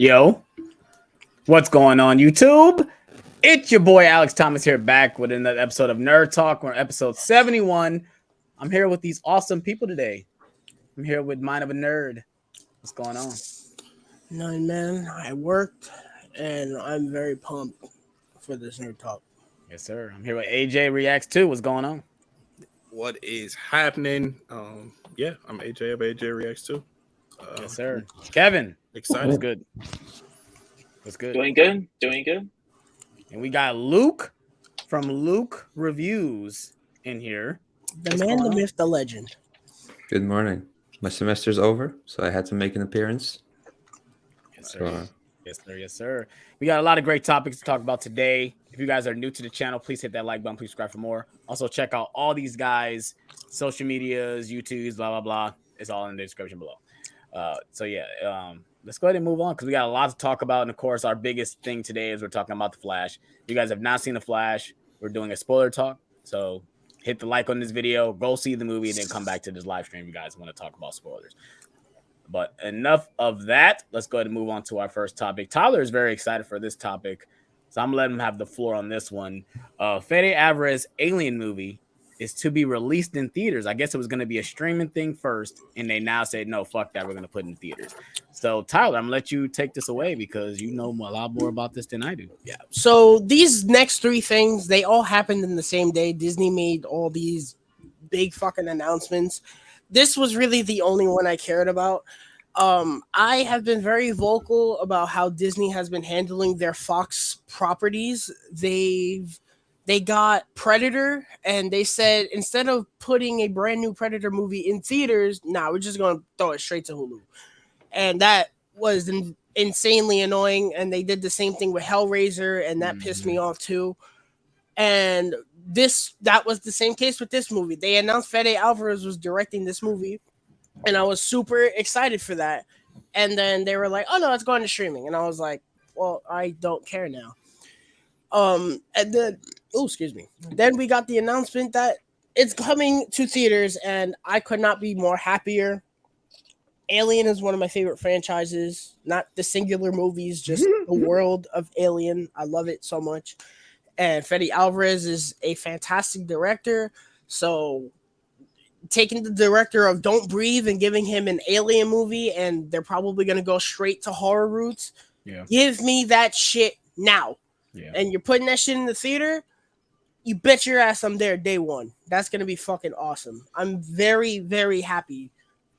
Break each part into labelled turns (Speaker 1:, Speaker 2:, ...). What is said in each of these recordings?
Speaker 1: Yo, what's going on, YouTube? It's your boy Alex Thomas here, back with another episode of Nerd Talk. We're on episode 71. I'm here with these awesome people today. I'm here with Mind of a Nerd. What's going on?
Speaker 2: None, man. I worked, and I'm very pumped for this Nerd Talk.
Speaker 1: Yes, sir. I'm here with AJ Reacts 2. What's going on?
Speaker 3: What is happening? Yeah, I'm AJ of AJ Reacts 2.
Speaker 1: Yes, sir. Kevin.
Speaker 3: Excited.
Speaker 1: What's good? What's good?
Speaker 4: Doing good.
Speaker 1: And we got Luke from Luke Reviews in here.
Speaker 2: The man, the myth, the legend.
Speaker 5: Good morning. My semester's over, so I had to make an appearance.
Speaker 1: Yes, sir. Yes, sir. We got a lot of great topics to talk about today. If you guys are new to the channel, please hit that like button. Please subscribe for more. Also, check out all these guys' social medias, YouTubes, blah, blah, blah. It's all in the description below. Let's go ahead and move on because we got a lot to talk about. And, of course, our biggest thing today is we're talking about The Flash. If you guys have not seen The Flash, we're doing a spoiler talk. So hit the like on this video, go see the movie, and then come back to this live stream if you guys want to talk about spoilers. But enough of that. Let's go ahead and move on to our first topic. Tyler is very excited for this topic, so I'm letting him have the floor on this one. Fede Alvarez Alien movie is to be released in theaters. I guess it was going to be a streaming thing first, and they now said, no, fuck that, we're going to put it in theaters. So, Tyler, I'm going to let you take this away because you know a lot more about this than I do.
Speaker 2: Yeah. So these next three things, they all happened in the same day. Disney made all these big fucking announcements. This was really the only one I cared about. I have been very vocal about how Disney has been handling their Fox properties. They got Predator, and they said instead of putting a brand new Predator movie in theaters, we're just going to throw it straight to Hulu. And that was insanely annoying. And they did the same thing with Hellraiser, and that pissed me off too. And that was the same case with this movie. They announced Fede Alvarez was directing this movie, and I was super excited for that. And then they were like, "Oh no, it's going to streaming," and I was like, "Well, I don't care now." And then, excuse me. Then we got the announcement that it's coming to theaters, and I could not be more happier. Alien is one of my favorite franchises, not the singular movies, just the world of Alien. I love it so much. And Fede Alvarez is a fantastic director. So taking the director of Don't Breathe and giving him an Alien movie, and they're probably going to go straight to horror roots.
Speaker 1: Yeah.
Speaker 2: Give me that shit now.
Speaker 1: Yeah.
Speaker 2: And you're putting that shit in the theater, you bet your ass I'm there day one. That's going to be fucking awesome. I'm very, very happy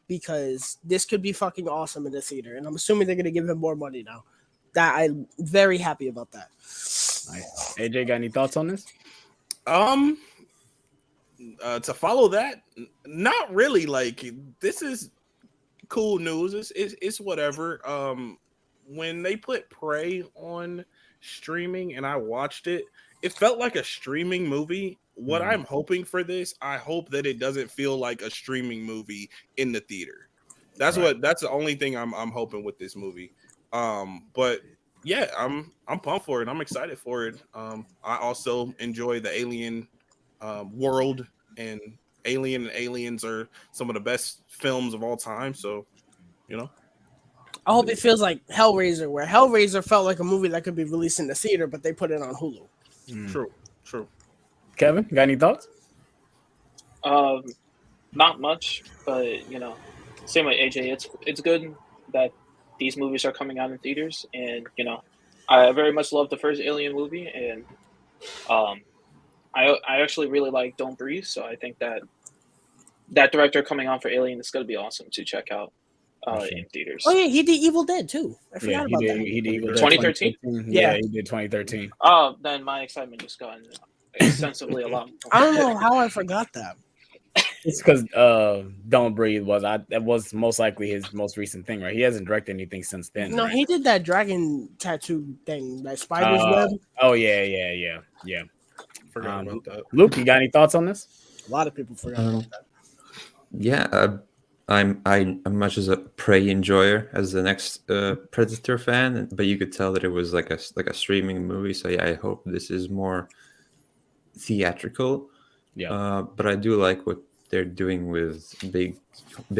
Speaker 2: because this could be fucking awesome in the theater. And I'm assuming they're going to give him more money now. I'm very happy about that.
Speaker 1: Nice. AJ, got any thoughts on this?
Speaker 3: To follow that, not really. Like, this is cool news. It's whatever. When they put Prey on streaming and I watched it, it felt like a streaming movie. What I'm hoping for this, I hope that it doesn't feel like a streaming movie in the theater. That's the only thing I'm hoping with this movie. But yeah, I'm pumped for it. I'm excited for it. I also enjoy the Alien world, and Alien and Aliens are some of the best films of all time. So,
Speaker 2: I hope it feels like Hellraiser, where Hellraiser felt like a movie that could be released in the theater, but they put it on Hulu.
Speaker 3: True.
Speaker 1: Kevin, got any thoughts?
Speaker 4: Not much, but same with AJ. It's good that these movies are coming out in theaters, and I very much love the first Alien movie, and I actually really like Don't Breathe, so I think that director coming on for Alien is going to be awesome to check out in theaters.
Speaker 2: Oh yeah, he did Evil Dead too. I forgot about that.
Speaker 1: He did Evil Dead
Speaker 4: 2013?
Speaker 1: Yeah, he did 2013.
Speaker 4: Oh, then my excitement just got extensively a lot more.
Speaker 2: I don't know how I forgot that.
Speaker 1: It's because Don't Breathe was most likely his most recent thing, right? He hasn't directed anything since then.
Speaker 2: No,
Speaker 1: right?
Speaker 2: he did that dragon tattoo thing, that spider's web.
Speaker 1: Oh yeah.
Speaker 3: Forgot about that.
Speaker 1: Luke, you got any thoughts on this?
Speaker 2: A lot of people forgot about that.
Speaker 5: Yeah, I'm much as a Prey enjoyer as the next Predator fan, but you could tell that it was like a streaming movie. So yeah, I hope this is more theatrical.
Speaker 1: Yeah.
Speaker 5: But I do like what they're doing with big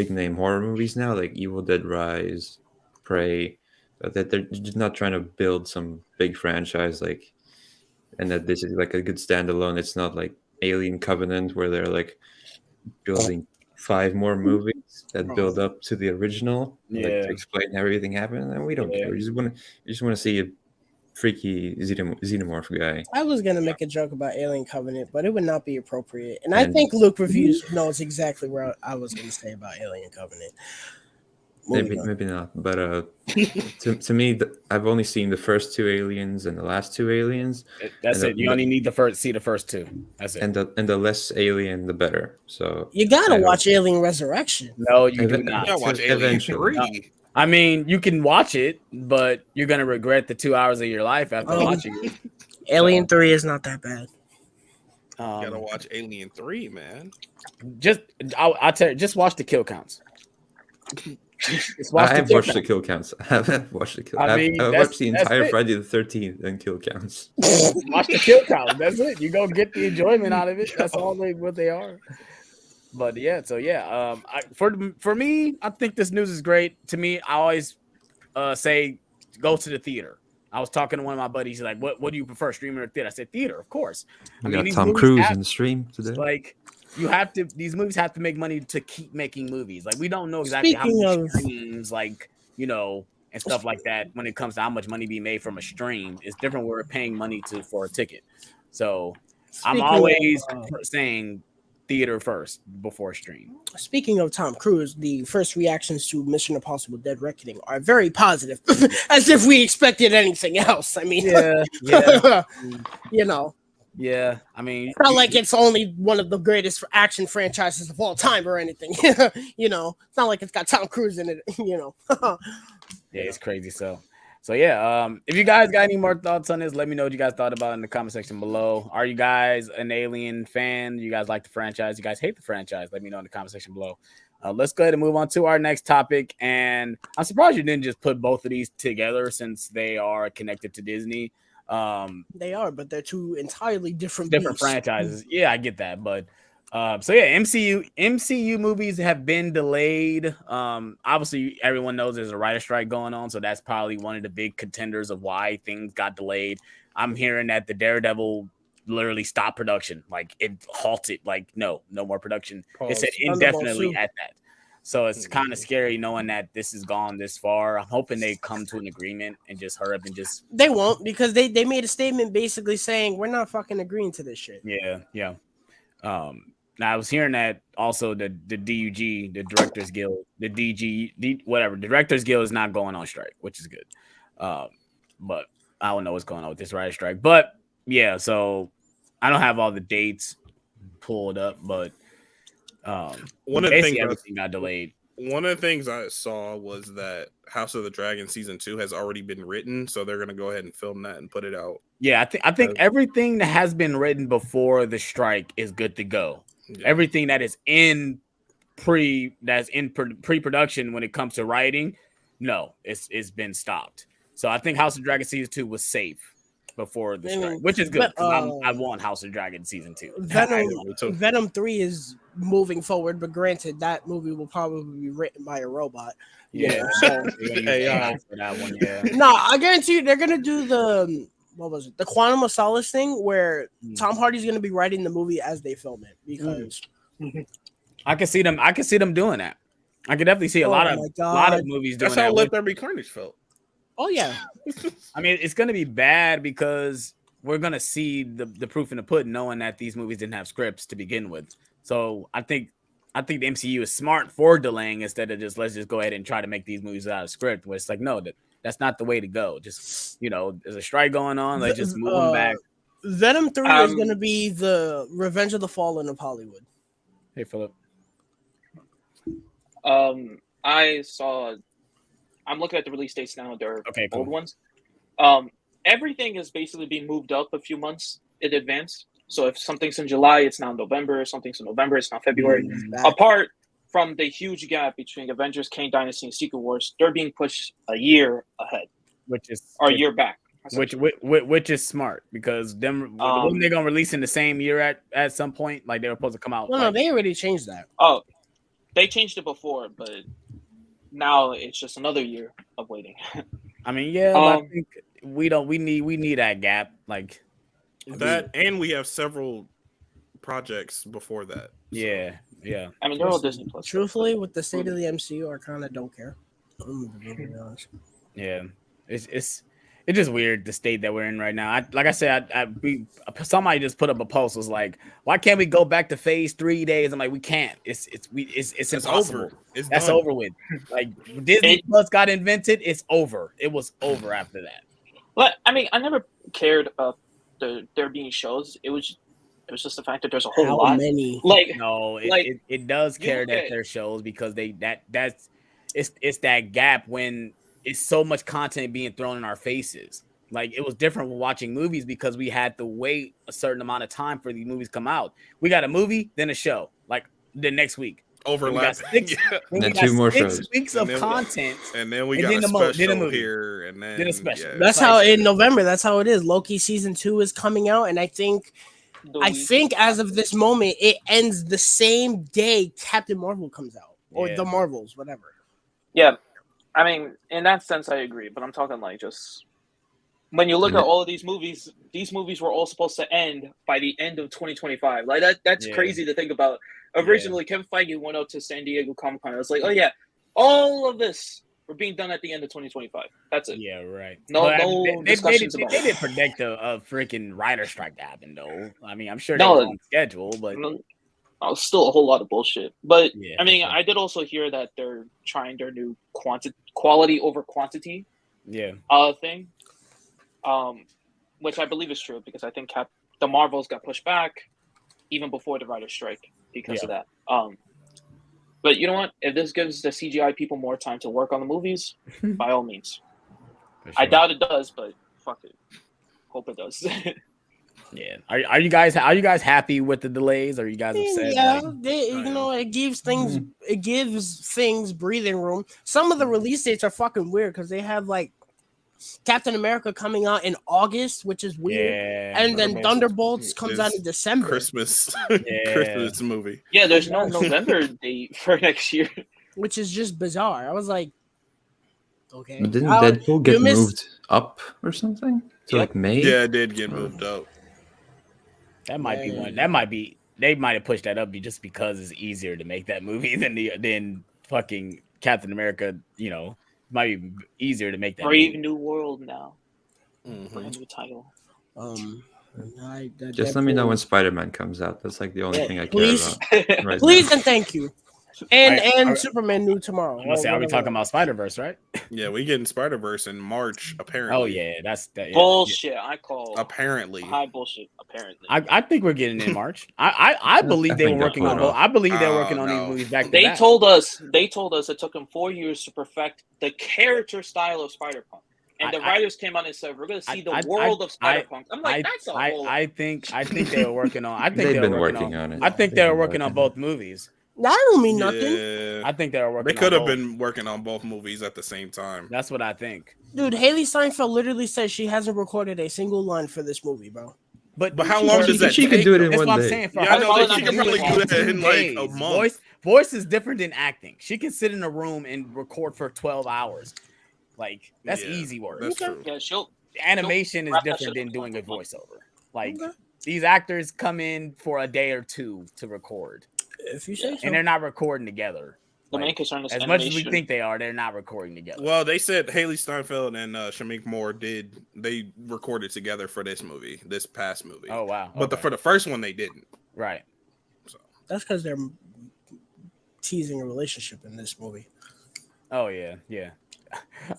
Speaker 5: name horror movies now, like Evil Dead Rise, Prey. that they're just not trying to build some big franchise and that this is like a good standalone. It's not like Alien Covenant where they're like building 5 more movies that build up to the original, like to explain how everything happened. And we don't care. You just want to see a freaky xenomorph guy.
Speaker 2: I was gonna make a joke about Alien Covenant, but it would not be appropriate. And I think Luke Reviews knows exactly where I was gonna say about Alien Covenant.
Speaker 5: Maybe not, but to me, I've only seen the first 2 Aliens and the last 2 Aliens.
Speaker 1: That's it. You only need see the first 2. That's it.
Speaker 5: And the less Alien, the better. So
Speaker 2: you gotta watch Alien Resurrection.
Speaker 1: No, you do not.
Speaker 3: You gotta watch Alien 3.
Speaker 1: No. I mean, you can watch it, but you're gonna regret the 2 hours of your life after watching it.
Speaker 2: Alien 3 is not that bad.
Speaker 3: You gotta watch Alien 3, man.
Speaker 1: I'll tell you, just watch the kill counts.
Speaker 5: I have watched the kill counts. I haven't watched the kill. I've watched the entire Friday the 13th and kill counts.
Speaker 1: Watch the kill counts. That's it. You go get the enjoyment out of it. That's all what they are. But yeah, so yeah. For me, I think this news is great. To me, I always say go to the theater. I was talking to one of my buddies. He's like, "What do you prefer, streaming or theater?" I said, "Theater, of course."
Speaker 5: I mean, Tom Cruise in the stream today.
Speaker 1: Like, you have to. These movies have to make money to keep making movies. Like, we don't know exactly how many streams, like, you know, and stuff like that. When it comes to how much money be made from a stream, it's different. We're paying money for a ticket. So I'm always saying theater first before stream.
Speaker 2: Speaking of Tom Cruise, the first reactions to Mission Impossible: Dead Reckoning are very positive, as if we expected anything else. I mean,
Speaker 1: yeah.
Speaker 2: You know.
Speaker 1: Yeah, I mean,
Speaker 2: it's not like it's only one of the greatest action franchises of all time or anything. You know, it's not like it's got Tom Cruise in it. You know.
Speaker 1: Yeah, it's crazy. So yeah. If you guys got any more thoughts on this, let me know what you guys thought about it in the comment section below. Are you guys an Alien fan? You guys like the franchise? You guys hate the franchise? Let me know in the comment section below. Let's go ahead and move on to our next topic. And I'm surprised you didn't just put both of these together since they are connected to Disney.
Speaker 2: They are, but they're 2 entirely different
Speaker 1: franchises. Yeah, I get that, but so yeah, MCU movies have been delayed. Obviously everyone knows there's a writer strike going on, so that's probably one of the big contenders of why things got delayed. I'm hearing that the Daredevil literally stopped production, like it halted, like no more production. It said indefinitely at that. So it's kind of scary knowing that this has gone this far. I'm hoping they come to an agreement and just hurry up and just.
Speaker 2: They won't, because they made a statement basically saying we're not fucking agreeing to this shit.
Speaker 1: Yeah. Now I was hearing that also the DUG, the Directors Guild, the whatever, Directors Guild is not going on strike, which is good. But I don't know what's going on with this writer strike. But yeah, so I don't have all the dates pulled up, but.
Speaker 3: One of the things
Speaker 1: everything got delayed.
Speaker 3: One of the things I saw was that House of the Dragon season 2 has already been written, so they're gonna go ahead and film that and put it out.
Speaker 1: Yeah, I think everything that has been written before the strike is good to go. Yeah. Everything that is in pre-production when it comes to writing, no, it's been stopped. So I think House of Dragon season 2 was safe before the strike, which is good. I want House of Dragon season 2.
Speaker 2: Venom 3 is moving forward, but granted, that movie will probably be written by a robot.
Speaker 1: Yeah,
Speaker 2: for that one. Yeah. No, I guarantee you, they're gonna do the Quantum of Solace thing, where Tom Hardy's gonna be writing the movie as they film it, because
Speaker 1: I can see them doing that. I can definitely see a lot of movies doing that.
Speaker 3: That's how Let There Be Carnage felt.
Speaker 2: Oh yeah.
Speaker 1: I mean, it's gonna be bad because we're gonna see the proof in the pudding, knowing that these movies didn't have scripts to begin with. So I think the MCU is smart for delaying instead of let's just go ahead and try to make these movies out of script. Where it's like, no, that's not the way to go. Just, you know, there's a strike going on. Let's just move them back.
Speaker 2: Venom 3 is gonna be the Revenge of the Fallen of Hollywood.
Speaker 1: Hey, Philip.
Speaker 4: I'm looking at the release dates now. They're
Speaker 1: cool.
Speaker 4: Old ones. Everything is basically being moved up a few months in advance. So if something's in July, it's now November. If something's in November, it's now February. Apart from the huge gap between Avengers, Kang Dynasty, and Secret Wars, they're being pushed a year ahead, a year back.
Speaker 1: Which is smart, because when they're gonna release in the same year at some point, like they were supposed to come out.
Speaker 2: Well, no, they already changed that.
Speaker 4: Oh, they changed it before, but now it's just another year of waiting.
Speaker 1: I mean, yeah, but I think we don't. We need that gap. Like
Speaker 3: that, and we have several projects before that. So.
Speaker 1: Yeah.
Speaker 4: I mean, they're all Disney Plus.
Speaker 2: Truthfully, with the state of the MCU, I kind of don't care.
Speaker 1: Yeah, it's just weird the state that we're in right now. Like I said, somebody just put up a post was like, why can't we go back to phase 3 days? I'm like, we can't. It's impossible.
Speaker 3: Over.
Speaker 1: That's done. Over with. Like Disney Plus got invented. It's over. It was over after that.
Speaker 4: But I mean, I never cared about there being shows. It was just the fact that there's a whole lot.
Speaker 2: Many?
Speaker 1: It does care that there's shows because it's that gap when it's so much content being thrown in our faces. Like it was different when watching movies because we had to wait a certain amount of time for these movies to come out. We got a movie, then a show, like the next week.
Speaker 3: Overlap.
Speaker 5: Then 2 more shows.
Speaker 1: 6 weeks of content,
Speaker 3: and then we got a special here, and then
Speaker 1: a special.
Speaker 3: Yeah.
Speaker 2: That's how in November. That's how it is. Loki season 2 is coming out, and I think as of this moment, it ends the same day Captain Marvel comes out, or the Marvels, whatever.
Speaker 4: Yeah, I mean, in that sense, I agree. But I'm talking like just when you look at all of these movies were all supposed to end by the end of 2025. Like that's crazy to think about. Originally, Kevin Feige went out to San Diego Comic-Con. It was like, oh yeah, all of this we're being done at the end of 2025. That's it.
Speaker 1: Yeah, right.
Speaker 4: No discussions about it.
Speaker 1: They didn't predict a freaking writer strike to happen, though. I mean, I'm sure they were on schedule, but
Speaker 4: still a whole lot of bullshit. But
Speaker 1: yeah,
Speaker 4: I mean, I did also hear that they're trying their new quality over quantity thing, which I believe is true because I think the Marvels got pushed back even before the writer strike because of that. But you know what? If this gives the CGI people more time to work on the movies, by all means. Sure. I doubt it does, but fuck it. Hope it does.
Speaker 1: Yeah. Are you guys happy with the delays? Or are you guys upset?
Speaker 2: Yeah, it gives things breathing room. Some of the release dates are fucking weird because they have like Captain America coming out in August, which is weird. Yeah, and then Thunderbolts comes out in December.
Speaker 3: Christmas movie.
Speaker 4: Yeah, there's no November date for next year.
Speaker 2: Which is just bizarre. I was like, okay.
Speaker 5: But didn't Deadpool get moved up or something? To like May?
Speaker 3: Yeah, it did get moved up.
Speaker 1: That might be one. That might be. They might have pushed that up just because it's easier to make that movie than fucking Captain America. You know, might be easier to make that.
Speaker 4: Brave New World now. Brand new title.
Speaker 5: Just let me know when Spider-Man comes out. That's like the only thing I care about. Right
Speaker 2: please and thank you. And Superman new tomorrow.
Speaker 1: Are we talking about Spider-Verse, right?
Speaker 3: Yeah, we getting Spider-Verse in March, apparently.
Speaker 1: Oh yeah, that's that.
Speaker 4: Bullshit. I call
Speaker 3: apparently
Speaker 4: high bullshit. Apparently,
Speaker 1: I think we're getting in March. I believe they were working on. I believe they're working on these movies back.
Speaker 4: They told us it took them 4 years to perfect the character style of Spider-Punk. And the writers came out and said, "We're going to see the world of Spider-Punk." I'm like, that's a whole.
Speaker 1: I think they were working on. I think
Speaker 5: they've been working on it.
Speaker 1: I think they were working on both movies.
Speaker 2: That don't mean nothing.
Speaker 1: I think they were working.
Speaker 3: They could have been working on both movies at the same time.
Speaker 1: That's what I think.
Speaker 2: Dude, Haley Steinfeld literally says she hasn't recorded a single line for this movie, bro.
Speaker 1: But
Speaker 3: how long does that?
Speaker 5: She can do it in one day.
Speaker 1: Saying,
Speaker 3: I know that she can probably do that in like a month.
Speaker 1: Voice is different than acting. She can sit in a room and record for 12 hours. Like that's easy work.
Speaker 3: That's true.
Speaker 4: Yeah,
Speaker 1: animation is different than doing a voiceover. Like these actors come in for a day or two to record.
Speaker 2: If you say so.
Speaker 1: And they're not recording together.
Speaker 4: The main concern is
Speaker 1: as
Speaker 4: animation.
Speaker 1: much as we think they are, they're not recording together.
Speaker 3: Well, they said Haley Steinfeld and Shamik Moore they recorded together for this past movie.
Speaker 1: Oh wow!
Speaker 3: But for the first one, they didn't.
Speaker 1: Right.
Speaker 3: So
Speaker 2: that's because they're teasing a relationship in this movie.
Speaker 1: Oh yeah.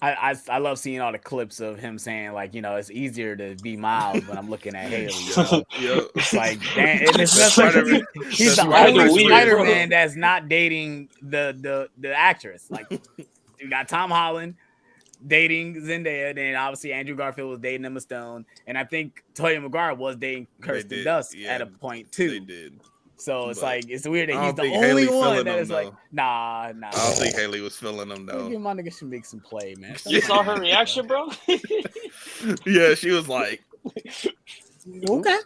Speaker 1: I love seeing all the clips of him saying like, you know, it's easier to be Miles when I'm looking at Haley. It's like he's the only Spider-Man that's not dating the actress. Like you got Tom Holland dating Zendaya, then obviously Andrew Garfield was dating Emma Stone, and I think Tobey Maguire was dating Kirsten Dunst at a point too.
Speaker 3: They did.
Speaker 1: So it's like it's weird that he's the only one that is like, nah.
Speaker 3: I don't think Haley was feeling them though.
Speaker 1: Give my nigga should make some play, man.
Speaker 4: You saw her reaction, bro?
Speaker 3: Yeah, she was like,
Speaker 2: okay.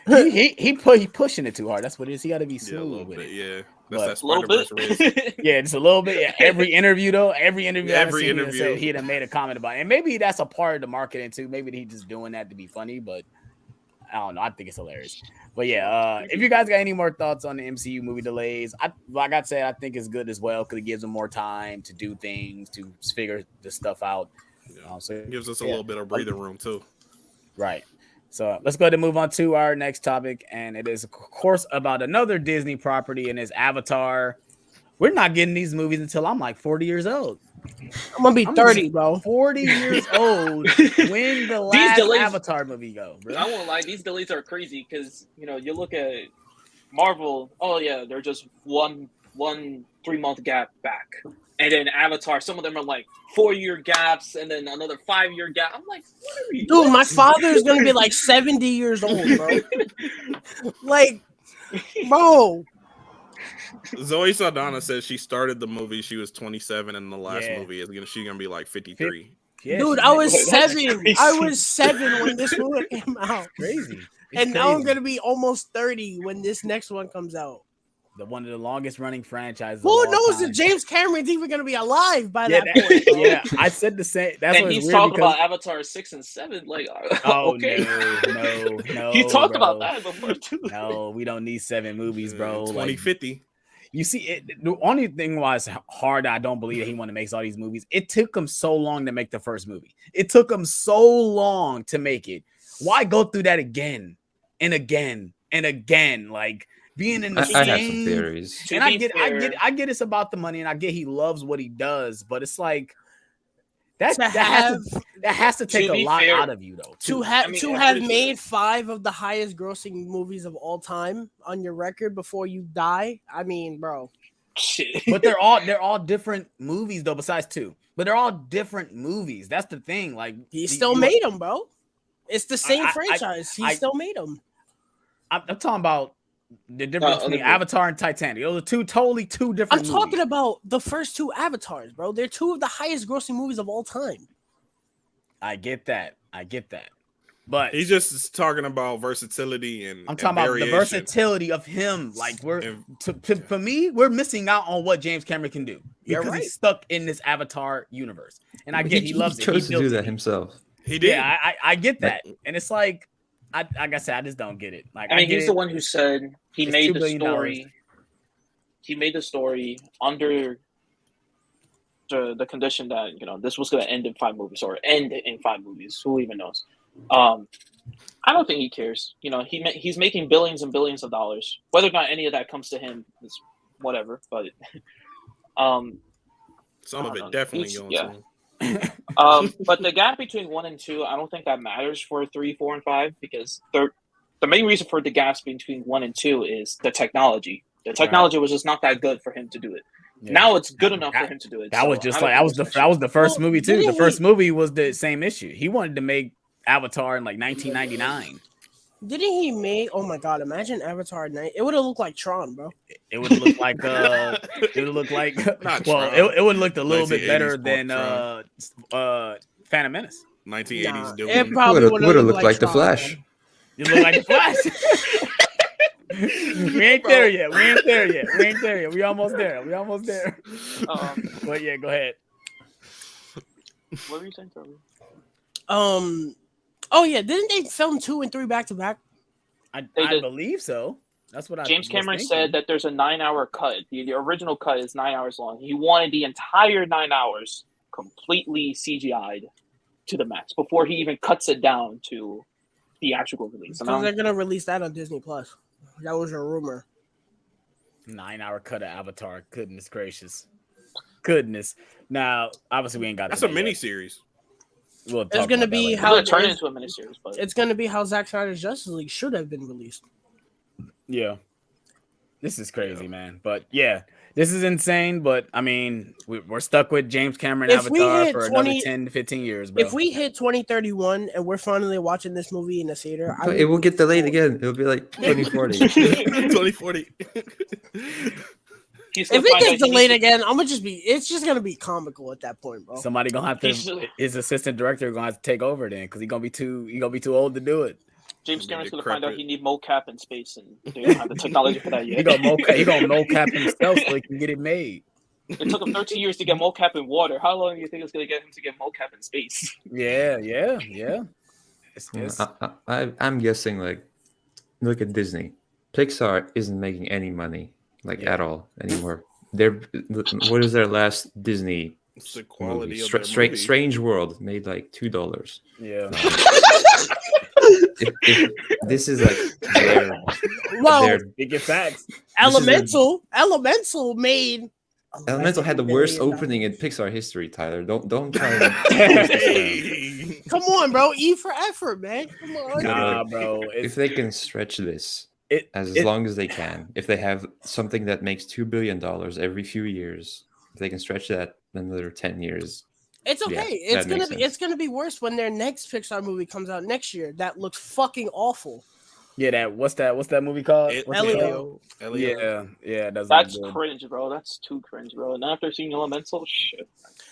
Speaker 1: he pushing it too hard. That's what it is. He got to be
Speaker 3: Yeah, a
Speaker 1: smooth
Speaker 3: little
Speaker 1: with
Speaker 3: bit.
Speaker 1: it.
Speaker 3: Yeah,
Speaker 1: But-
Speaker 3: that's
Speaker 4: A
Speaker 3: that
Speaker 4: little
Speaker 3: Spider-Verse
Speaker 4: bit.
Speaker 3: race.
Speaker 1: Yeah, just a little bit. Yeah, every interview though, every interview I've
Speaker 3: Every
Speaker 1: seen,
Speaker 3: interview.
Speaker 1: he'd have made a comment about it. And maybe that's a part of the marketing too. Maybe he just doing that to be funny, but I don't know. I think it's hilarious. But yeah, if you guys got any more thoughts on the MCU movie delays, like I said, I think it's good as well because it gives them more time to do things, to figure this stuff out.
Speaker 3: Yeah.
Speaker 1: So
Speaker 3: It gives us a
Speaker 1: yeah.
Speaker 3: little bit of breathing room too.
Speaker 1: Right. So let's go ahead and move on to our next topic. And it is, of course, about another Disney property and it's Avatar. We're not getting these movies until I'm like 40 years old.
Speaker 2: I'm gonna be
Speaker 1: I'm
Speaker 2: 30, bro.
Speaker 1: 40 years old when the last
Speaker 4: delays-
Speaker 1: Avatar movie go, bro.
Speaker 4: I won't lie, these delays are crazy because you look at Marvel. Oh yeah, they're just one 3-month gap back, and then Avatar. Some of them are like 4-year gaps, and then another 5-year gap. I'm like, what are we?
Speaker 2: Dude, my father is gonna be like 70 years old, bro. Like, bro.
Speaker 3: Zoe Saldana says she started the movie. She was 27, and the last
Speaker 1: Yeah.
Speaker 3: movie she's gonna be like 53.
Speaker 1: Yeah,
Speaker 2: Dude,
Speaker 1: she-
Speaker 2: I was
Speaker 4: That's
Speaker 2: 7.
Speaker 4: crazy.
Speaker 2: I was 7 when this movie came out.
Speaker 1: crazy. It's
Speaker 2: And now I'm
Speaker 1: crazy.
Speaker 2: gonna be almost 30 when this next one comes out.
Speaker 1: One of the longest running franchises.
Speaker 2: Who
Speaker 1: of all
Speaker 2: knows
Speaker 1: time.
Speaker 2: if James Cameron's even gonna be alive by
Speaker 1: Yeah,
Speaker 2: that point? Bro.
Speaker 1: yeah, I said the same. That's
Speaker 4: And
Speaker 1: what's
Speaker 4: he's
Speaker 1: weird
Speaker 4: talking
Speaker 1: because,
Speaker 4: about Avatar 6 and 7. Like,
Speaker 1: oh
Speaker 4: okay,
Speaker 1: no,
Speaker 4: he talked
Speaker 1: bro.
Speaker 4: about that before too.
Speaker 1: No, we don't need 7 movies, bro. Like,
Speaker 3: 2050.
Speaker 1: you see, the only thing was hard. I don't believe that he want to make all these movies. It took him so long to make the first movie. It took him so long to make it. Why go through that again and again and again? Like being in the
Speaker 5: I
Speaker 1: same.
Speaker 5: have some theories.
Speaker 4: To
Speaker 1: And I
Speaker 4: be
Speaker 1: get
Speaker 4: fair-
Speaker 1: it's about the money, and I get he loves what he does, but it's like that
Speaker 2: To
Speaker 1: has to take a
Speaker 4: be
Speaker 1: lot
Speaker 4: fair,
Speaker 1: out of you though.
Speaker 2: To
Speaker 1: too.
Speaker 2: have
Speaker 4: I mean,
Speaker 2: to
Speaker 4: I'm
Speaker 2: have
Speaker 4: pretty
Speaker 2: made 5 of the highest grossing movies of all time on your record before you die. I mean, bro.
Speaker 4: Shit.
Speaker 1: But they're all different movies though, besides 2. But they're all different movies. That's the thing. Like
Speaker 2: He still made them, bro. It's the same
Speaker 1: I-
Speaker 2: franchise. He
Speaker 1: I-
Speaker 2: still made them.
Speaker 1: I'm talking about the difference between
Speaker 4: other-
Speaker 1: Avatar and Titanic. Those are two different.
Speaker 2: I'm
Speaker 1: movies.
Speaker 2: talking about the first 2 Avatars, bro. They're 2 of the highest grossing movies of all time.
Speaker 1: I get that. But
Speaker 3: He's just talking about versatility and
Speaker 1: I'm talking about the
Speaker 3: variation.
Speaker 1: versatility of him. Like
Speaker 3: And-
Speaker 1: for me, we're missing out on what James Cameron can do
Speaker 2: You're
Speaker 1: because
Speaker 2: right.
Speaker 1: he's stuck in this Avatar universe. And I get he loves it.
Speaker 5: chose to
Speaker 1: built
Speaker 5: do
Speaker 1: it.
Speaker 5: that himself.
Speaker 3: He did.
Speaker 1: Yeah, I get that, and it's like I said, I just don't get it. Like
Speaker 4: I mean,
Speaker 1: get
Speaker 4: he's
Speaker 1: it.
Speaker 4: the one who said he
Speaker 1: It's
Speaker 4: made
Speaker 1: $2
Speaker 4: the
Speaker 1: billion.
Speaker 4: story. He made the story under the condition that this was going to end in 5 movies or end in 5 movies. Who even knows? I don't think he cares. He's making billions and billions of dollars. Whether or not any of that comes to him is whatever. But
Speaker 3: Some of
Speaker 4: I
Speaker 3: it
Speaker 4: don't know.
Speaker 3: definitely
Speaker 4: He's-
Speaker 3: going
Speaker 4: yeah.
Speaker 3: to him.
Speaker 4: but the gap between 1 and 2, I don't think that matters for 3, 4, and 5 because the main reason for the gaps between 1 and 2 is the technology. The technology was just not that good for him to do it.
Speaker 1: Yeah.
Speaker 4: Now it's good enough for him to do it.
Speaker 1: That
Speaker 4: so
Speaker 1: was just
Speaker 4: I don't
Speaker 1: like
Speaker 4: think
Speaker 1: that
Speaker 4: it's an
Speaker 1: was the first
Speaker 2: Well,
Speaker 1: movie too. The
Speaker 2: didn't
Speaker 1: first
Speaker 2: he-
Speaker 1: movie was the same issue. He wanted to make Avatar in like 1999.
Speaker 2: Didn't he make? Oh my god! Imagine Avatar night. It would have looked like Tron, bro.
Speaker 1: It would look like it would look like
Speaker 3: Not
Speaker 1: well,
Speaker 3: Tron.
Speaker 1: it would look a little bit
Speaker 3: 1980s
Speaker 1: better
Speaker 3: Tron.
Speaker 1: than Phantom Menace.
Speaker 3: 1980s
Speaker 2: Nah,
Speaker 3: doing
Speaker 2: it
Speaker 3: it.
Speaker 2: probably
Speaker 5: Would
Speaker 2: would
Speaker 5: have
Speaker 2: have
Speaker 5: looked like the
Speaker 2: Tron,
Speaker 5: Flash.
Speaker 2: bro.
Speaker 1: You look like the Flash. We ain't there yet. We almost there. But yeah, go ahead.
Speaker 4: What were you saying, Toby?
Speaker 2: Oh yeah, didn't they film 2 and 3 back to back?
Speaker 1: I
Speaker 4: did.
Speaker 1: believe so. That's what
Speaker 4: James
Speaker 1: was
Speaker 4: Cameron
Speaker 1: thinking.
Speaker 4: said that there's a 9-hour cut. The original cut is 9 hours long. He wanted the entire 9 hours completely CGI'd to the max before he even cuts it down to theatrical release. And
Speaker 2: Because they're gonna release that on Disney Plus. That was a rumor.
Speaker 1: 9-hour cut of Avatar. Goodness gracious. Goodness. Now, obviously, we ain't got
Speaker 3: That's a
Speaker 1: that
Speaker 3: mini
Speaker 1: yet.
Speaker 3: series.
Speaker 1: We'll
Speaker 2: It's
Speaker 1: talk
Speaker 2: gonna
Speaker 1: about that
Speaker 2: be
Speaker 1: later.
Speaker 4: I'm
Speaker 2: how
Speaker 4: going to turn it
Speaker 2: it's-
Speaker 4: into a miniseries. But
Speaker 2: It's gonna be how Zack Snyder's Justice League should have been released.
Speaker 1: Yeah. This is crazy, man. But yeah, this is insane. But I mean, we're stuck with James Cameron
Speaker 2: If we
Speaker 1: Avatar
Speaker 2: hit
Speaker 1: for
Speaker 2: 20
Speaker 1: another 10 to 15 years, bro.
Speaker 2: If we hit 2031 and we're finally watching this movie in the theater,
Speaker 5: But it will get delayed again. It'll be like 2040.
Speaker 3: 2040.
Speaker 4: he's
Speaker 2: If
Speaker 4: gonna
Speaker 2: it
Speaker 4: find out
Speaker 2: gets
Speaker 4: he
Speaker 2: delayed
Speaker 4: needs
Speaker 2: again, it's just gonna be comical at that point, bro.
Speaker 1: Somebody gonna have to
Speaker 4: He's-
Speaker 1: his assistant director gonna have to take over then because he's gonna be too old to do it.
Speaker 4: James Cameron's going to find out he need mocap in space, and they don't have the technology for that yet.
Speaker 1: He gonna mocap himself so he can get it made.
Speaker 4: It took him 13 years to get mocap in water. How long do you think it's going to get him to get mocap in space?
Speaker 1: Yeah.
Speaker 5: I'm guessing, like, look at Disney. Pixar isn't making any money, at all anymore. What is their last Disney
Speaker 3: It's the quality
Speaker 5: movie?
Speaker 3: of their movie.
Speaker 5: Strange World made like $2.
Speaker 1: Yeah.
Speaker 5: If this is like
Speaker 2: Well,
Speaker 1: biggest facts.
Speaker 2: Elemental made.
Speaker 5: Elemental had the worst opening in Pixar history, Tyler. Don't try to
Speaker 3: Hey.
Speaker 2: Come on, bro. E for effort, man. Come on.
Speaker 1: Nah, bro.
Speaker 5: if they can stretch this as
Speaker 1: it-
Speaker 5: long as they can, if they have something that makes $2 billion every few years, if they can stretch that another 10 years,
Speaker 2: It's okay.
Speaker 5: Yeah,
Speaker 2: It's gonna be worse when their next Pixar movie comes out next year. That looks fucking awful.
Speaker 1: Yeah, what's that movie called?
Speaker 2: Elio.
Speaker 1: Yeah, that's
Speaker 4: cringe, bro. That's too cringe, bro. And after seeing Elemental, shit.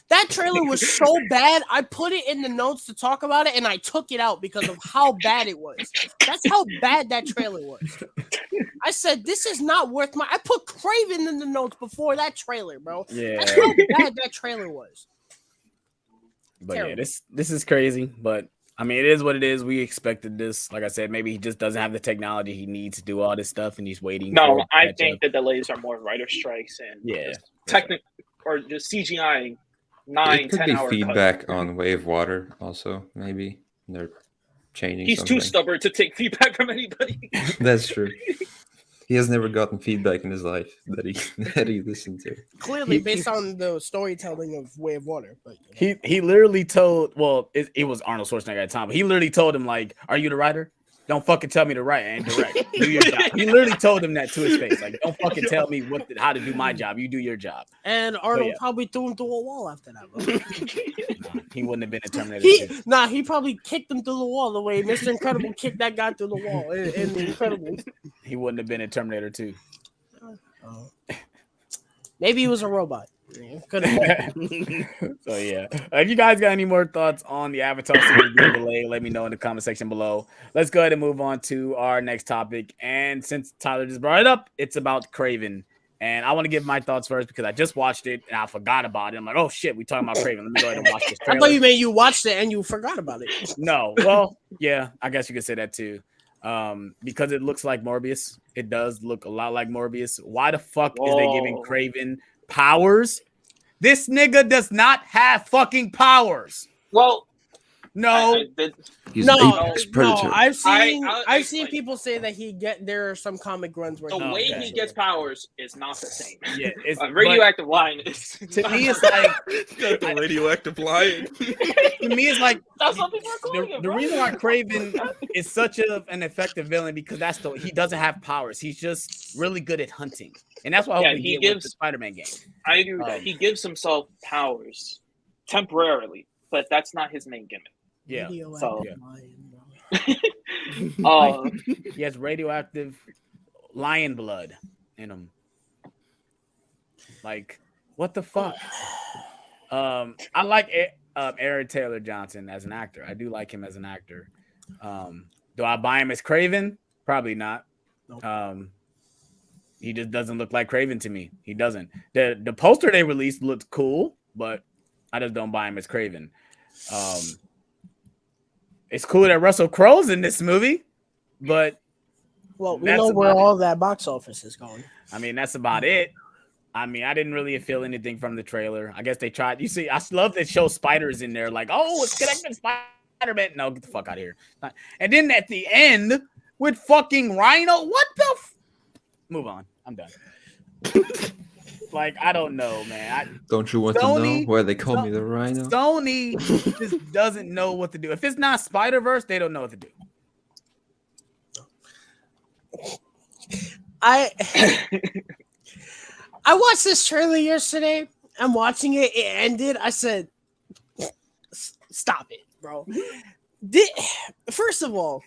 Speaker 2: That trailer was so bad. I put it in the notes to talk about it, and I took it out because of how bad it was. That's how bad that trailer was. I said, "This is not worth my." I put Craven in the notes before that trailer, bro.
Speaker 1: Yeah.
Speaker 2: That's how bad that trailer was.
Speaker 1: But
Speaker 2: Terrible.
Speaker 1: yeah, this is crazy. But I mean, it is what it is. We expected this. Like I said, maybe he just doesn't have the technology he needs to do all this stuff, and he's waiting.
Speaker 4: No, I think the delays are more writer strikes and technical or just CGI.
Speaker 5: It could be
Speaker 4: 9-10 hour
Speaker 5: feedback
Speaker 4: cut.
Speaker 5: on Wave Water also, maybe. They're changing
Speaker 4: He's
Speaker 5: something.
Speaker 4: too stubborn to take feedback from anybody.
Speaker 5: That's true. He has never gotten feedback in his life that he listened to.
Speaker 2: Clearly, based on the storytelling of Way of Water. But
Speaker 1: he literally told. Well, it was Arnold Schwarzenegger at the time, but he literally told him, like, "Are you the writer? Don't fucking tell me to write and direct. Do your job." He literally told him that to his face. Like, don't fucking tell me how to do my job. You do your job.
Speaker 2: And Arnold probably threw him through a wall after that.
Speaker 1: Nah, he wouldn't have been a Terminator.
Speaker 2: He probably kicked him through the wall the way Mr. Incredible kicked that guy through the wall in The Incredibles.
Speaker 1: He wouldn't have been a Terminator 2.
Speaker 2: Maybe he was a robot.
Speaker 1: So yeah, if you guys got any more thoughts on the Avatar series being delayed, let me know in the comment section below. Let's go ahead and move on to our next topic. And since Tyler just brought it up, it's about Craven. And I want to give my thoughts first because I just watched it and I forgot about it. I'm like, oh shit, we talking about Craven. Let me go ahead and watch this trailer.
Speaker 2: I thought you meant you watched it and you forgot about it.
Speaker 1: No, well, yeah, I guess you could say that too. Because it looks like Morbius. It does look a lot like Morbius. Why the fuck is they giving Craven powers? This nigga does not have fucking powers.
Speaker 4: Well,
Speaker 1: no,
Speaker 5: He's
Speaker 2: no,
Speaker 5: an apex predator.
Speaker 2: no. I've seen
Speaker 4: I'll
Speaker 2: seen
Speaker 4: explain.
Speaker 2: people say that there are some comic runs where
Speaker 4: The way he gets powers is not the same.
Speaker 1: Yeah, it's
Speaker 4: radioactive lion is
Speaker 1: to me. It's like
Speaker 3: Got the radioactive lion.
Speaker 1: to me, it's like
Speaker 4: that's what people are calling it,
Speaker 1: the
Speaker 4: bro.
Speaker 1: reason why Craven is such an effective villain because he doesn't have powers. He's just really good at hunting, and that's why
Speaker 4: he
Speaker 1: gives
Speaker 4: gives
Speaker 1: the Spider-Man game.
Speaker 4: I agree with that. He gives himself powers temporarily, but that's not his main gimmick.
Speaker 1: Yeah,
Speaker 4: So-
Speaker 1: he has radioactive lion blood in him. Like, what the fuck? I like Aaron Taylor Johnson as an actor. I do like him as an actor. Do I buy him as Craven? Probably not. He just doesn't look like Craven to me. He doesn't. The poster they released looked cool, but I just don't buy him as Craven. It's cool that Russell Crowe's in this movie, but
Speaker 2: we know where all that box office is going.
Speaker 1: I mean, that's about it. I mean, I didn't really feel anything from the trailer. I guess they tried. You see, I love that show spiders in there. Like, oh, it's connected to Spider-Man. No, get the fuck out of here. And then at the end with fucking Rhino. What the? Move on. I'm done. Like, I don't know, man.
Speaker 5: Don't you want to know why they call me the Rhino?
Speaker 1: Sony just doesn't know what to do. If it's not Spider-Verse, they don't know what to do.
Speaker 2: I watched this trailer yesterday. I'm watching it. It ended. I said, stop it, bro. First of all,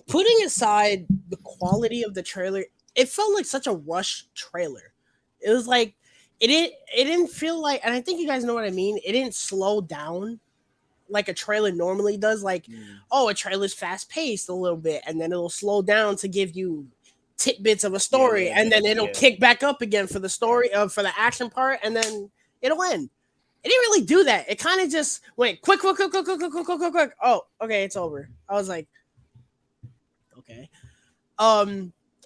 Speaker 2: putting aside the quality of the trailer, it felt like such a rushed trailer. It was like it didn't feel like, and I think you guys know what I mean. It didn't slow down like a trailer normally does. Like, oh, a trailer's fast paced a little bit, and then it'll slow down to give you tidbits of a story, and then it'll kick back up again for the story for the action part, and then it'll end. It didn't really do that. It kind of just went quick. Oh, okay, it's over. I was like, okay.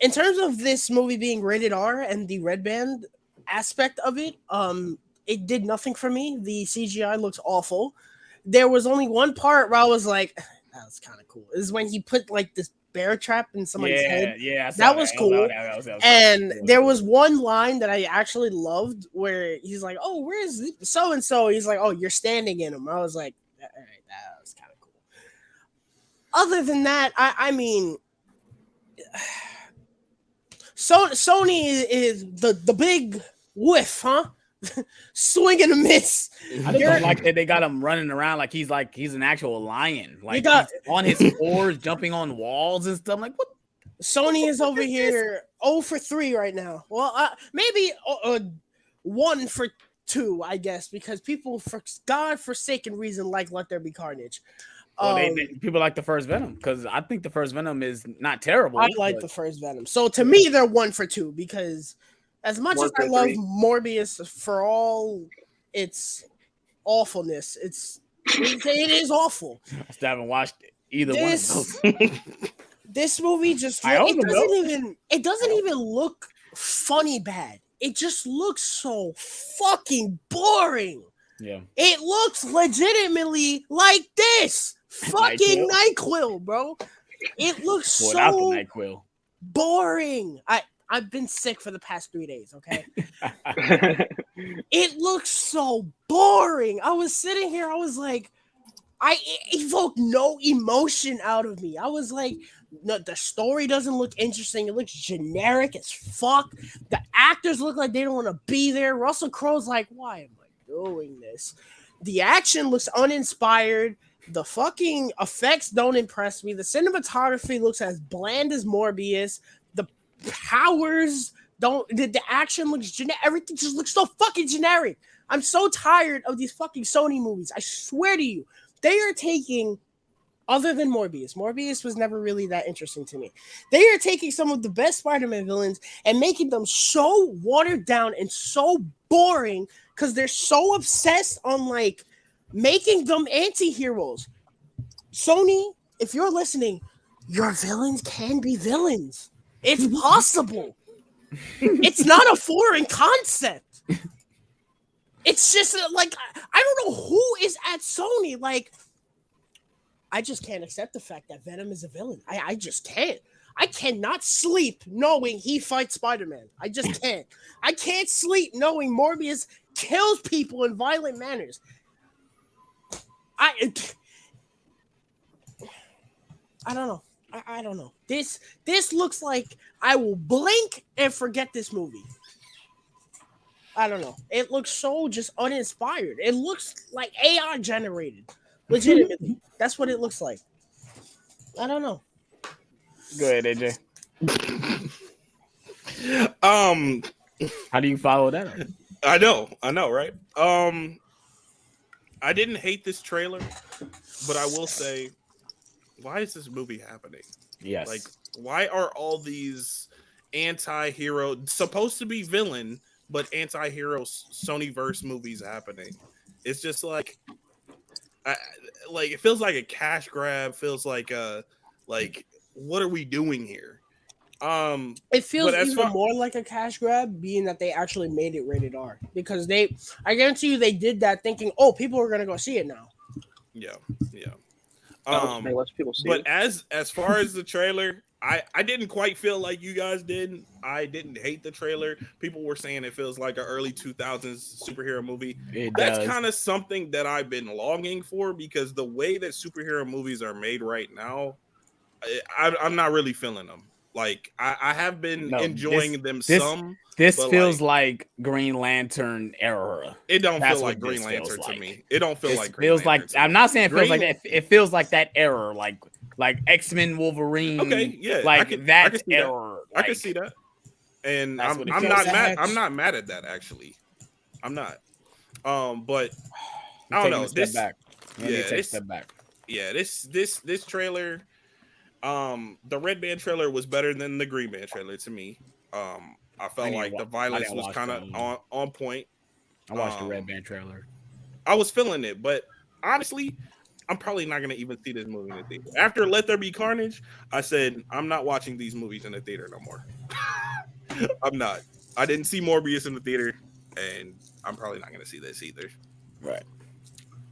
Speaker 2: In terms of this movie being rated R and the red band aspect of it, it did nothing for me. The CGI looks awful. There was only one part where I was like, that was kind of cool. Is when he put like this bear trap in somebody's head.
Speaker 1: Yeah,
Speaker 2: that was cool. And there was one line that I actually loved where he's like, "Oh, where's so and so?" He's like, "Oh, you're standing in him." I was like, "All right, that was kind of cool." Other than that, I mean, Sony is the big whiff, huh? Swing and a miss.
Speaker 1: I just don't like that they got him running around like he's an actual lion, like he's on his fours, jumping on walls and stuff. Like, what?
Speaker 2: Sony is over here 0 for 3 right now. Well, maybe 1 for 2, I guess, because people, for God-forsaken reason, like Let There Be Carnage.
Speaker 1: Well, people like the first Venom because I think the first Venom is not terrible.
Speaker 2: I like the first Venom. So to me, they're 1 for 2 because as much as I love Morbius for all its awfulness, it is awful.
Speaker 1: I still haven't watched either one of those.
Speaker 2: This movie just it doesn't even look funny bad. It just looks so fucking boring.
Speaker 1: Yeah.
Speaker 2: It looks legitimately like this. Fucking NyQuil, bro. It looks so boring. I've been sick for the past 3 days, okay? It looks so boring. I was sitting here, I was like, it evoked no emotion out of me. I was like, no, the story doesn't look interesting. It looks generic as fuck. The actors look like they don't want to be there. Russell Crowe's like, why am I doing this? The action looks uninspired. The fucking effects don't impress me. The cinematography looks as bland as Morbius. The powers don't. The action looks generic. Everything just looks so fucking generic. I'm so tired of these fucking Sony movies. I swear to you, they are taking. Other than Morbius. Morbius was never really that interesting to me. They are taking some of the best Spider-Man villains and making them so watered down and so boring because they're so obsessed on like making them anti-heroes. Sony, if you're listening, your villains can be villains. It's possible. It's not a foreign concept. It's just like, I don't know who is at Sony. Like, I just can't accept the fact that Venom is a villain. I just can't. I cannot sleep knowing he fights Spider-Man. I just can't. I can't sleep knowing Morbius kills people in violent manners. I don't know. I don't know. This looks like I will blink and forget this movie. I don't know. It looks so just uninspired. It looks like AI generated. Legitimately. That's what it looks like. I don't know.
Speaker 1: Go ahead, AJ. How do you follow that up?
Speaker 3: I know, right? I didn't hate this trailer, but I will say, why is this movie happening?
Speaker 1: Yes.
Speaker 3: Like, why are all these anti-hero, supposed to be villain, but anti-hero Sony-verse movies happening? It's just like, it feels like a cash grab. Feels like what are we doing here?
Speaker 2: It feels even more like a cash grab, being that they actually made it rated R. Because I guarantee you, they did that thinking, oh, people are gonna go see it now.
Speaker 3: Yeah.
Speaker 4: Less people see
Speaker 3: but
Speaker 4: it.
Speaker 3: as far as the trailer, I didn't quite feel like you guys did. I didn't hate the trailer. People were saying it feels like an early 2000s superhero movie. That's kind of something that I've been longing for, because the way that superhero movies are made right now, I'm not really feeling them. Like, I have been enjoying them some.
Speaker 1: This feels like Green Lantern era.
Speaker 3: It don't feel like Green Lantern to me. It don't feel like Green
Speaker 1: feels
Speaker 3: Lantern.
Speaker 1: I'm not saying it feels like that. It feels like that era, like X-Men, Wolverine.
Speaker 3: Okay, yeah,
Speaker 1: like
Speaker 3: I can see
Speaker 1: era.
Speaker 3: that. I can see that, and I'm not mad. I'm not mad at that, actually. I'm not. But I don't know.
Speaker 1: You need to take a step back.
Speaker 3: Yeah, this trailer, the Red Band trailer was better than the Green Band trailer to me. I felt like the violence was kind of on point.
Speaker 1: I watched the Red Band trailer.
Speaker 3: I was feeling it, but honestly, I'm probably not gonna even see this movie in the theater. After Let There Be Carnage, I said I'm not watching these movies in the theater no more. I'm not. I didn't see Morbius in the theater, and I'm probably not gonna see this either.
Speaker 1: Right.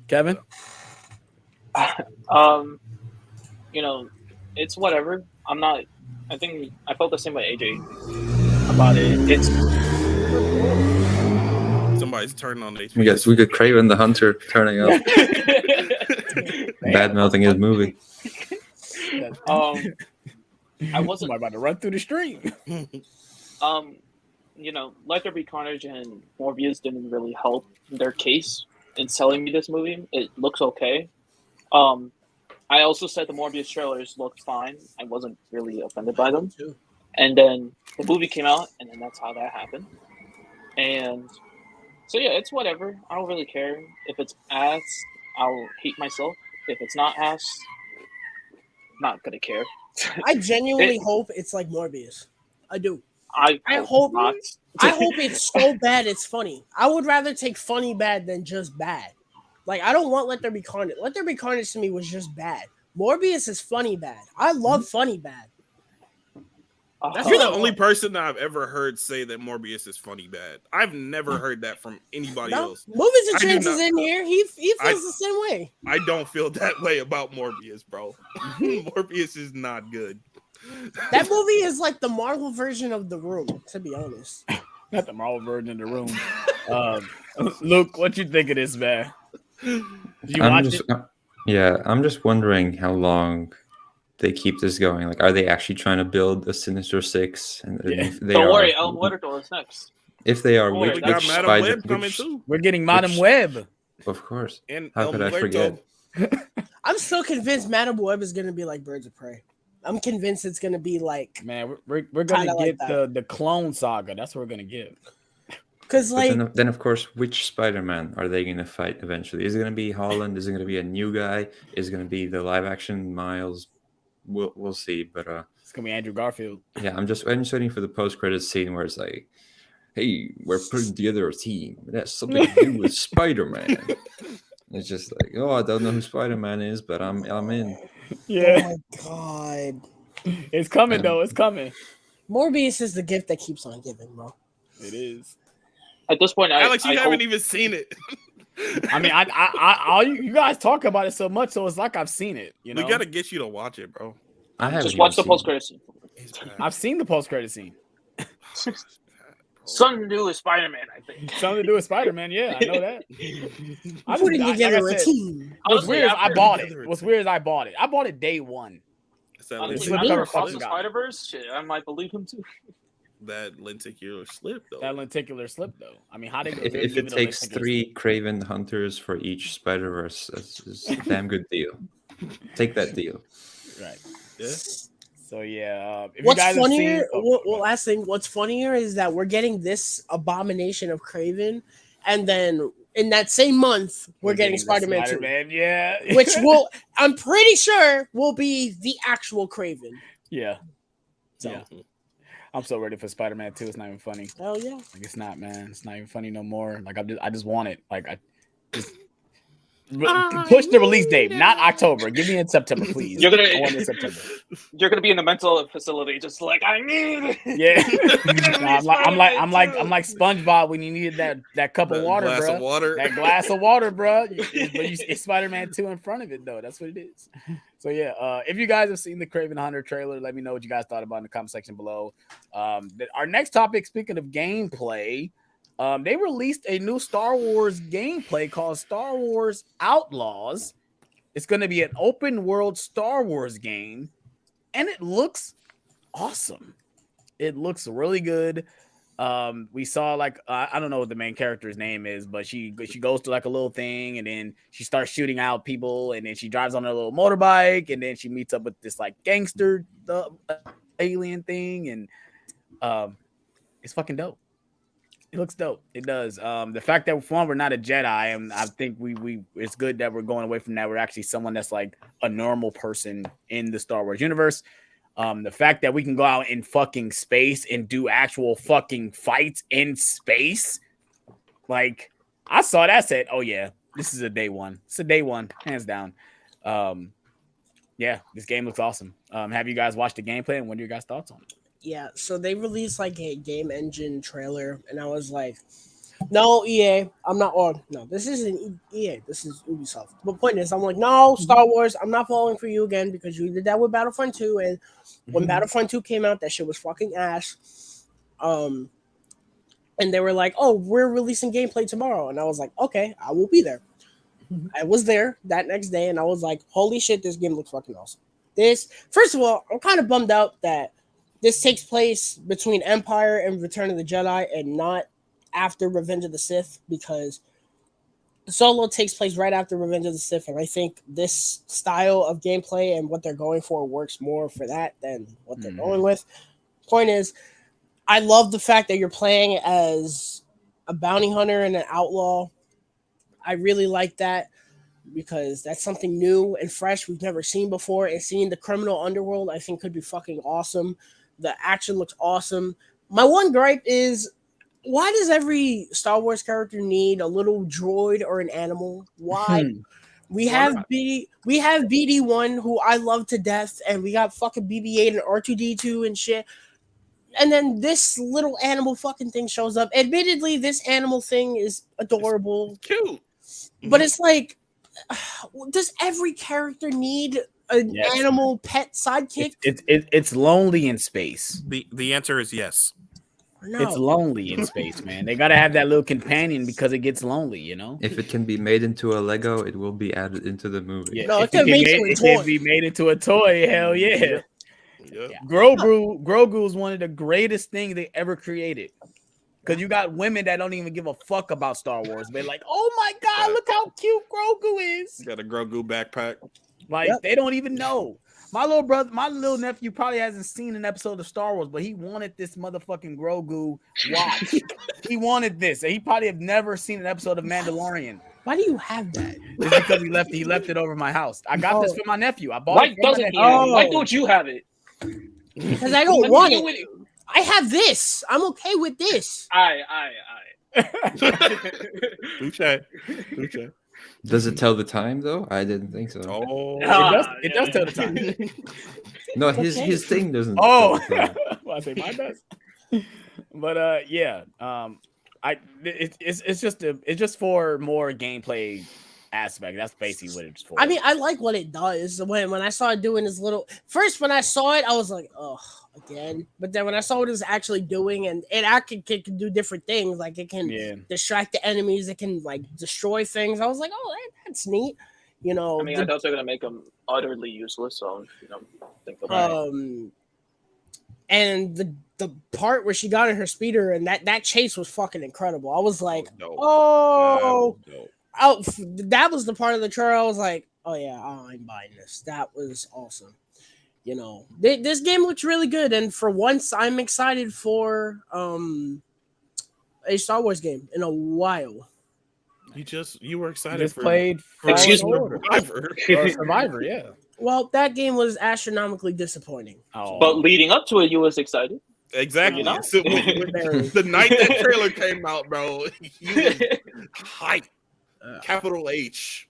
Speaker 1: Kevin?
Speaker 4: You know, it's whatever. I think I felt the same way AJ about it. It's
Speaker 3: Somebody's turning on the
Speaker 5: Yes, we could Craven the Hunter turning up, bad mouthing his movie.
Speaker 4: I wasn't
Speaker 1: about to run through the street.
Speaker 4: Let There Be Carnage and Morbius didn't really help their case in selling me this movie. It looks okay. I also said the Morbius trailers looked fine. I wasn't really offended by them. And then the movie came out, and then that's how that happened. And so yeah, it's whatever. I don't really care. If it's ass, I'll hate myself. If it's not ass, not gonna care.
Speaker 2: I genuinely hope it's like Morbius. I do.
Speaker 4: I hope not.
Speaker 2: I hope it's so bad it's funny. I would rather take funny bad than just bad. Like, I don't want Let There Be Carnage. Let There Be Carnage to me was just bad. Morbius is funny bad. I love funny bad.
Speaker 3: You're the only person that I've ever heard say that Morbius is funny bad. I've never heard that from anybody else.
Speaker 2: Movies and Trends is in here. He feels the same way.
Speaker 3: I don't feel that way about Morbius, bro. Morbius is not good.
Speaker 2: That movie is like the Marvel version of The Room, to be honest.
Speaker 1: Not the Marvel version of The Room. Luke, what you think of this, man? You watch it?
Speaker 5: Yeah, I'm just wondering how long they keep this going. Like, are they actually trying to build a Sinister Six? And if they
Speaker 4: don't worry, Alan Whitaker is next.
Speaker 5: If they are,
Speaker 3: we got Madam Web coming too.
Speaker 1: We're getting Madam Web.
Speaker 5: Of course.
Speaker 3: And
Speaker 5: how could I forget?
Speaker 2: I'm still convinced Madam Web is going to be like Birds of Prey. I'm convinced it's going to be like...
Speaker 1: Man, we're going to get the Clone Saga. That's what we're going to get.
Speaker 2: Because, like...
Speaker 5: Then, of course, which Spider-Man are they going to fight eventually? Is it going to be Holland? Is it going to be a new guy? Is it going to be the live-action Miles? We'll see, but...
Speaker 1: It's going to be Andrew Garfield.
Speaker 5: Yeah, I'm just waiting for the post-credits scene where it's like, hey, we're putting together a team. It has something to do with Spider-Man. It's just like, oh, I don't know who Spider-Man is, but I'm in.
Speaker 1: Yeah.
Speaker 2: Oh my god.
Speaker 1: It's coming, though. It's coming.
Speaker 2: Morbius is the gift that keeps on giving, bro.
Speaker 1: It is.
Speaker 4: At this point,
Speaker 3: Alex, you haven't even seen it.
Speaker 1: I mean, I you guys talk about it so much, so it's like I've seen it. You know,
Speaker 3: we gotta get you to watch it, bro.
Speaker 5: I haven't
Speaker 4: just watch the post-credit scene.
Speaker 1: I've seen the post-credit scene.
Speaker 4: Something to do with Spider-Man, I think.
Speaker 1: Something to do with Spider-Man, yeah, I know that.
Speaker 2: I'm putting together a team.
Speaker 1: What's weird is I bought it. What's weird is I bought it. I bought it day one.
Speaker 4: Honestly, after Across the Spider-Verse, shit, I might believe him too.
Speaker 3: That lenticular slip, though.
Speaker 1: I mean, how did
Speaker 5: if it takes 3 Craven Hunters for each Spider-Verse, that's a damn good deal. Take that deal.
Speaker 1: Right.
Speaker 3: Yeah.
Speaker 1: So yeah,
Speaker 2: what's funnier? Last thing. What's funnier is that we're getting this abomination of Craven, and then in that same month we're getting Spider-Man 2.
Speaker 1: Yeah.
Speaker 2: Which I'm pretty sure will be the actual Craven.
Speaker 1: Yeah. So. Yeah. I'm so ready for Spider-Man 2. It's not even funny.
Speaker 2: Hell yeah.
Speaker 1: Like, it's not, man. It's not even funny no more. Like, I just want it. Like, I just push the release date, not October. Give me in September, please.
Speaker 4: I
Speaker 1: want it in September.
Speaker 4: You're gonna be in the mental facility, just like I need.
Speaker 1: Yeah. I'm like SpongeBob when you needed that cup of water, bro. That glass of water, bro. But it's Spider-Man 2 in front of it, though. That's what it is. So yeah, if you guys have seen the Craven Hunter trailer, let me know what you guys thought about in the comment section below. Our next topic, speaking of gameplay. They released a new Star Wars gameplay called Star Wars Outlaws. It's going to be an open world Star Wars game, and it looks awesome. It looks really good. We saw like I don't know what the main character's name is, but she goes to like a little thing, and then she starts shooting out people, and then she drives on her little motorbike, and then she meets up with this like gangster alien thing, and it's fucking dope. It looks dope. It does. The fact that we're not a Jedi, and I think we it's good that we're going away from that. We're actually someone that's like a normal person in the Star Wars universe. The fact that we can go out in fucking space and do actual fucking fights in space, like I saw that, said, "Oh yeah, this is a day one. It's a day one, hands down." Yeah, this game looks awesome. Have you guys watched the gameplay, and what are your guys' thoughts on it?
Speaker 2: Yeah, so they released like a game engine trailer, and I was like, no, EA, I'm not on. No, this isn't EA, this is Ubisoft. But point is, I'm like, no, Star Wars, I'm not falling for you again because you did that with Battlefront 2. And when Battlefront 2 came out, that shit was fucking ass. And they were like, oh, we're releasing gameplay tomorrow. And I was like, okay, I will be there. I was there that next day, and I was like, holy shit, this game looks fucking awesome. First of all, I'm kind of bummed out that this takes place between Empire and Return of the Jedi and not after Revenge of the Sith, because Solo takes place right after Revenge of the Sith, and I think this style of gameplay and what they're going for works more for that than what they're going with. Point is, I love the fact that you're playing as a bounty hunter and an outlaw. I really like that because that's something new and fresh we've never seen before, and seeing the criminal underworld I think could be fucking awesome. The action looks awesome. My one gripe is, why does every Star Wars character need a little droid or an animal? Why? We have BD1, who I love to death, and we got fucking BB-8 and R2D2 and shit. And then this little animal fucking thing shows up. Admittedly, this animal thing is adorable.
Speaker 3: It's cute.
Speaker 2: But it's like, does every character need an animal pet sidekick?
Speaker 1: It's lonely in space.
Speaker 3: The answer is yes.
Speaker 2: No.
Speaker 1: It's lonely in space, man. They gotta have that little companion because it gets lonely, you know.
Speaker 5: If it can be made into a Lego, it will be added into the movie.
Speaker 1: Yeah,
Speaker 2: No,
Speaker 1: if it can be made into a toy, hell yeah.
Speaker 3: Yep.
Speaker 1: Grogu is one of the greatest things they ever created. Because you got women that don't even give a fuck about Star Wars. They're like, oh my God, look how cute Grogu is.
Speaker 3: Got a Grogu backpack.
Speaker 1: Like, they don't even know. My little nephew probably hasn't seen an episode of Star Wars, but he wanted this motherfucking Grogu watch. He wanted this. And he probably have never seen an episode of Mandalorian.
Speaker 2: Why do you have that?
Speaker 1: It's because he left it over my house. I got this for my nephew. I bought
Speaker 4: Why
Speaker 1: it for
Speaker 4: doesn't
Speaker 1: my
Speaker 4: he?
Speaker 1: nephew.
Speaker 4: Why don't you have it?
Speaker 2: Because I don't want it. I have this. I'm okay with this.
Speaker 3: Touche.
Speaker 5: Does it tell the time though? I didn't think so.
Speaker 3: Oh,
Speaker 1: it does tell the time.
Speaker 5: No, his thing doesn't.
Speaker 1: Oh, well, I say mine does. But it's just for more gameplay aspect. That's basically what it's for.
Speaker 2: I mean, I like what it does. When I saw it doing this little, first when I saw it, I was like, oh, again. But then when I saw what it was actually doing, and it can do different things, like it can distract the enemies, it can like destroy things. I was like, oh, that's neat. You know,
Speaker 4: I mean, I doubt they're gonna make them utterly useless. So think about it.
Speaker 2: And the part where she got in her speeder and that chase was fucking incredible. I was like, that was the part of the trailer I was like, oh yeah, I'm buying this. That was awesome. You know, this game looks really good, and for once, I'm excited for a Star Wars game in a while.
Speaker 3: You were excited.
Speaker 1: You just played Survivor, yeah.
Speaker 2: Well, that game was astronomically disappointing.
Speaker 1: Oh.
Speaker 4: But leading up to it, you was excited.
Speaker 3: Exactly. So the night that trailer came out, bro, you was hype. Capital H.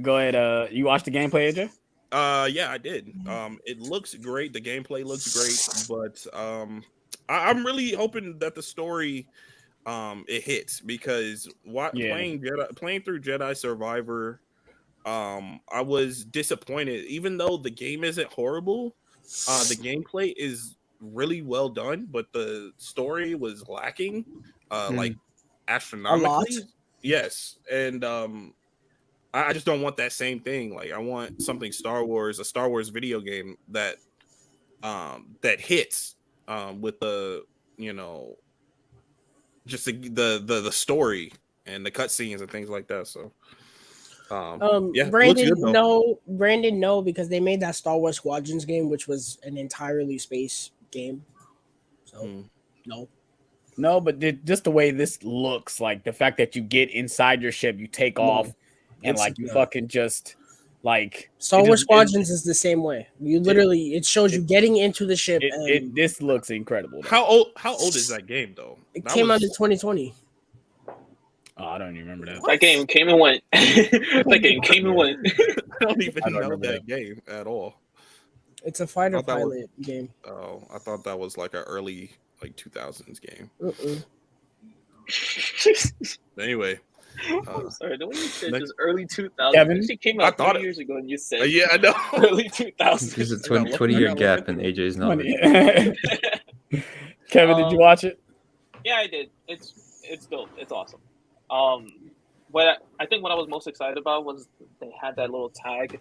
Speaker 1: Go ahead. You watched the gameplay, AJ?
Speaker 3: Yeah, I did. It looks great. The gameplay looks great, but I'm really hoping that the story it hits, because playing through Jedi Survivor, I was disappointed. Even though the game isn't horrible, the gameplay is really well done, but the story was lacking, like astronomically. Yes, and I just don't want that same thing. Like, I want something Star Wars, a Star Wars video game that that hits with the, just the story and the cutscenes and things like that. So yeah,
Speaker 2: Brandon, no, because they made that Star Wars Squadrons game, which was an entirely space game. So no.
Speaker 1: No, but just the way this looks, like the fact that you get inside your ship, you take off, and like you fucking just like
Speaker 2: Star Wars Squadrons is the same way. You literally, it shows you getting into the ship, and
Speaker 1: this looks incredible. Though.
Speaker 3: How old is that game though?
Speaker 2: It came out in 2020.
Speaker 1: Oh, I don't even remember that.
Speaker 4: That game came and went. That game came and went.
Speaker 3: I don't even know that game at all.
Speaker 2: It's a fighter pilot game.
Speaker 3: Oh, I thought that was like an early 2000s game. Anyway,
Speaker 4: I'm sorry. The way you said just early 2000s.
Speaker 1: Kevin,
Speaker 4: She came out 3 years ago, and you said
Speaker 3: yeah, I know.
Speaker 4: early 2000s.
Speaker 5: There's a 20-year gap in AJ's knowledge.
Speaker 1: Kevin, did you watch it?
Speaker 4: Yeah, I did. It's dope. It's awesome. I think what I was most excited about was they had that little tag,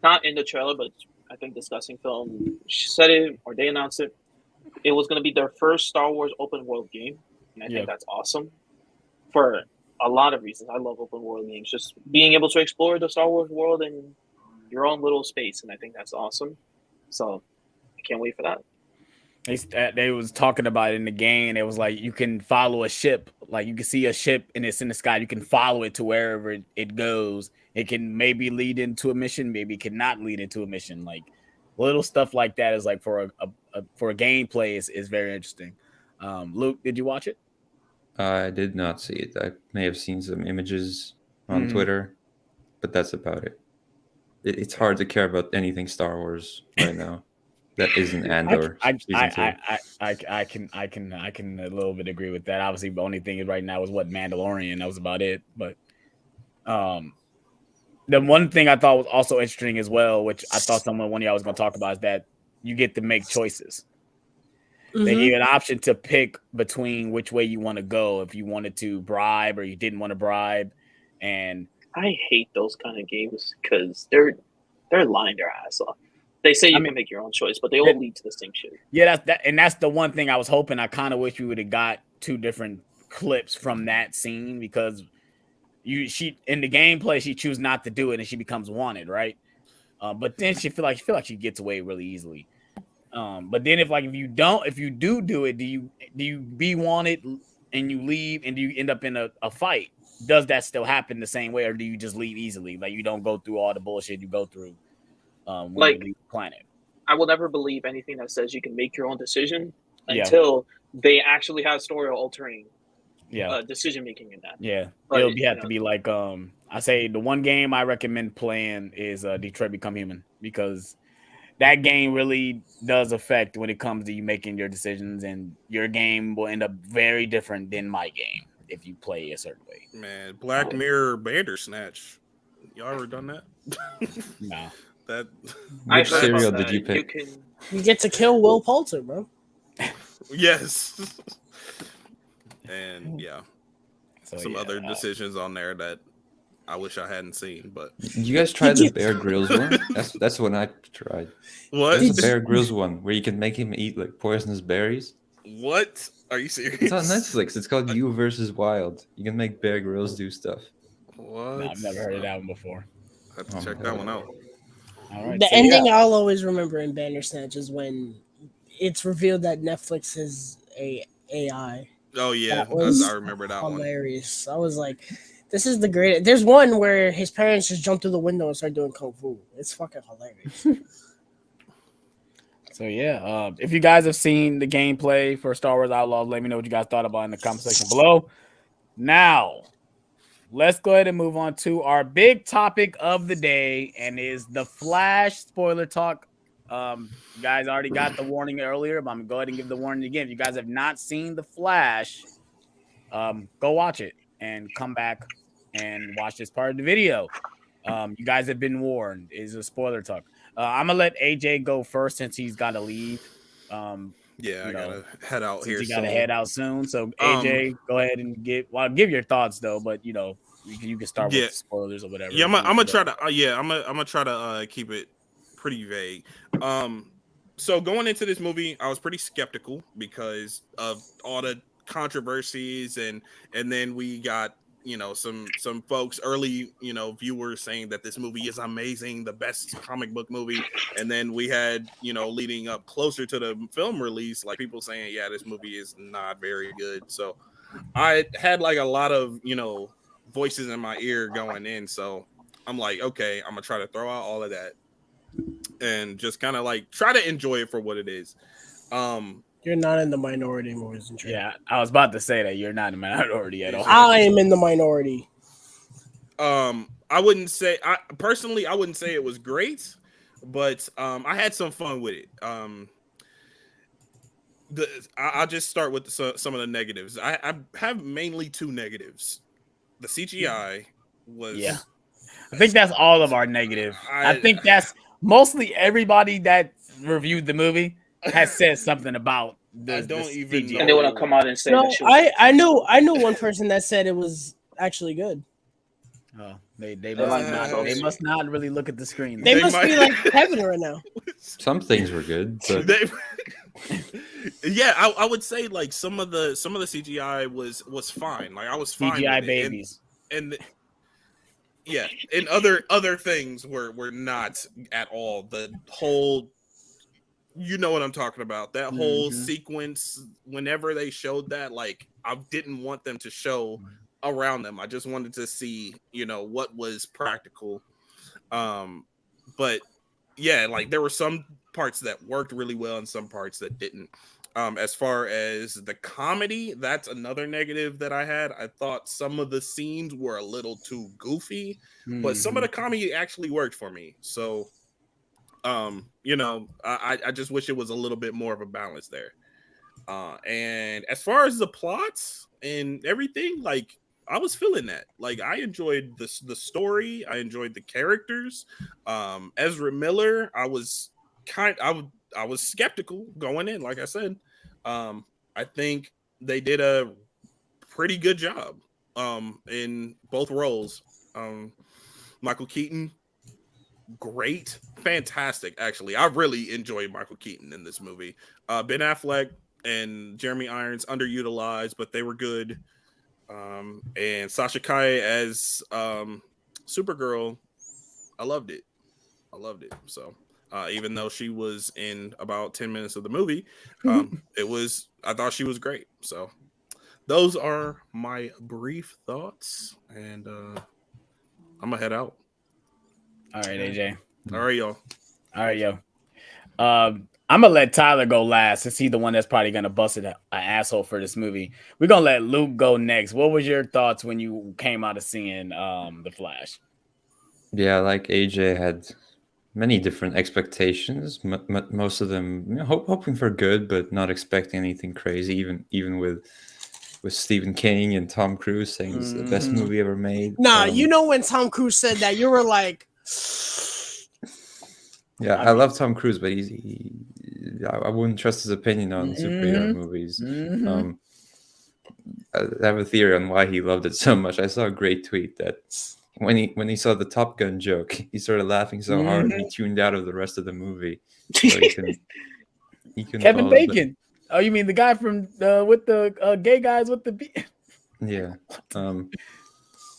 Speaker 4: not in the trailer, but I think Discussing Film said it or they announced it. It was going to be their first Star Wars open world game, and I think that's awesome for a lot of reasons. I love open world games, just being able to explore the Star Wars world in your own little space, and I think that's awesome. So I can't wait for that.
Speaker 1: They was talking about it in the game. It was like you can follow a ship, like you can see a ship and it's in the sky. You can follow it to wherever it goes. It can maybe lead into a mission, maybe it cannot lead into a mission. Like little stuff like that is like for a gameplay is very interesting. Luke, did you watch it?
Speaker 5: I did not see it. I may have seen some images on Twitter, but that's about it. It's hard to care about anything Star Wars right now. That isn't Andor.
Speaker 1: I can a little bit agree with that. Obviously, the only thing right now is what Mandalorian. That was about it. But the one thing I thought was also interesting as well, which I thought one of y'all was going to talk about, is that you get to make choices. They gave you an option to pick between which way you want to go, if you wanted to bribe or you didn't want to bribe. And
Speaker 4: I hate those kind of games because they're lying their ass off. They say you can make your own choice, but they all lead to the same shit.
Speaker 1: Yeah, that's the one thing I was hoping. I kind of wish we would have got 2 different clips from that scene, because she in the gameplay she chooses not to do it and she becomes wanted, right? But then she feel like she gets away really easily. But then if you do it, do you be wanted and you leave and do you end up in a fight? Does that still happen the same way, or do you just leave easily? Like you don't go through all the bullshit you go through. When you leave the planet.
Speaker 4: I will never believe anything that says you can make your own decision until they actually have story altering decision making in that.
Speaker 1: Yeah, but it'll have to be like I say the one game I recommend playing is Detroit Become Human, because that game really does affect when it comes to you making your decisions, and your game will end up very different than my game if you play a certain way.
Speaker 3: Man, Black Mirror Bandersnatch. Y'all ever done that?
Speaker 1: No.
Speaker 5: Which cereal did you pick?
Speaker 2: You get to kill Will Poulter, bro.
Speaker 3: Yes. And some other decisions on there that I wish I hadn't seen. But
Speaker 5: you guys tried the Bear Grylls one? That's the one I tried.
Speaker 3: What?
Speaker 5: That's the Bear Grylls one where you can make him eat like poisonous berries.
Speaker 3: What? Are you serious?
Speaker 5: It's on Netflix. It's called You vs. Wild. You can make Bear Grylls do stuff.
Speaker 3: What?
Speaker 1: No, I've never heard of that one before.
Speaker 3: I have to check that one out.
Speaker 1: All right,
Speaker 2: the ending I'll always remember in Bandersnatch is when it's revealed that Netflix is a AI.
Speaker 3: Oh yeah, I remember that one.
Speaker 2: Hilarious. I was like, this is the greatest. There's one where his parents just jump through the window and start doing kung fu. It's fucking hilarious.
Speaker 1: So if you guys have seen the gameplay for Star Wars Outlaws, let me know what you guys thought about in the comment section below. Now, let's go ahead and move on to our big topic of the day, and is the Flash spoiler talk. You guys already got the warning earlier, but I'm gonna go ahead and give the warning again. If you guys have not seen the Flash, go watch it and come back and watch this part of the video. You guys have been warned. It's a spoiler talk. I'm gonna let AJ go first since he's got to leave.
Speaker 3: I gotta head out here.
Speaker 1: You gotta head out soon. So AJ, go ahead and give your thoughts though. But you can start with spoilers or whatever.
Speaker 3: Yeah, I'm gonna try to. I'm gonna try to keep it pretty vague. So going into this movie, I was pretty skeptical because of all the controversies, and then we got some folks, early viewers, saying that this movie is amazing, the best comic book movie, and then we had leading up closer to the film release, like people saying, yeah, this movie is not very good. So I had like a lot of voices in my ear going in, so I'm like, okay, I'm gonna try to throw out all of that and just kind of like try to enjoy it for what it is.
Speaker 2: You're not in the minority, Moise and Trey.
Speaker 1: Yeah, I was about to say that you're not in the minority at all.
Speaker 2: I am in the minority.
Speaker 3: I wouldn't say I wouldn't say it was great, but I had some fun with it. I'll just start with some of the negatives. I have mainly two negatives. The CGI was
Speaker 1: I think that's all of our negative. I think that's mostly everybody that reviewed the movie has said something about
Speaker 3: I don't even
Speaker 1: CGI.
Speaker 3: know.
Speaker 4: And they want to come out and say
Speaker 2: No,
Speaker 4: that shit.
Speaker 2: I know one person that said it was actually good.
Speaker 1: Oh, they must not really look at the screen.
Speaker 2: They must be like Kevin right now.
Speaker 5: Some things were good, but
Speaker 3: yeah, I would say like some of the CGI was fine. Like I was fine
Speaker 1: CGI
Speaker 3: with it.
Speaker 1: babies.
Speaker 3: And yeah, and other things were not at all. The whole, you know what I'm talking about. That whole sequence, whenever they showed that, like I didn't want them to show around them. I just wanted to see, what was practical. But yeah, like there were some parts that worked really well and some parts that didn't. As far as the comedy, that's another negative that I had. I thought some of the scenes were a little too goofy, but some of the comedy actually worked for me. So, I just wish it was a little bit more of a balance there. And as far as the plots and everything, like I was feeling that. Like I enjoyed the story. I enjoyed the characters. Ezra Miller, I was skeptical going in. Like I said, I think they did a pretty good job in both roles. Michael Keaton, great, fantastic. Actually, I really enjoyed Michael Keaton in this movie. Ben Affleck and Jeremy Irons underutilized, but they were good. And Sasha Calle as Supergirl, I loved it. So even though she was in about 10 minutes of the movie, I thought she was great. So those are my brief thoughts, and I'm gonna head out.
Speaker 1: All right, AJ.
Speaker 3: All right, y'all.
Speaker 1: All right, yo. I'm gonna let Tyler go last since he's the one that's probably gonna bust an asshole for this movie. We're gonna let Luke go next. What was your thoughts when you came out of seeing The Flash?
Speaker 5: yeah, like AJ had many different expectations. Most of them hoping for good, but not expecting anything crazy. Even with Stephen King and Tom Cruise saying it's the best movie ever made.
Speaker 2: Nah, when Tom Cruise said that, you were like,
Speaker 5: yeah, I love Tom Cruise, but I wouldn't trust his opinion on superhero movies. I have a theory on why he loved it so much. I saw a great tweet that when he saw the Top Gun joke, he started laughing so hard he tuned out of the rest of the movie. So he couldn't
Speaker 1: Kevin Bacon. Oh, you mean the guy from with the gay guys with the
Speaker 5: yeah. No,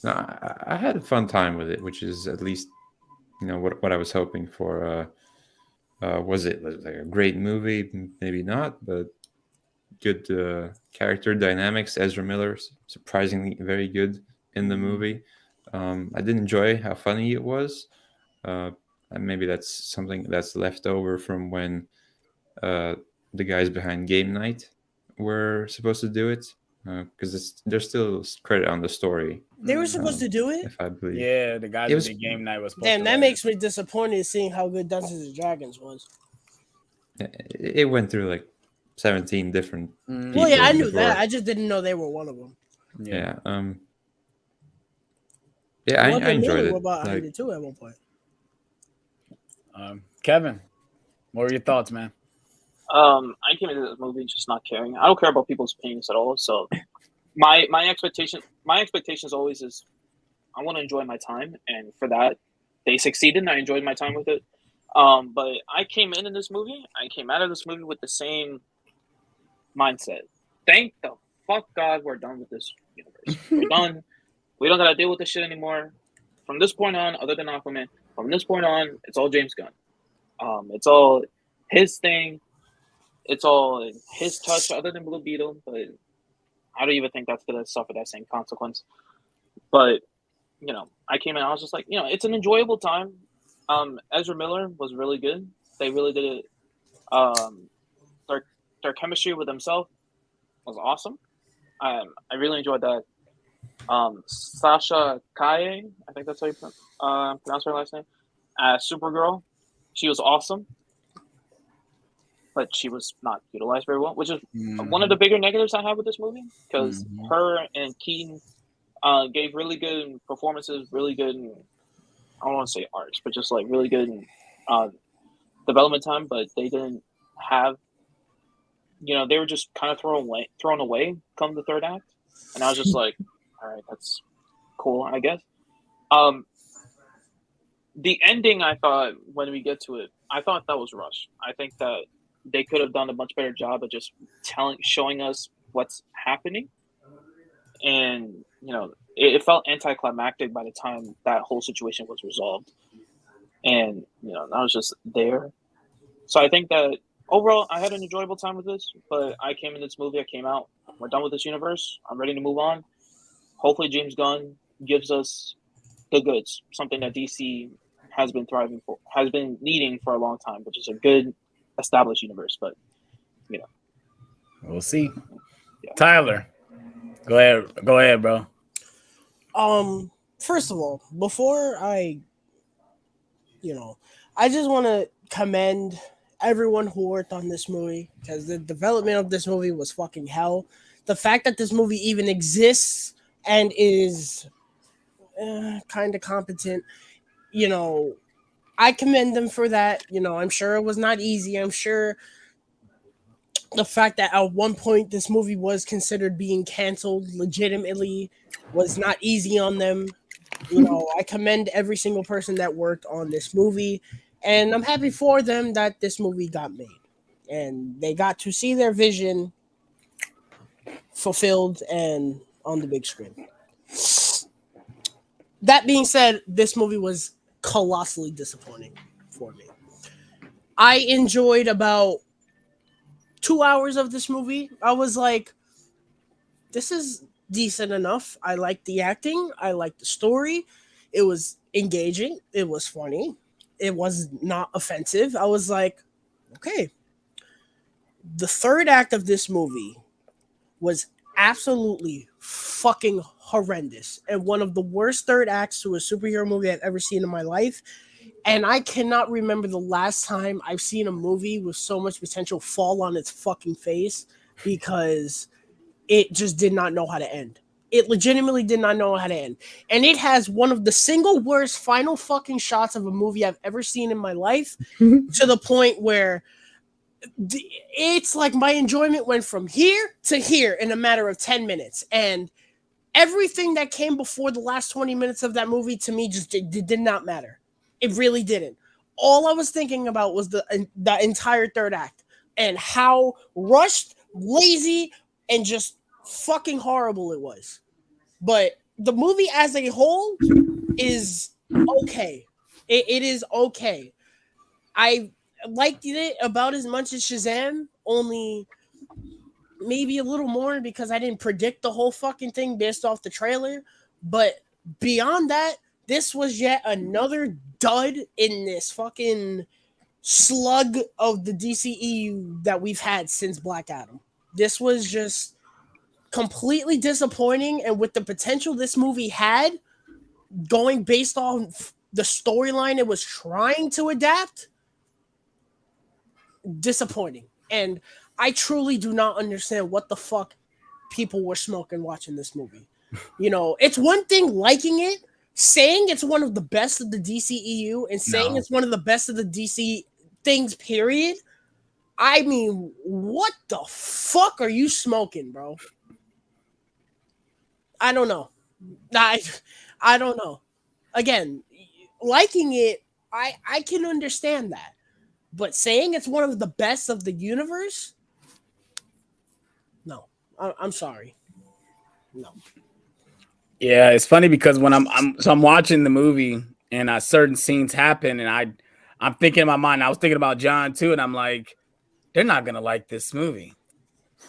Speaker 5: I had a fun time with it, which is at least what I was hoping for. Was it like a great movie? Maybe not, but good character dynamics. Ezra Miller surprisingly very good in the movie. I did enjoy how funny it was. And maybe that's something that's left over from when the guys behind Game Night were supposed to do it, because there's still credit on the story.
Speaker 2: they were supposed to do it?
Speaker 5: If I believe.
Speaker 1: Yeah, the guys with the Game Night was supposed
Speaker 2: Damn,
Speaker 1: to
Speaker 2: that
Speaker 1: write
Speaker 2: makes me disappointed seeing how good Dungeons and Dragons was.
Speaker 5: It went through like 17 different people.
Speaker 2: Well, yeah, I knew
Speaker 5: before.
Speaker 2: that. I just didn't know they were one of them.
Speaker 5: Yeah. Yeah, I enjoyed it.
Speaker 2: I did too at one point.
Speaker 1: Kevin, what were your thoughts, man?
Speaker 4: I came into this movie just not caring. I don't care about people's opinions at all. So my expectations always is I want to enjoy my time, and for that they succeeded and I enjoyed my time with it. But I came in this movie, I came out of this movie with the same mindset. Thank the fuck God we're done with this universe. We're done. We don't gotta deal with this shit anymore. From this point on, other than Aquaman, from this point on, it's all James Gunn. It's all his thing. It's all his touch, other than Blue Beetle. But I don't even think that's gonna suffer that same consequence. But I came in. I was just like, it's an enjoyable time. Ezra Miller was really good. They really did it. Their chemistry with himself was awesome. I really enjoyed that. Sasha Kaye, I think that's how you pronounce her last name. Supergirl, she was awesome, but she was not utilized very well, which is one of the bigger negatives I have with this movie, because her and Keaton gave really good performances, really good. I don't want to say arcs, but just like really good development time. But they didn't have, they were just kind of thrown away come the third act, and I was just like, all right, that's cool, I guess. The ending, I thought, when we get to it, I thought that was rushed. I think that they could have done a much better job of just showing us what's happening. And, it felt anticlimactic by the time that whole situation was resolved. And, I was just there. So I think that overall, I had an enjoyable time with this, but I came in this movie, I came out, we're done with this universe, I'm ready to move on. Hopefully James Gunn gives us the goods, something that DC has been thriving for, has been needing for a long time, which is a good established universe. But
Speaker 1: we'll see. Yeah. Tyler, go ahead, bro.
Speaker 2: First of all, before I just want to commend everyone who worked on this movie, because the development of this movie was fucking hell. The fact that this movie even exists and is kind of competent, I commend them for that. I'm sure it was not easy. I'm sure the fact that at one point this movie was considered being canceled legitimately was not easy on them. I commend every single person that worked on this movie, and I'm happy for them that this movie got made and they got to see their vision fulfilled and on the big screen. That being said, this movie was colossally disappointing for me. I enjoyed about 2 hours of this movie. I was like, this is decent enough. I liked the acting. I liked the story. It was engaging. It was funny. It was not offensive. I was like, okay. The third act of this movie was absolutely fucking horrendous and one of the worst third acts to a superhero movie I've ever seen in my life. And I cannot remember the last time I've seen a movie with so much potential fall on its fucking face, because it just did not know how to end. It legitimately did not know how to end. And it has one of the single worst final fucking shots of a movie I've ever seen in my life, to the point where it's like my enjoyment went from here to here in a matter of 10 minutes. And everything that came before the last 20 minutes of that movie to me just did not matter. It really didn't. All I was thinking about was the entire third act and how rushed, lazy, and just fucking horrible it was. But the movie as a whole is okay. It is okay. I liked it about as much as Shazam, only maybe a little more because I didn't predict the whole fucking thing based off the trailer. But beyond that, this was yet another dud in this fucking slug of the DCEU that we've had since Black Adam. This was just completely disappointing, and with the potential this movie had, going based on the storyline it was trying to adapt, disappointing. And I truly do not understand what the fuck people were smoking watching this movie. It's one thing liking it, saying it's one of the best of the DCEU, and saying it's one of the best of the DC things, period. I mean, what the fuck are you smoking, bro? I don't know. I don't know. Again, liking it, I can understand that. But saying it's one of the best of the universe? No. I'm sorry. No.
Speaker 1: Yeah, it's funny because when I'm watching the movie and certain scenes happen, and I'm thinking in my mind, I was thinking about John too, and I'm like, they're not gonna like this movie,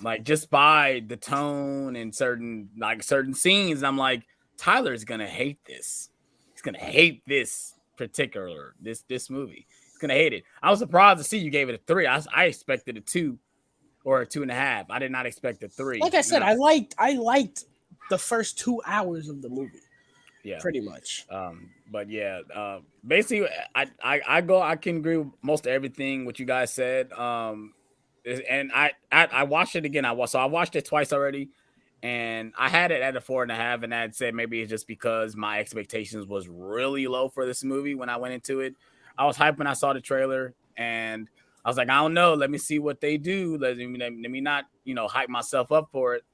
Speaker 1: like just by the tone and certain scenes. And I'm like, Tyler's gonna hate this. He's gonna hate this particular this movie. He's gonna hate it. I was surprised to see you gave it a 3. I expected a 2 or a 2.5. I did not expect a 3.
Speaker 2: Like I said, I liked the first 2 hours of the movie.
Speaker 1: Yeah,
Speaker 2: pretty much.
Speaker 1: But yeah, basically, I can agree with most of everything what you guys said. And I watched it again. I watched it twice already, and I had it at a 4.5, and I had said maybe it's just because my expectations was really low for this movie when I went into it. I was hyped when I saw the trailer, and I was like, I don't know. Let me see what they do. Let me not hype myself up for it.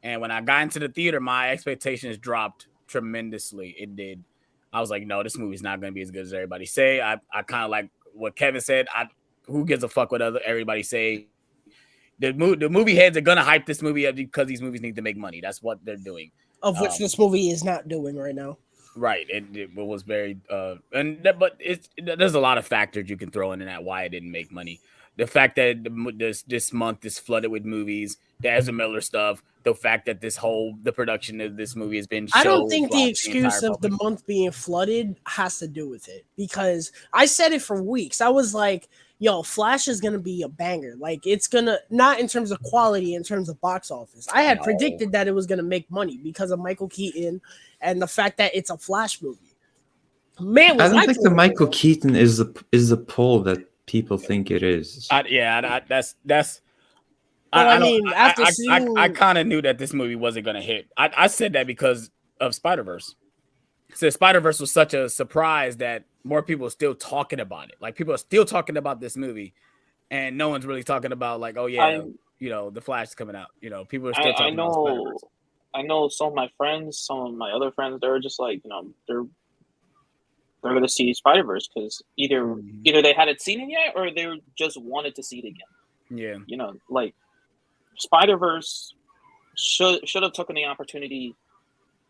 Speaker 1: And when I got into the theater, my expectations dropped tremendously. It did. I was like, no, this movie's not going to be as good as everybody say. I kind of like what Kevin said. Who gives a fuck what everybody say? The movie heads are going to hype this movie up because these movies need to make money. That's what they're doing.
Speaker 2: Of which this movie is not doing right now.
Speaker 1: Right. It was very but there's a lot of factors you can throw in that why it didn't make money. The fact that this month is flooded with movies, the Ezra Miller stuff, the fact that the production of this movie has been.
Speaker 2: I don't think the excuse of the month being flooded has to do with it, because I said it for weeks. I was like, yo, Flash is going to be a banger. Like, it's going to, not in terms of quality, in terms of box office. I had predicted that it was going to make money because of Michael Keaton and the fact that it's a Flash movie. Man,
Speaker 5: I don't think the Michael Keaton is the pull that people think it is.
Speaker 1: That's.
Speaker 2: Well, I mean, after seeing...
Speaker 1: I kind of knew that this movie wasn't going to hit. I said that because of Spider-Verse. So Spider-Verse was such a surprise that more people are still talking about it. Like, people are still talking about this movie, and no one's really talking about, like, oh yeah, the Flash is coming out. People are still talking about Spider-Verse.
Speaker 4: I know some of my friends, some of my other friends, they're just like, they're going to see Spider-Verse because either they hadn't seen it yet or they just wanted to see it again.
Speaker 1: Yeah.
Speaker 4: Like, Spider-Verse should have taken the opportunity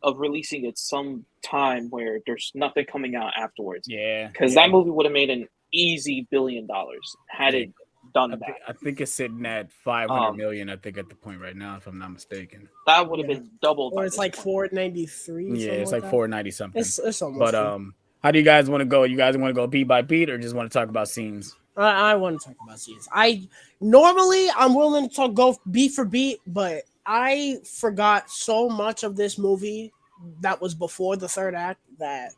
Speaker 4: of releasing it some time where there's nothing coming out afterwards.
Speaker 1: Yeah.
Speaker 4: Because that movie would have made an easy $1 billion had it done that.
Speaker 1: I think it's sitting at 500 million, I think, at the point right now, if I'm not mistaken.
Speaker 4: That would have been doubled.
Speaker 2: Or it's like 493.
Speaker 1: Yeah, it's like 490 something.
Speaker 2: It's almost.
Speaker 1: But how do you guys want to go? You guys want to go beat by beat or just want to talk about scenes?
Speaker 2: I want to talk about scenes. I'm willing to go beat for beat, but I forgot so much of this movie that was before the third act that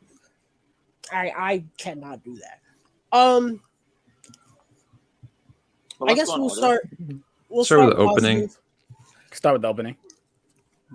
Speaker 2: I cannot do that. I guess we'll start.
Speaker 5: Start with the opening.
Speaker 1: Start with the opening.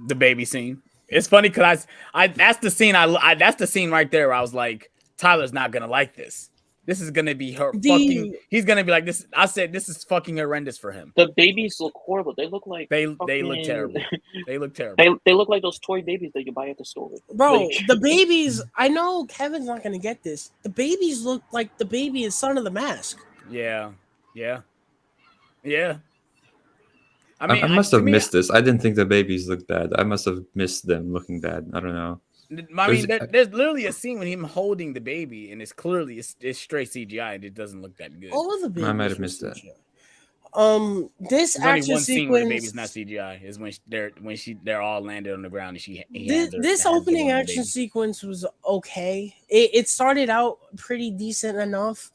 Speaker 1: The baby scene. It's funny because that's the scene that's the scene right there where I was like, Tyler's not gonna like this. This is gonna be fucking. He's gonna be like this. I said this is fucking horrendous for him.
Speaker 4: The babies look horrible. They look like
Speaker 1: they look terrible. They look terrible.
Speaker 4: They look like those toy babies that you buy at the store.
Speaker 2: Bro, the babies. I know Kevin's not gonna get this. The babies look like the baby is Son of the Mask.
Speaker 1: Yeah. I
Speaker 5: mean, I must have missed this. I didn't think the babies looked bad. I must have missed them looking bad. I don't know.
Speaker 1: I mean, there's literally a scene with him holding the baby, and it's clearly it's straight CGI, and it doesn't look that good.
Speaker 2: All of the babies.
Speaker 5: I might have missed that.
Speaker 2: This
Speaker 1: There's
Speaker 2: action
Speaker 1: only one scene where the baby's
Speaker 2: sequence.
Speaker 1: not CGI. Is when they're all landed on the ground, and
Speaker 2: This opening action sequence was okay. It started out pretty decent enough,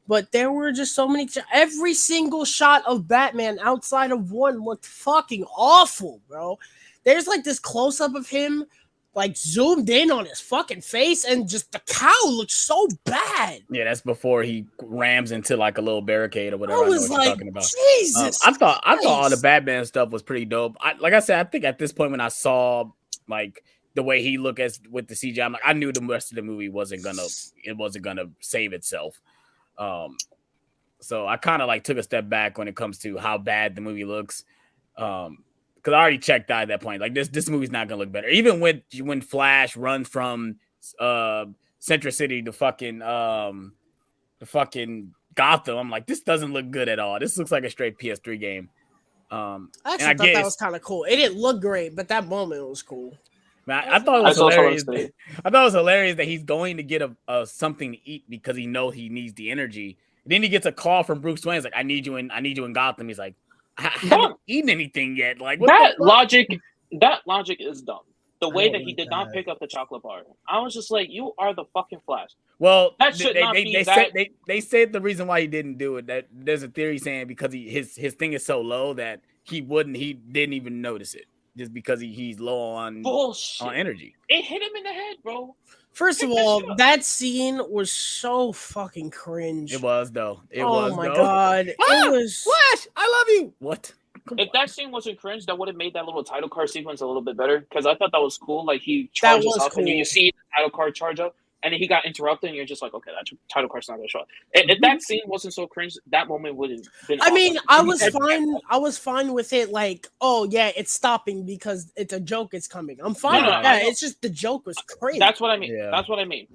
Speaker 2: but there were just so many. Every single shot of Batman outside of one looked fucking awful, bro. There's like this close up of him, like zoomed in on his fucking face, and just the cow looks so bad.
Speaker 1: Yeah, that's before he rams into like a little barricade or whatever.
Speaker 2: I was
Speaker 1: know what
Speaker 2: like,
Speaker 1: you're talking about.
Speaker 2: Jesus.
Speaker 1: I thought all the Batman stuff was pretty dope. Like I said, I think at this point when I saw like the way he looked with the CGI, I'm like, I knew the rest of the movie wasn't gonna save itself. So I kind of like took a step back when it comes to how bad the movie looks. Because I already checked out at that point. Like this movie's not gonna look better. Even when Flash runs from Central City to fucking Gotham, I'm like, this doesn't look good at all. This looks like a straight PS3 game.
Speaker 2: I actually thought that was kind of cool. It didn't look great, but that moment was cool.
Speaker 1: Man, I thought it
Speaker 4: I
Speaker 1: was
Speaker 4: saw someone
Speaker 1: hilarious.
Speaker 4: say,
Speaker 1: I thought it was hilarious that he's going to get a something to eat because he knows he needs the energy. And then he gets a call from Bruce Wayne. He's like, I need you in Gotham. He's like, I haven't eaten anything yet. Like, what
Speaker 4: that
Speaker 1: the fuck?
Speaker 4: logic is dumb. The way that he did not pick up the chocolate bar, I was just like, you are the fucking Flash.
Speaker 1: Well,
Speaker 4: That should not be that.
Speaker 1: They said the reason why he didn't do it, that there's a theory saying because his thing is so low that he didn't even notice it just because he's low on
Speaker 4: Bullshit.
Speaker 1: energy.
Speaker 4: It hit him in the head, bro.
Speaker 2: First of all, that scene was so fucking cringe.
Speaker 1: It was though.
Speaker 2: Oh my god, it was
Speaker 1: Flash. I love you. What?
Speaker 4: If that scene wasn't cringe, that would have made that little title card sequence a little bit better because I thought that was cool. Like he charges up and you see the title card charge up, and then he got interrupted, and you're just like, okay, that title card's not gonna show up. If that scene wasn't so cringe, that moment would have been.
Speaker 2: I mean, I was fine. I was fine with it. Like, oh yeah, it's stopping because it's a joke. It's coming. I'm fine with that. It's just the joke was crazy.
Speaker 4: That's what I mean.
Speaker 1: Yeah.
Speaker 4: That's what I mean.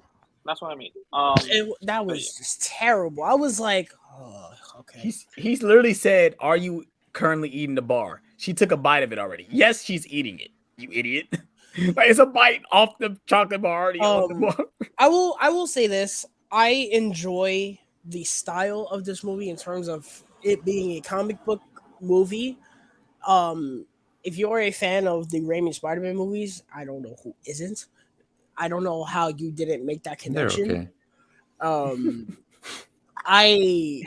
Speaker 2: That was just terrible. I was like, oh, okay.
Speaker 1: He's literally said, "Are you currently eating the bar?" She took a bite of it already. Yes, she's eating it. You idiot. Like, it's a bite off the chocolate bar already. Off the bar.
Speaker 2: I will say this. I enjoy the style of this movie in terms of it being a comic book movie. If you're a fan of the Raimi Spider-Man movies, I don't know who isn't. I don't know how you didn't make that connection.
Speaker 5: Okay.
Speaker 2: I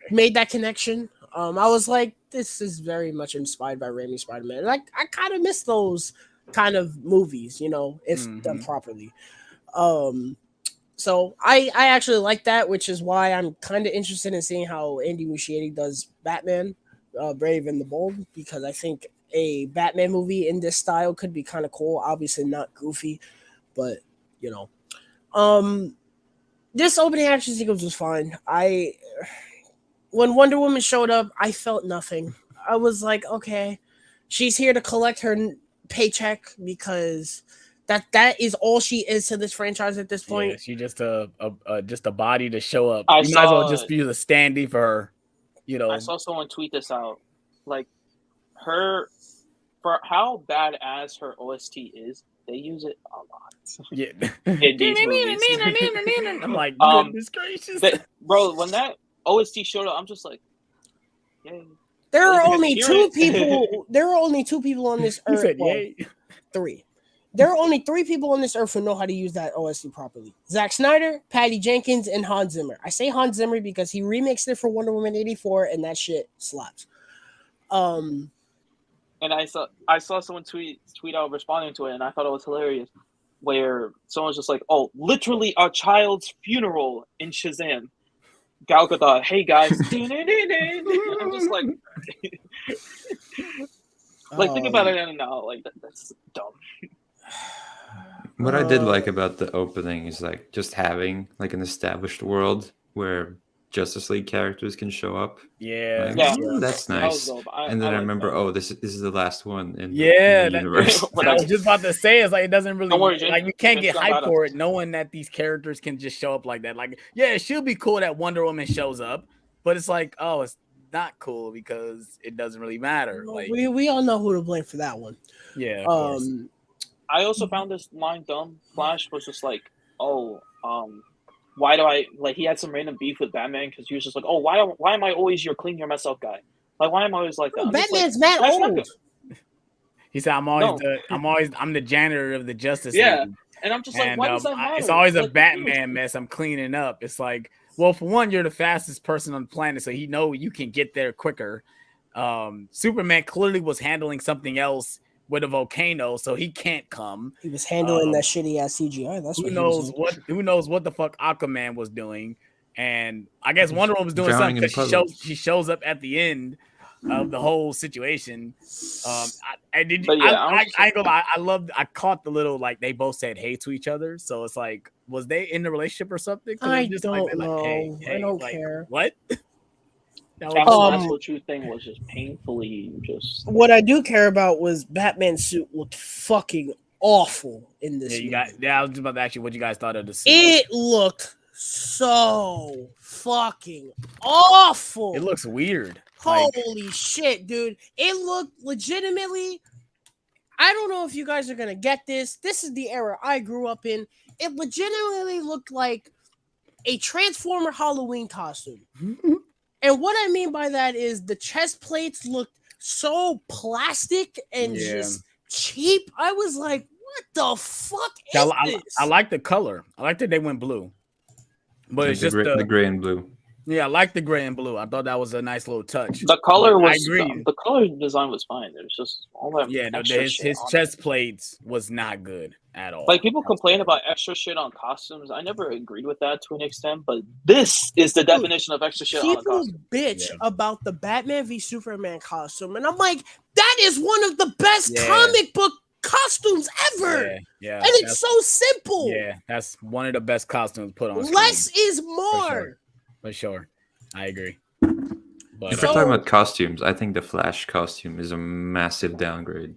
Speaker 2: made that connection. I was like, this is very much inspired by Raimi Spider-Man. Like, I kind of miss those kind of movies, if done properly. So I actually like that, which is why I'm kind of interested in seeing how Andy Muschietti does Batman, Brave and the Bold, because I think a Batman movie in this style could be kind of cool. Obviously not goofy, but this opening action sequence was fine. When Wonder Woman showed up, I felt nothing. I was like, okay, she's here to collect her paycheck because that is all she is to this franchise at this point.
Speaker 1: Yeah, she's just a body to show up.
Speaker 4: I
Speaker 1: might as well just use a standee for her. I
Speaker 4: saw someone tweet this out. Like for how badass her OST is, they use it a lot.
Speaker 1: Yeah.
Speaker 4: In these movies.
Speaker 1: I'm like, goodness gracious.
Speaker 4: Bro, when that OST showed up, I'm just like, yay.
Speaker 2: There are only two people. There are only two people on this earth.
Speaker 1: Said, yay.
Speaker 2: Three. There are only three people on this earth who know how to use that OST properly: Zack Snyder, Patty Jenkins, and Hans Zimmer. I say Hans Zimmer because he remixed it for Wonder Woman 84, and that shit slaps.
Speaker 4: And I saw someone tweet out responding to it, and I thought it was hilarious. Where someone's just like, "Oh, literally a child's funeral in Shazam." Gal Gadot, hey guys, I'm just like, think about it now, like that's dumb.
Speaker 5: What I did like about the opening is like just having like an established world where Justice League characters can show up.
Speaker 1: Yeah,
Speaker 5: like, that's nice. And then I remember,
Speaker 4: that.
Speaker 5: this is the last one in
Speaker 1: the
Speaker 5: universe.
Speaker 1: What I was just about to say is like it doesn't really like we can't get hyped for it, knowing that these characters can just show up like that. Like, yeah, it should be cool that Wonder Woman shows up, but it's like, oh, it's not cool because it doesn't really matter. Like,
Speaker 2: we all know who to blame for that one.
Speaker 1: Yeah.
Speaker 4: I also found this line dumb. Flash was just like, why do I like? He had some random beef with Batman because he was just like, "Oh, why am I always your clean your mess up guy? Like, why am I always like that?"
Speaker 2: Batman's mad old.
Speaker 1: He said, "I'm the janitor of the Justice League."
Speaker 4: Yeah, and I'm just like, why does that matter?
Speaker 1: It's always a Batman mess. I'm cleaning up. It's like, well, for one, you're the fastest person on the planet, so you can get there quicker. Superman clearly was handling something else with a volcano, so he can't come.
Speaker 2: He was handling that shitty ass CGI. That's
Speaker 1: who knows what the fuck Aquaman was doing, and I guess Wonder Woman was doing something because she shows up at the end of the whole situation. I ain't gonna lie. I caught the little like they both said hey to each other, so it's like, was they in the relationship or something?
Speaker 2: I don't know. I don't care.
Speaker 1: What?
Speaker 4: That whole truth thing was just painfully just.
Speaker 2: What I do care about was Batman's suit looked fucking awful in this.
Speaker 1: I was just about to ask you what you guys thought of the suit.
Speaker 2: It looked so fucking awful.
Speaker 1: It looks weird.
Speaker 2: Holy shit, dude! It looked legitimately. I don't know if you guys are gonna get this. This is the era I grew up in. It legitimately looked like a Transformer Halloween costume. And what I mean by that is the chest plates looked so plastic and just cheap. I was like, what the fuck is this?
Speaker 1: I like the color. I like that they went blue. But it's just
Speaker 5: the gray and blue.
Speaker 1: Yeah, I like the gray and blue. I thought that was a nice little touch.
Speaker 4: The color
Speaker 1: But
Speaker 4: was
Speaker 1: I agree.
Speaker 4: the color design was fine. There's just all that extra shit
Speaker 1: his
Speaker 4: on
Speaker 1: chest
Speaker 4: it.
Speaker 1: plates was not good at all.
Speaker 4: Like people complain about extra shit on costumes. I never agreed with that to an extent, but this is the definition of extra shit on a
Speaker 2: People
Speaker 4: costume.
Speaker 2: bitch about the Batman v Superman costume, and I'm like, that is one of the best comic book costumes ever.
Speaker 1: Yeah,
Speaker 2: and it's so simple.
Speaker 1: Yeah, that's one of the best costumes put on screen.
Speaker 2: Less is more.
Speaker 1: For sure. I agree. But
Speaker 5: if we're talking about costumes, I think the Flash costume is a massive downgrade.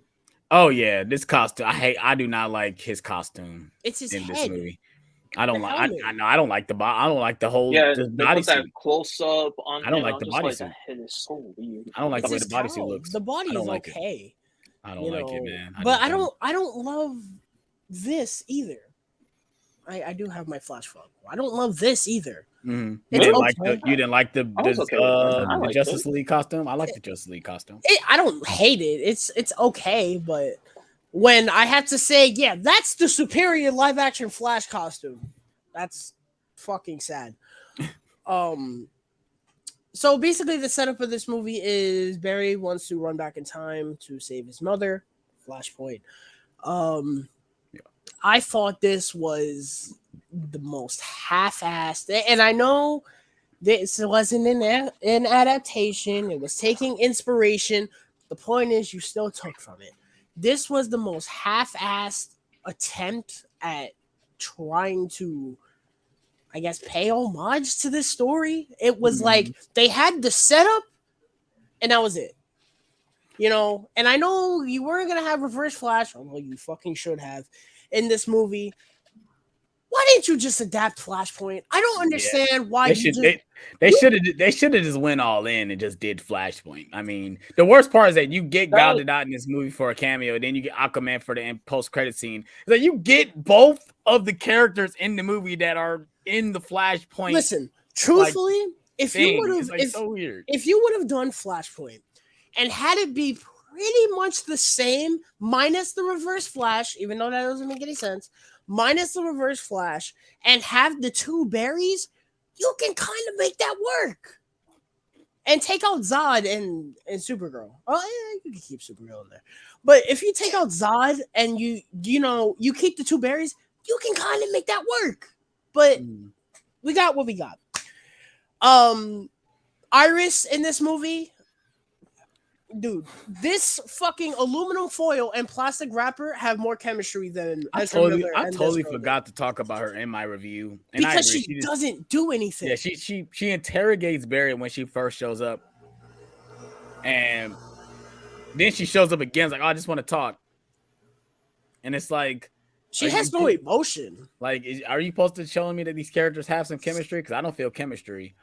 Speaker 1: Oh yeah, this costume. I do not like his costume.
Speaker 2: It's his
Speaker 1: in
Speaker 2: head.
Speaker 1: This movie. I don't like.
Speaker 2: helmet.
Speaker 1: I don't like the body. I don't like the whole
Speaker 4: Yeah,
Speaker 1: the
Speaker 4: they
Speaker 1: body
Speaker 4: put that
Speaker 1: suit.
Speaker 4: close up on.
Speaker 1: I don't
Speaker 4: him.
Speaker 1: like
Speaker 4: I'm
Speaker 1: the
Speaker 4: just
Speaker 1: bodysuit.
Speaker 4: That head is so weird.
Speaker 1: I don't like
Speaker 2: It's
Speaker 1: the way
Speaker 2: his
Speaker 1: the bodysuit
Speaker 2: cowl.
Speaker 1: looks.
Speaker 2: The body
Speaker 1: I
Speaker 2: is
Speaker 1: don't like
Speaker 2: okay.
Speaker 1: I don't like it, man.
Speaker 2: But I don't love this either. I do have my Flash phone. I don't love this either.
Speaker 1: Mm-hmm. You
Speaker 2: It's
Speaker 1: didn't
Speaker 2: okay.
Speaker 1: like the
Speaker 4: okay
Speaker 1: the Justice League costume. I like the Justice League costume.
Speaker 2: I don't hate it. It's okay, but when I had to say, yeah, that's the superior live action Flash costume, that's fucking sad. So basically the setup of this movie is Barry wants to run back in time to save his mother, Flashpoint. I thought this was the most half-assed, and I know this wasn't an adaptation. It was taking inspiration. The point is, you still took from it. This was the most half-assed attempt at trying to, I guess, pay homage to this story. It was like they had the setup, and that was it. And I know you weren't going to have Reverse Flash, although you fucking should have, in this movie. Why didn't you just adapt Flashpoint? I don't understand why
Speaker 1: they should have just went all in and just did Flashpoint. I mean, the worst part is that you get Gal Gadot in this movie for a cameo, and then you get Aquaman for the post-credit scene. It's like you get both of the characters in the movie that are in the Flashpoint.
Speaker 2: Listen, truthfully, if you would have done Flashpoint and had it be pretty much the same, minus the Reverse Flash, even though that doesn't make any sense, minus the Reverse Flash, and have the two Barrys, you can kind of make that work. And take out Zod and Supergirl. Oh, yeah, you can keep Supergirl in there. But if you take out Zod and you keep the two Barrys, you can kind of make that work. But we got what we got. Iris in this movie, dude, this fucking aluminum foil and plastic wrapper have more chemistry than
Speaker 1: I totally forgot to talk about her in my review. And
Speaker 2: because she doesn't do anything.
Speaker 1: Yeah, she interrogates Barry when she first shows up. And then she shows up again, like, oh, I just want to talk. And it's like,
Speaker 2: she has no emotion.
Speaker 1: Like, are you supposed to showing me that these characters have some chemistry? Because I don't feel chemistry.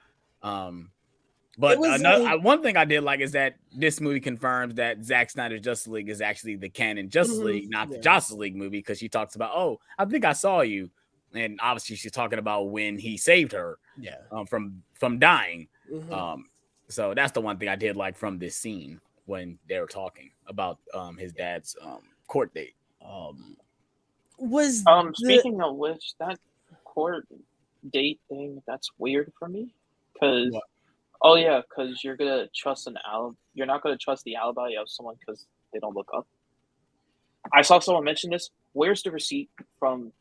Speaker 1: But one thing I did like is that this movie confirms that Zack Snyder's Justice League is actually the canon Justice League, not the Justice League movie, because she talks about, oh, I think I saw you. And obviously she's talking about when he saved her from dying. So that's the one thing I did like from this scene when they were talking about his dad's court date.
Speaker 4: Speaking of which, that court date thing, that's weird for me. Because you're gonna trust you're not gonna trust the alibi of someone because they don't look up. I saw someone mention this. Where's the receipt from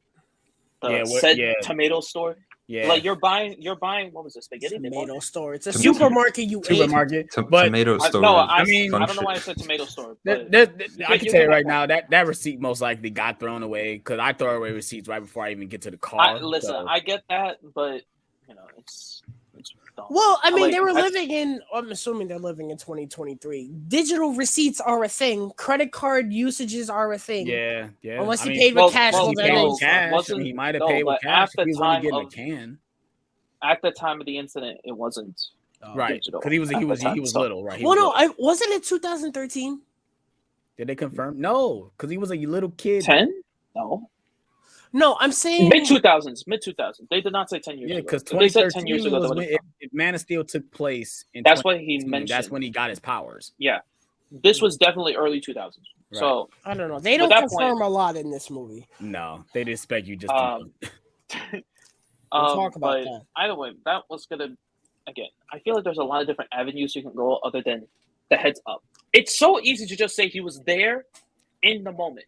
Speaker 4: the tomato store? Yeah, like you're buying. What was this? Spaghetti
Speaker 2: tomato store. It's a supermarket.
Speaker 5: Tomato store.
Speaker 4: No, I don't know why I said tomato store.
Speaker 1: I can tell you right now that receipt most likely got thrown away because I throw away receipts right before I even get to the car.
Speaker 4: I get that, but it's
Speaker 2: well, I mean, they were living in. I'm assuming they're living in 2023. Digital receipts are a thing. Credit card usages are a thing.
Speaker 1: Yeah.
Speaker 2: Unless he paid with cash.
Speaker 1: He might have paid with cash. If he was only getting a can.
Speaker 4: At the time of the incident, it wasn't
Speaker 1: right
Speaker 4: digital.
Speaker 1: Because he was little, right?
Speaker 2: Wasn't it 2013?
Speaker 1: Did they confirm? No, because he was a little kid.
Speaker 4: 10? No.
Speaker 2: No, I'm saying
Speaker 4: Mid 2000s. Mid 2000s. They did not say 10 years
Speaker 1: Yeah,
Speaker 4: ago.
Speaker 1: because
Speaker 4: If they said 10 years
Speaker 1: 2013
Speaker 4: ago,
Speaker 1: was
Speaker 4: that
Speaker 1: when
Speaker 4: would
Speaker 1: Man of Steel took place in
Speaker 4: That's what he
Speaker 1: 2013.
Speaker 4: mentioned.
Speaker 1: That's when he got his powers.
Speaker 4: Yeah. This was definitely early 2000s.
Speaker 1: Right.
Speaker 4: So
Speaker 2: I don't know. They don't
Speaker 4: that
Speaker 2: confirm
Speaker 4: point-
Speaker 2: a lot in this movie.
Speaker 1: No, they didn't expect you just to
Speaker 2: We'll talk about
Speaker 4: but
Speaker 2: that.
Speaker 4: either way, that was gonna again. I feel like there's a lot of different avenues you can go other than the heads up. It's so easy to just say he was there in the moment.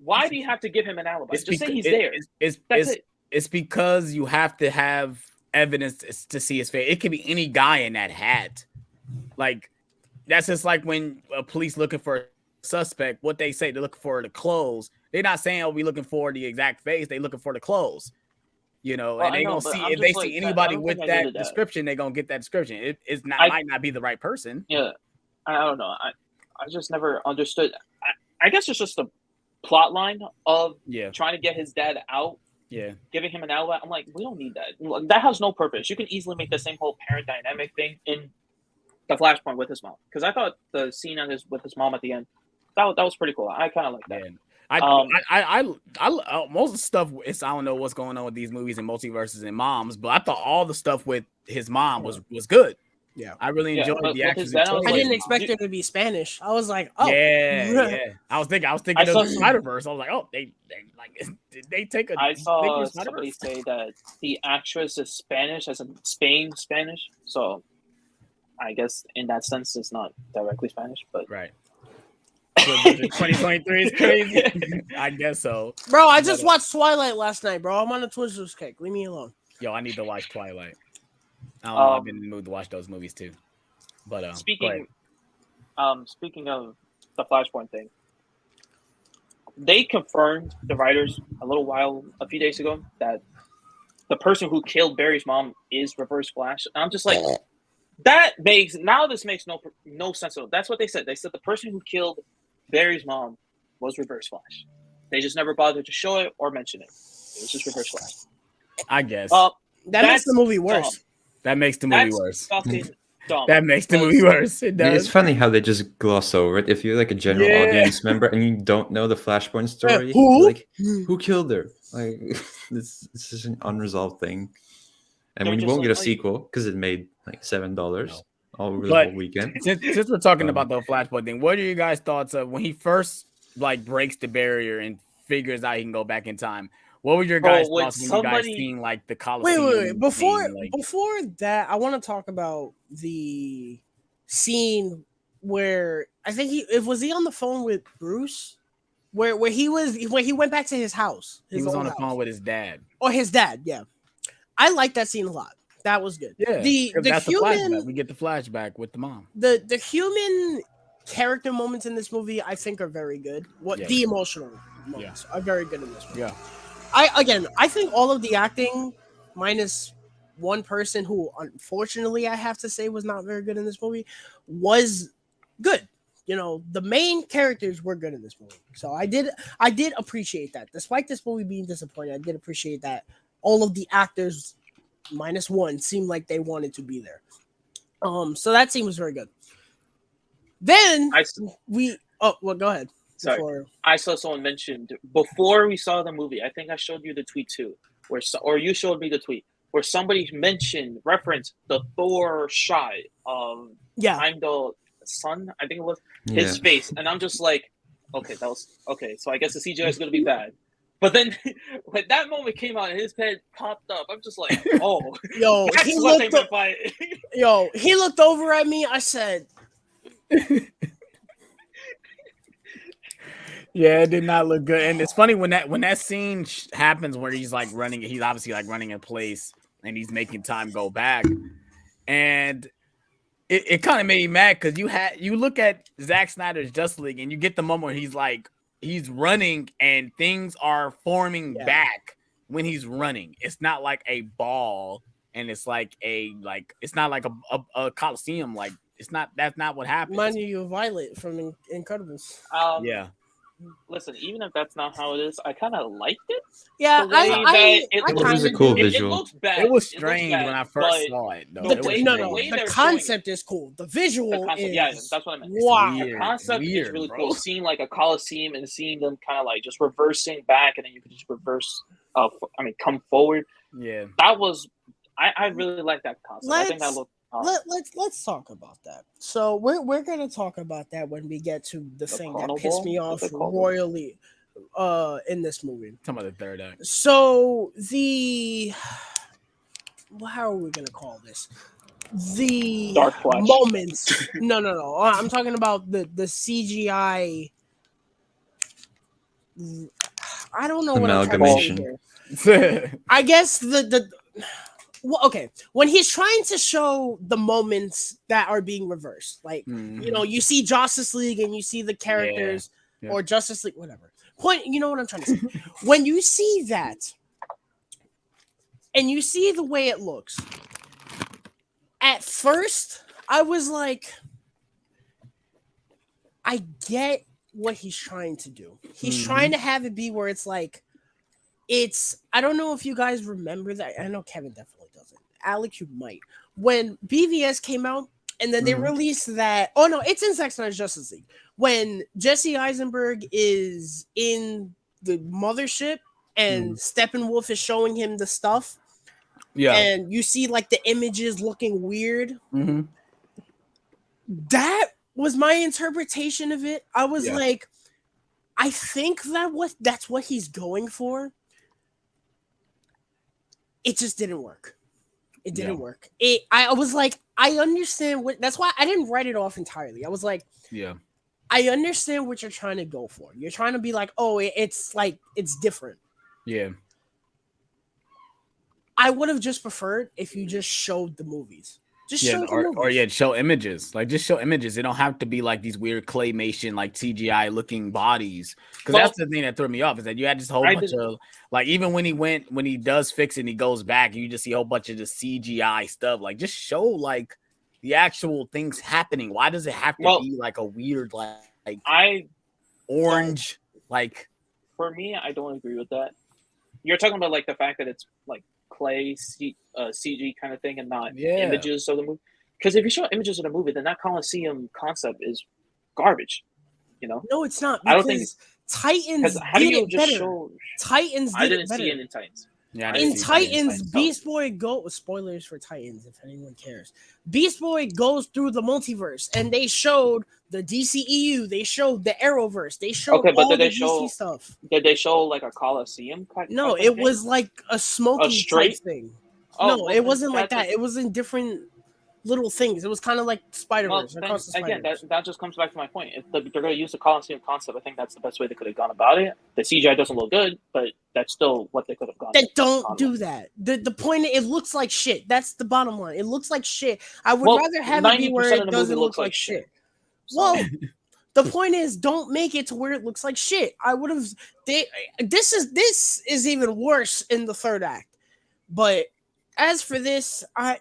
Speaker 4: Why do you have to give him an alibi? Just say he's there. That's it.
Speaker 1: It's because you have to have evidence to see his face. It could be any guy in that hat. Like, that's just like when a police looking for a suspect, what they say, they're looking for the clothes. They're not saying, oh, we're looking for the exact face. They're looking for the clothes. You know,
Speaker 4: Well,
Speaker 1: and
Speaker 4: I
Speaker 1: they
Speaker 4: know,
Speaker 1: gonna
Speaker 4: but
Speaker 1: see
Speaker 4: I'm
Speaker 1: if they
Speaker 4: just
Speaker 1: see
Speaker 4: like, I
Speaker 1: anybody
Speaker 4: don't
Speaker 1: with
Speaker 4: think I
Speaker 1: that
Speaker 4: needed that.
Speaker 1: description, they're gonna get that description. It's not
Speaker 4: I-
Speaker 1: might not be the right person.
Speaker 4: Yeah. I don't know. I just never understood. I guess it's just the plot line of
Speaker 1: Yeah,
Speaker 4: trying to get his dad out,
Speaker 1: yeah.
Speaker 4: giving him an alibi. I'm like, we don't need that. That has no purpose. You can easily make the same whole parent dynamic thing in the Flashpoint with his mom. Because I thought the scene with his mom at the end, that was pretty cool. I kind of like that.
Speaker 1: Yeah. I most of the stuff I don't know what's going on with these movies and multiverses and moms, but I thought all the stuff with his mom was good.
Speaker 2: Yeah.
Speaker 1: I really
Speaker 4: Yeah,
Speaker 1: enjoyed
Speaker 4: but
Speaker 1: the
Speaker 4: with
Speaker 1: actions.
Speaker 4: his dad, I was
Speaker 2: I
Speaker 4: like,
Speaker 2: didn't expect it to be Spanish. I was like, oh,
Speaker 1: Yeah. I was thinking
Speaker 4: I
Speaker 1: of
Speaker 4: saw-
Speaker 1: the Spider-Verse. I was like, oh, they like did they take a
Speaker 4: I saw
Speaker 1: Spider-Verse?
Speaker 4: somebody say that the actress is Spanish, as in Spain Spanish. So I guess in that sense, it's not directly Spanish, but
Speaker 1: Right. 2023 is crazy. I guess so.
Speaker 2: Bro, I just watched Twilight last night, bro. I'm on a Twizzlers kick. Leave me alone.
Speaker 1: Yo, I need to watch Twilight. I don't know. I've been in the mood to watch those movies too. But go
Speaker 4: speaking
Speaker 1: ahead.
Speaker 4: speaking of the Flashpoint thing, they confirmed, the writers, a few days ago, that the person who killed Barry's mom is Reverse Flash. And I'm just like, this makes no sense at all. That's what they said. They said the person who killed Barry's mom was Reverse Flash. They just never bothered to show it or mention it. It was just Reverse Flash.
Speaker 1: I guess
Speaker 2: That makes
Speaker 4: That's
Speaker 2: the movie worse.
Speaker 4: dumb.
Speaker 1: that makes the movie
Speaker 4: That's
Speaker 1: worse.
Speaker 4: fucking dumb.
Speaker 1: That makes the movie worse. It
Speaker 5: Yeah,
Speaker 1: does.
Speaker 5: it's funny how they just gloss over it. If you're like a general
Speaker 1: Yeah.
Speaker 5: audience member and you don't know the Flashpoint story,
Speaker 2: who?
Speaker 5: you're like, who killed her? Like, this is an unresolved thing, and
Speaker 4: They're
Speaker 5: we
Speaker 4: just
Speaker 5: won't get a
Speaker 4: like, oh,
Speaker 5: sequel because it made like $7 all over the
Speaker 1: But-
Speaker 5: whole weekend.
Speaker 1: Since we're talking about the Flashpoint thing, what are your guys' thoughts of when he first like breaks the barrier and figures out he can go back in time? What were your guys'
Speaker 4: when
Speaker 1: thoughts when you guys
Speaker 4: somebody-
Speaker 1: seen like the
Speaker 2: Wait,
Speaker 1: Coliseum?
Speaker 2: wait, wait. Before
Speaker 1: scene, like,
Speaker 2: before that, I want to talk about the scene where I think was he on the phone with Bruce, where he went back to his house.
Speaker 1: he was on the
Speaker 2: house.
Speaker 1: phone with his dad.
Speaker 2: Or his dad. Yeah, I like that scene a lot. That was good.
Speaker 1: Yeah,
Speaker 2: the
Speaker 1: 'cause that's the
Speaker 2: human
Speaker 1: flashback. We get the flashback with the mom.
Speaker 2: the human character moments in this movie I think are very good.
Speaker 1: Yeah.
Speaker 2: The emotional moments are very good in this movie.
Speaker 1: Yeah.
Speaker 2: I think all of the acting, minus one person who unfortunately I have to say was not very good in this movie, was good. You know, the main characters were good in this movie. So I did appreciate that. Despite this movie being disappointing, I did appreciate that all of the actors minus one seemed like they wanted to be there. So that scene was very good. Then go ahead.
Speaker 4: Sorry. I saw someone mentioned before we saw the movie. I think I showed you the tweet too, or you showed me the tweet where somebody referenced the Thor shot of Heimdall's son. I think it was his face, and I'm just like, okay, that was okay. So I guess the CGI is going to be bad. But then when that moment came out and his head popped up, I'm just like, oh,
Speaker 2: yo,
Speaker 4: that's what they meant by it.
Speaker 2: Yo, he looked over at me. I said.
Speaker 1: Yeah, it did not look good, and it's funny when that scene happens where he's like running. He's obviously like running in place, and he's making time go back, and it kind of made me mad because you look at Zack Snyder's Justice League, and you get the moment where he's running, and things are forming back when he's running. It's not like a ball, and it's like it's not like a Coliseum. Like that's not what happens.
Speaker 2: Remind you of Violet from Incredibles.
Speaker 1: Yeah.
Speaker 4: listen, even if that's not how it is, I kind of liked it.
Speaker 2: Yeah,
Speaker 4: The way that
Speaker 5: It
Speaker 2: I
Speaker 5: was
Speaker 2: kind
Speaker 5: a
Speaker 2: of
Speaker 5: cool
Speaker 2: do.
Speaker 4: it
Speaker 5: visual.
Speaker 4: looks bad.
Speaker 1: It was
Speaker 4: looks
Speaker 1: strange
Speaker 4: bad,
Speaker 1: when I first
Speaker 4: but
Speaker 1: saw it, though.
Speaker 4: the
Speaker 1: It was
Speaker 4: way-
Speaker 2: No,
Speaker 4: the
Speaker 2: no,
Speaker 4: way
Speaker 2: the
Speaker 4: they're showing it-
Speaker 2: concept is cool. The
Speaker 4: The
Speaker 2: visual
Speaker 4: concept,
Speaker 2: is
Speaker 4: yeah, that's what I meant.
Speaker 2: wow.
Speaker 4: The
Speaker 1: weird.
Speaker 4: concept is
Speaker 1: Weird,
Speaker 4: really
Speaker 1: bro.
Speaker 4: cool. Seeing like a coliseum and seeing them kind of like just reversing back, and then you can just reverse. Come forward.
Speaker 1: Yeah.
Speaker 4: That was. I really like that concept. I think that looked.
Speaker 2: Let's talk about that. So we're gonna talk about that when we get to the thing that
Speaker 4: Chrono
Speaker 2: pissed
Speaker 4: Ball?
Speaker 2: me
Speaker 4: What's
Speaker 2: off
Speaker 4: it called?
Speaker 2: royally in this movie.
Speaker 1: Talking about the third act.
Speaker 2: So how are we gonna call this? The
Speaker 4: Dark Flash.
Speaker 2: moments. No. I'm talking about the CGI. I don't know what I'm trying to say
Speaker 5: Amalgamation.
Speaker 2: here. I guess well, okay, when he's trying to show the moments that are being reversed, like you know, you see Justice League and you see the characters
Speaker 1: Yeah.
Speaker 2: or Justice League, whatever. Point, you know what I'm trying to say. When you see that, and you see the way it looks, at first I was like, I get what he's trying to do. He's trying to have it be where it's like, I don't know if you guys remember that. I know Kevin definitely doesn't. Alex, you might. When BVS came out and then they released that. Oh no, it's in Zack Snyder's Justice League. When Jesse Eisenberg is in the mothership and Steppenwolf is showing him the stuff.
Speaker 1: Yeah.
Speaker 2: And you see like the images looking weird.
Speaker 1: Mm-hmm.
Speaker 2: That was my interpretation of it. I was like, I think that's what he's going for. It just didn't work. It didn't work. I was like, I understand that's why I didn't write it off entirely. I was like, I understand what you're trying to go for. You're trying to be like, oh, it's like, it's different.
Speaker 1: Yeah.
Speaker 2: I would have just preferred if you just showed the movies. Just show the movies.
Speaker 1: Or show images. Like, just show images. It don't have to be like these weird claymation, like CGI looking bodies. Because that's the thing that threw me off, is that you had this whole bunch of, like, even when he does fix it and he goes back, and you just see a whole bunch of the CGI stuff. Like, just show like the actual things happening. Why does it have to be like a weird like orange? Like,
Speaker 4: for me, I don't agree with that. You're talking about like the fact that it's like clay CG kind of thing and not images of the movie. Because if you show images of the movie, then that Coliseum concept is garbage. You know?
Speaker 2: No, it's not.
Speaker 4: I don't think
Speaker 2: Titans
Speaker 4: how
Speaker 2: did
Speaker 4: do you
Speaker 2: it
Speaker 4: just
Speaker 2: better.
Speaker 4: show?
Speaker 2: Titans did
Speaker 4: I didn't
Speaker 2: it better.
Speaker 4: see it in Titans.
Speaker 1: Yeah,
Speaker 2: in Titans, Beast Boy spoilers for Titans, if anyone cares. Beast Boy goes through the multiverse, and they showed the DCEU, they showed the Arrowverse, they showed all the DC stuff.
Speaker 4: Did they show like a Coliseum?
Speaker 2: No, it was like a smoky type thing. No, it wasn't like that. It was in different little things. It was kind of like Spider-Verse.
Speaker 4: Again, that just comes back to my point. If they're going to use the Coliseum concept, I think that's the best way they could have gone about it. The CGI doesn't look good, but that's still what they could have gone.
Speaker 2: Then don't do that. The point, it looks like shit. That's the bottom line. It looks like shit. I would rather have it be where it doesn't look like shit. So. Well, the point is, don't make it to where it looks like shit. I would have. This is even worse in the third act. But as for this, I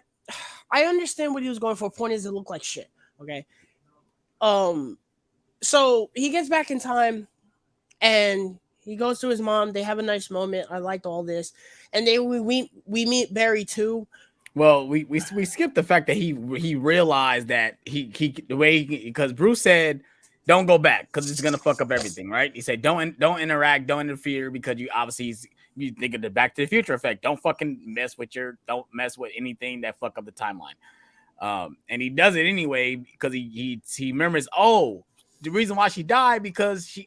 Speaker 2: understand what he was going for. Point is, it looked like shit. Okay. So he gets back in time, and he goes to his mom. They have a nice moment. I liked all this, and we meet Barry too.
Speaker 1: Well, we skipped the fact that he realized that because Bruce said, don't go back because it's gonna fuck up everything, right? He said, don't interact, don't interfere, because you obviously you think of the Back to the Future effect. Don't mess with anything that fuck up the timeline. And he does it anyway because he remembers, oh, the reason why she died because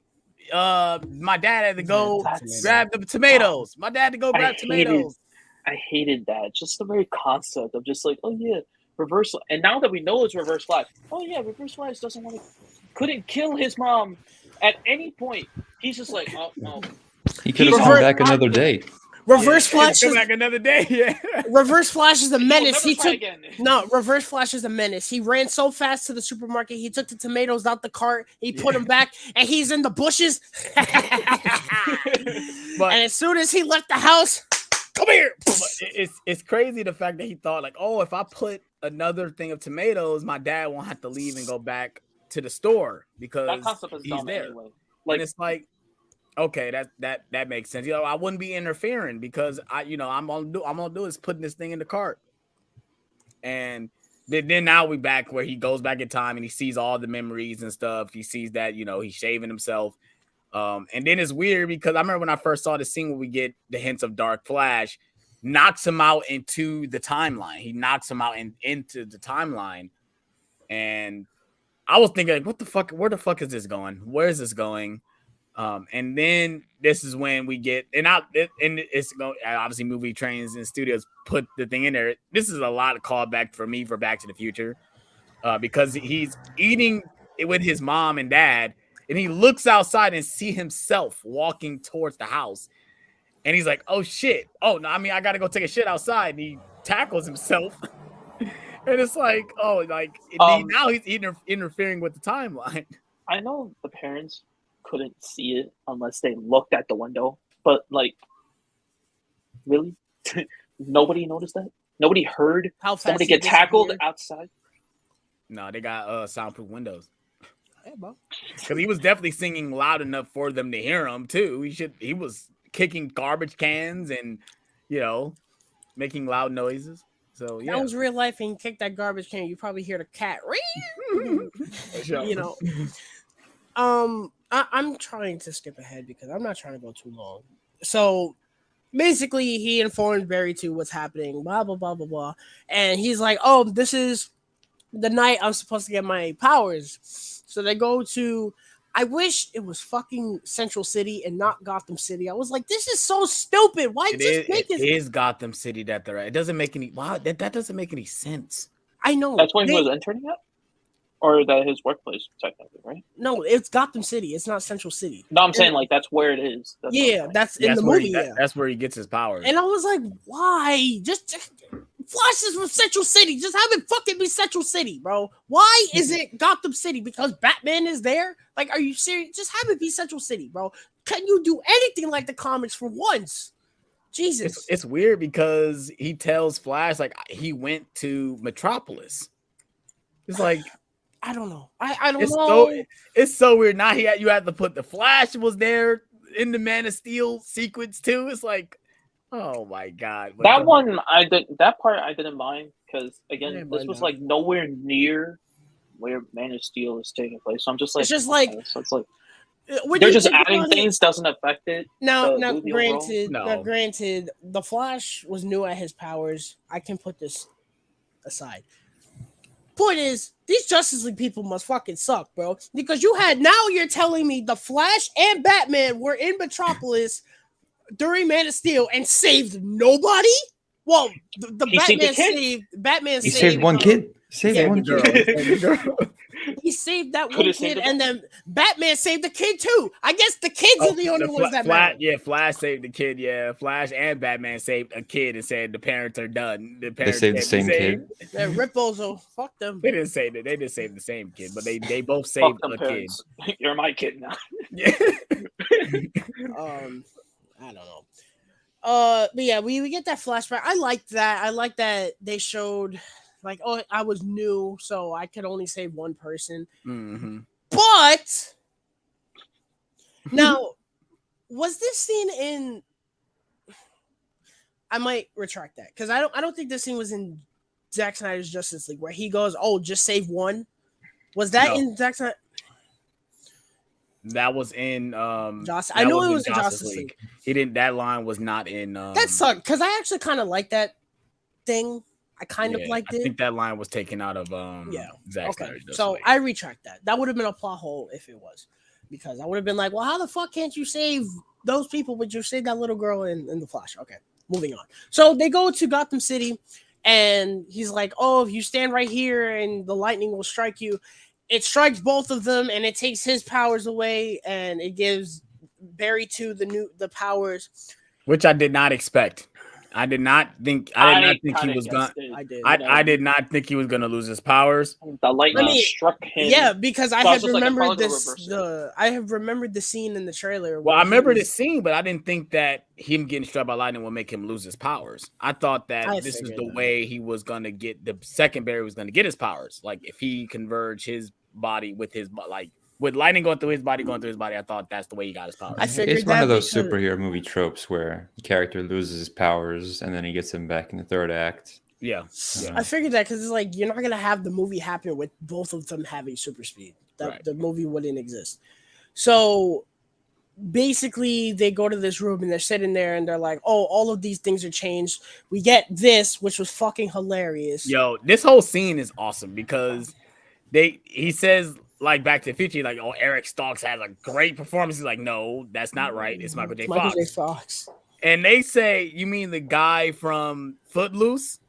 Speaker 1: my dad had to go grab the tomatoes. My dad had to go grab tomatoes.
Speaker 4: I hated that. Just the very concept of just like, oh yeah, reverse. And now that we know it's Reverse Flash, oh yeah, Reverse Flash couldn't kill his mom at any point. He's just like, oh no.
Speaker 5: He could have come back another day.
Speaker 2: Reverse Flash is
Speaker 1: back another day. Yeah.
Speaker 2: Reverse Flash is a menace. Reverse Flash is a menace. He ran so fast to the supermarket. He took the tomatoes out the cart. He put them back, and he's in the bushes. And as soon as he left the house, come here.
Speaker 1: It's crazy the fact that he thought like, oh, if I put another thing of tomatoes, my dad won't have to leave and go back to the store because
Speaker 4: that concept is
Speaker 1: he's
Speaker 4: dumb
Speaker 1: there.
Speaker 4: Anyway. Like,
Speaker 1: and it's like, okay, that makes sense. You know, I wouldn't be interfering because I'm gonna do is putting this thing in the cart. And then now we back where he goes back in time and he sees all the memories and stuff. He sees that, he's shaving himself. And then it's weird because I remember when I first saw the scene where we get the hints of Dark Flash, knocks him out into the timeline. He knocks him out into the timeline. And I was thinking, like, what the fuck? Where the fuck is this going? Where is this going? And then this is when we get, it's going, obviously movie trains and studios put the thing in there. This is a lot of callback for me for Back to the Future, because he's eating it with his mom and dad, and he looks outside and see himself walking towards the house, and he's like, "Oh shit! Oh no! I mean, I gotta go take a shit outside." And he tackles himself, and it's like, oh, like now he's interfering with the timeline.
Speaker 4: I know the parents couldn't see it unless they looked at the window, but like, really, nobody noticed that. Nobody heard somebody get tackled outside.
Speaker 1: No, they got soundproof windows. Because he was definitely singing loud enough for them to hear him too. He was kicking garbage cans and making loud noises. So yeah,
Speaker 2: that was real life. And you kick that garbage can, you probably hear the cat. I'm trying to skip ahead because I'm not trying to go too long. So basically, he informed Barry 2 what's happening. Blah blah blah blah blah, and he's like, "Oh, this is the night I'm supposed to get my powers." So they go to, I wish it was fucking Central City and not Gotham City. I was like, this is so stupid. Why just make it?
Speaker 1: It is Gotham City that they're at. It doesn't make any, that doesn't make any sense.
Speaker 2: I know.
Speaker 4: That's where he was interning at? Or that his workplace, technically, right?
Speaker 2: No, it's Gotham City. It's not Central City.
Speaker 4: No, I'm saying, like, that's where it is.
Speaker 2: That's in the movie.
Speaker 1: That's where he gets his powers.
Speaker 2: And I was like, why? Just Flash is from Central City. Just have it fucking be Central City, bro. Why is it Gotham City? Because Batman is there? Like, are you serious? Just have it be Central City, bro. Can you do anything like the comics for once? Jesus.
Speaker 1: It's weird because he tells Flash, like, he went to Metropolis. It's like,
Speaker 2: I don't know. I don't know.
Speaker 1: It's so weird. Now you have to put the Flash was there in the Man of Steel sequence too. It's like, oh my god.
Speaker 4: That part I didn't mind because again, this was like nowhere near where Man of Steel is taking place. So I'm just like,
Speaker 2: it's just like,
Speaker 4: so it's like they're just adding things doesn't affect it.
Speaker 2: Now, granted, the Flash was new at his powers. I can put this aside. Point is, these Justice League people must fucking suck, bro. Because you're telling me the Flash and Batman were in Metropolis during Man of Steel and saved nobody? Well, Batman
Speaker 5: saved one kid. Saved one girl.
Speaker 2: He saved that one kid, and then Batman saved the kid too. I guess the kids are the only ones that matter.
Speaker 1: Yeah, Flash saved the kid. Yeah, Flash and Batman saved a kid and said the parents are done.
Speaker 5: They saved the same kid.
Speaker 2: Yeah, Rip Bozo, fuck them.
Speaker 1: They didn't say that. They didn't save the same kid, but they both saved a kid.
Speaker 4: You're my kid now.
Speaker 1: Yeah.
Speaker 2: I don't know. But yeah, we get that flashback. I like that. I like that they showed. Like, oh, I was new, so I could only save one person.
Speaker 1: Mm-hmm.
Speaker 2: But now, was this scene in? I might retract that because I don't think this scene was in Zack Snyder's Justice League where he goes, "Oh, just save one." Was that in Zack Snyder?
Speaker 1: That was in
Speaker 2: I know it was in Justice League.
Speaker 1: He didn't. That line was not in.
Speaker 2: That sucked because I actually kind of like that thing. I kind of liked it.
Speaker 1: I think that line was taken out of Zack Snyder's.
Speaker 2: So I retract that. That would have been a plot hole if it was, because I would have been like, well, how the fuck can't you save those people, but you save that little girl in the Flash? Okay, moving on. So they go to Gotham City, and he's like, oh, if you stand right here and the lightning will strike you, it strikes both of them, and it takes his powers away, and it gives Barry 2 the powers,
Speaker 1: which I did not expect. I did not think he was gonna. I did not think he was gonna lose his powers.
Speaker 4: The lightning struck him.
Speaker 2: Yeah, because I have remembered I have remembered the scene in the trailer.
Speaker 1: Well, I remember the scene, but I didn't think that him getting struck by lightning would make him lose his powers. I thought that this is the way he was gonna get the second Barry was gonna get his powers. Like if he converged his body with his with lightning going through his body, I thought that's the way he got his powers.
Speaker 2: I figured
Speaker 5: It's one
Speaker 2: that
Speaker 5: of those
Speaker 2: because-
Speaker 5: superhero movie tropes where the character loses his powers and then he gets them back in the third act.
Speaker 1: Yeah.
Speaker 2: I figured that because it's like you're not gonna have the movie happen with both of them having super speed.
Speaker 1: Right.
Speaker 2: The movie wouldn't exist. So basically, they go to this room and they're sitting there and they're like, "Oh, all of these things are changed. We get this, which was fucking hilarious."
Speaker 1: Yo, this whole scene is awesome because he says like Back to the Future, like, "Oh, Eric Stokes has a great performance." He's like, "No, that's not right. It's Michael J. Fox." And they say, "You mean the guy from Footloose?"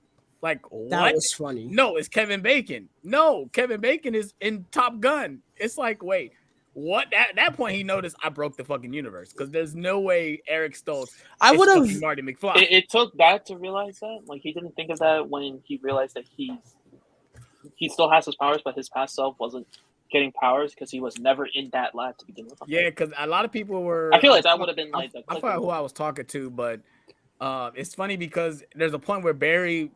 Speaker 1: Like,
Speaker 2: That
Speaker 1: what?
Speaker 2: was funny.
Speaker 1: No, it's Kevin Bacon. No, Kevin Bacon is in Top Gun. It's like, wait, what? At that point, he noticed I broke the fucking universe because there's no way Eric Stoltz.
Speaker 2: I would have.
Speaker 1: Marty McFly.
Speaker 4: It took that to realize that. Like, he didn't think of that when he realized that he still has his powers, but his past self wasn't getting powers because he was never in that lab to begin with.
Speaker 1: Yeah, because a lot of people were.
Speaker 4: I feel like that would have been like
Speaker 1: I forgot who I was talking to, but it's funny because there's a point where Barry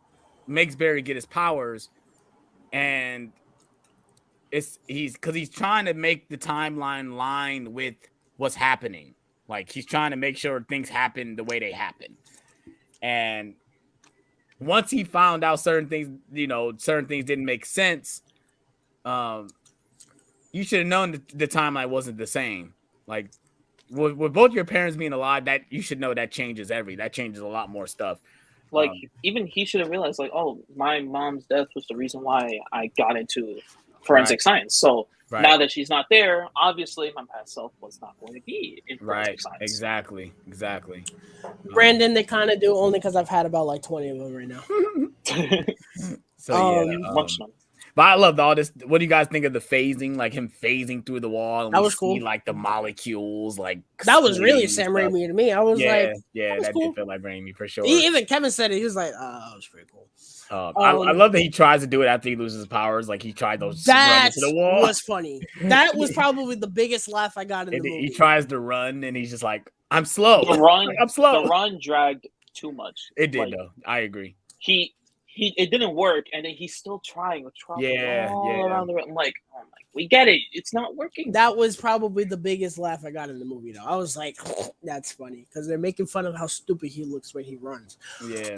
Speaker 1: makes Barry get his powers, and he's trying to make the timeline line with what's happening. Like, he's trying to make sure things happen the way they happen. And once he found out certain things didn't make sense, you should have known that the timeline wasn't the same. Like, with both your parents being alive, that you should know that changes that changes a lot more stuff.
Speaker 4: Like, even he should have realized, like, oh, my mom's death was the reason why I got into forensic science. So now that she's not there, obviously my past self was not going to be in forensic science. Exactly.
Speaker 2: Brandon, they kind of do, only because I've had about like 20 of them right now.
Speaker 4: Much none.
Speaker 1: But I loved all this. What do you guys think of the phasing? Like him phasing through the wall. And
Speaker 2: that
Speaker 1: we
Speaker 2: was cool.
Speaker 1: See, like the molecules. Like
Speaker 2: that was really Sam Raimi to me. I was like,
Speaker 1: that
Speaker 2: cool.
Speaker 1: did feel like Raimi for sure.
Speaker 2: Even Kevin said it. He was like, "Oh, it was pretty cool."
Speaker 1: I love that he tries to do it after he loses his powers. Like he tried those. That
Speaker 2: to the wall. Was funny. That was probably the biggest laugh I got in the movie.
Speaker 1: He tries to run and he's just like, "I'm slow.
Speaker 4: I'm slow." The run dragged too much.
Speaker 1: It did though. I agree.
Speaker 4: It didn't work, and then he's still trying around the room. I'm like, oh my, we get it. It's not working.
Speaker 2: That was probably the biggest laugh I got in the movie, though. I was like, that's funny because they're making fun of how stupid he looks when he runs.
Speaker 1: Yeah.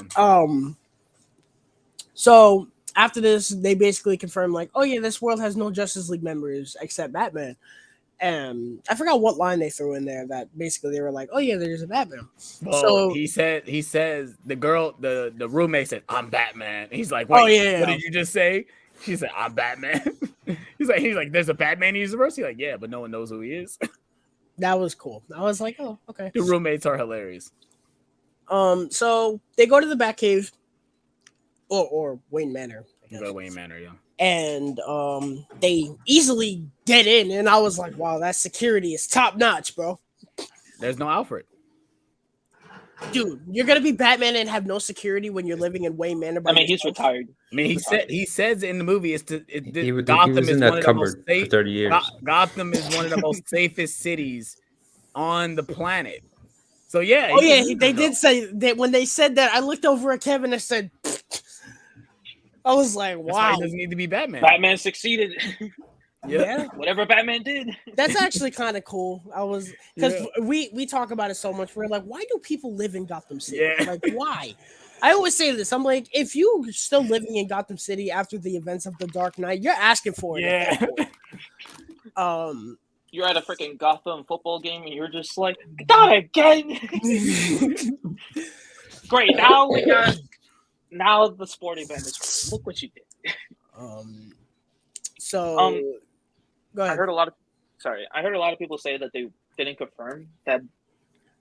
Speaker 2: So after this, they basically confirm, like, oh yeah, this world has no Justice League members except Batman. And I forgot what line they threw in there that basically they were like, oh yeah, there's a Batman.
Speaker 1: Well,
Speaker 2: so
Speaker 1: he says the girl, the roommate said, I'm Batman. He's like, wait, what did you just say? She said, I'm Batman. he's like, there's a Batman universe? He's like, yeah, but no one knows who he is.
Speaker 2: That was cool. I was like, oh, okay.
Speaker 1: The roommates are hilarious.
Speaker 2: So they go to the Batcave or Wayne Manor.
Speaker 1: Go to Wayne Manor, yeah.
Speaker 2: And they easily get in, and I was like, wow, that security is top notch, bro.
Speaker 1: There's no Alfred.
Speaker 2: Dude, you're gonna be Batman and have no security when you're living in Wayne Manor.
Speaker 4: I mean, he's retired.
Speaker 1: I mean, he says in the movie
Speaker 5: Gotham
Speaker 1: is
Speaker 5: in
Speaker 1: one
Speaker 5: that
Speaker 1: of
Speaker 5: cupboard
Speaker 1: the most safe,
Speaker 5: for 30 years.
Speaker 1: Gotham is one of the most safest cities on the planet. So yeah.
Speaker 2: Oh yeah, they did say that. When they said that, I looked over at Kevin and said, I was like, wow.
Speaker 1: He doesn't need to be Batman.
Speaker 4: Batman succeeded.
Speaker 2: Yeah.
Speaker 4: Whatever Batman did.
Speaker 2: That's actually kind of cool. I was because we talk about it so much. We're like, why do people live in Gotham City?
Speaker 1: Yeah.
Speaker 2: Like, why? I always say this. I'm like, if you're still living in Gotham City after the events of the Dark Knight, you're asking for it.
Speaker 1: Yeah.
Speaker 4: You're at a freaking Gotham football game and you're just like, not again. Great. Now the sporting event is. Look what you did.
Speaker 2: Go ahead.
Speaker 4: I heard a lot of people say that they didn't confirm that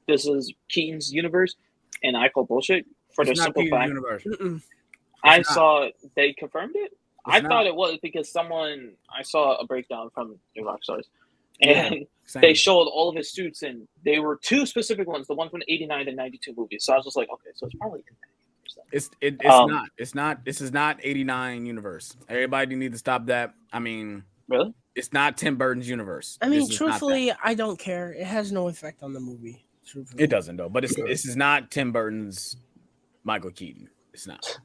Speaker 4: this is Keaton's universe, and I call bullshit for the simple fact. I saw they confirmed it. I thought it was because I saw a breakdown from the Rockstars, and they showed all of his suits, and they were two specific ones, the one from the 89 and 92 movies. So I was just like, okay, so it's probably in that.
Speaker 1: It's not. This is not 89 universe. Everybody need to stop that. I mean,
Speaker 4: really?
Speaker 1: It's not Tim Burton's universe.
Speaker 2: I mean, truthfully, I don't care. It has no effect on the movie. Truthfully.
Speaker 1: It doesn't though. But this is not Tim Burton's Michael Keaton. It's not.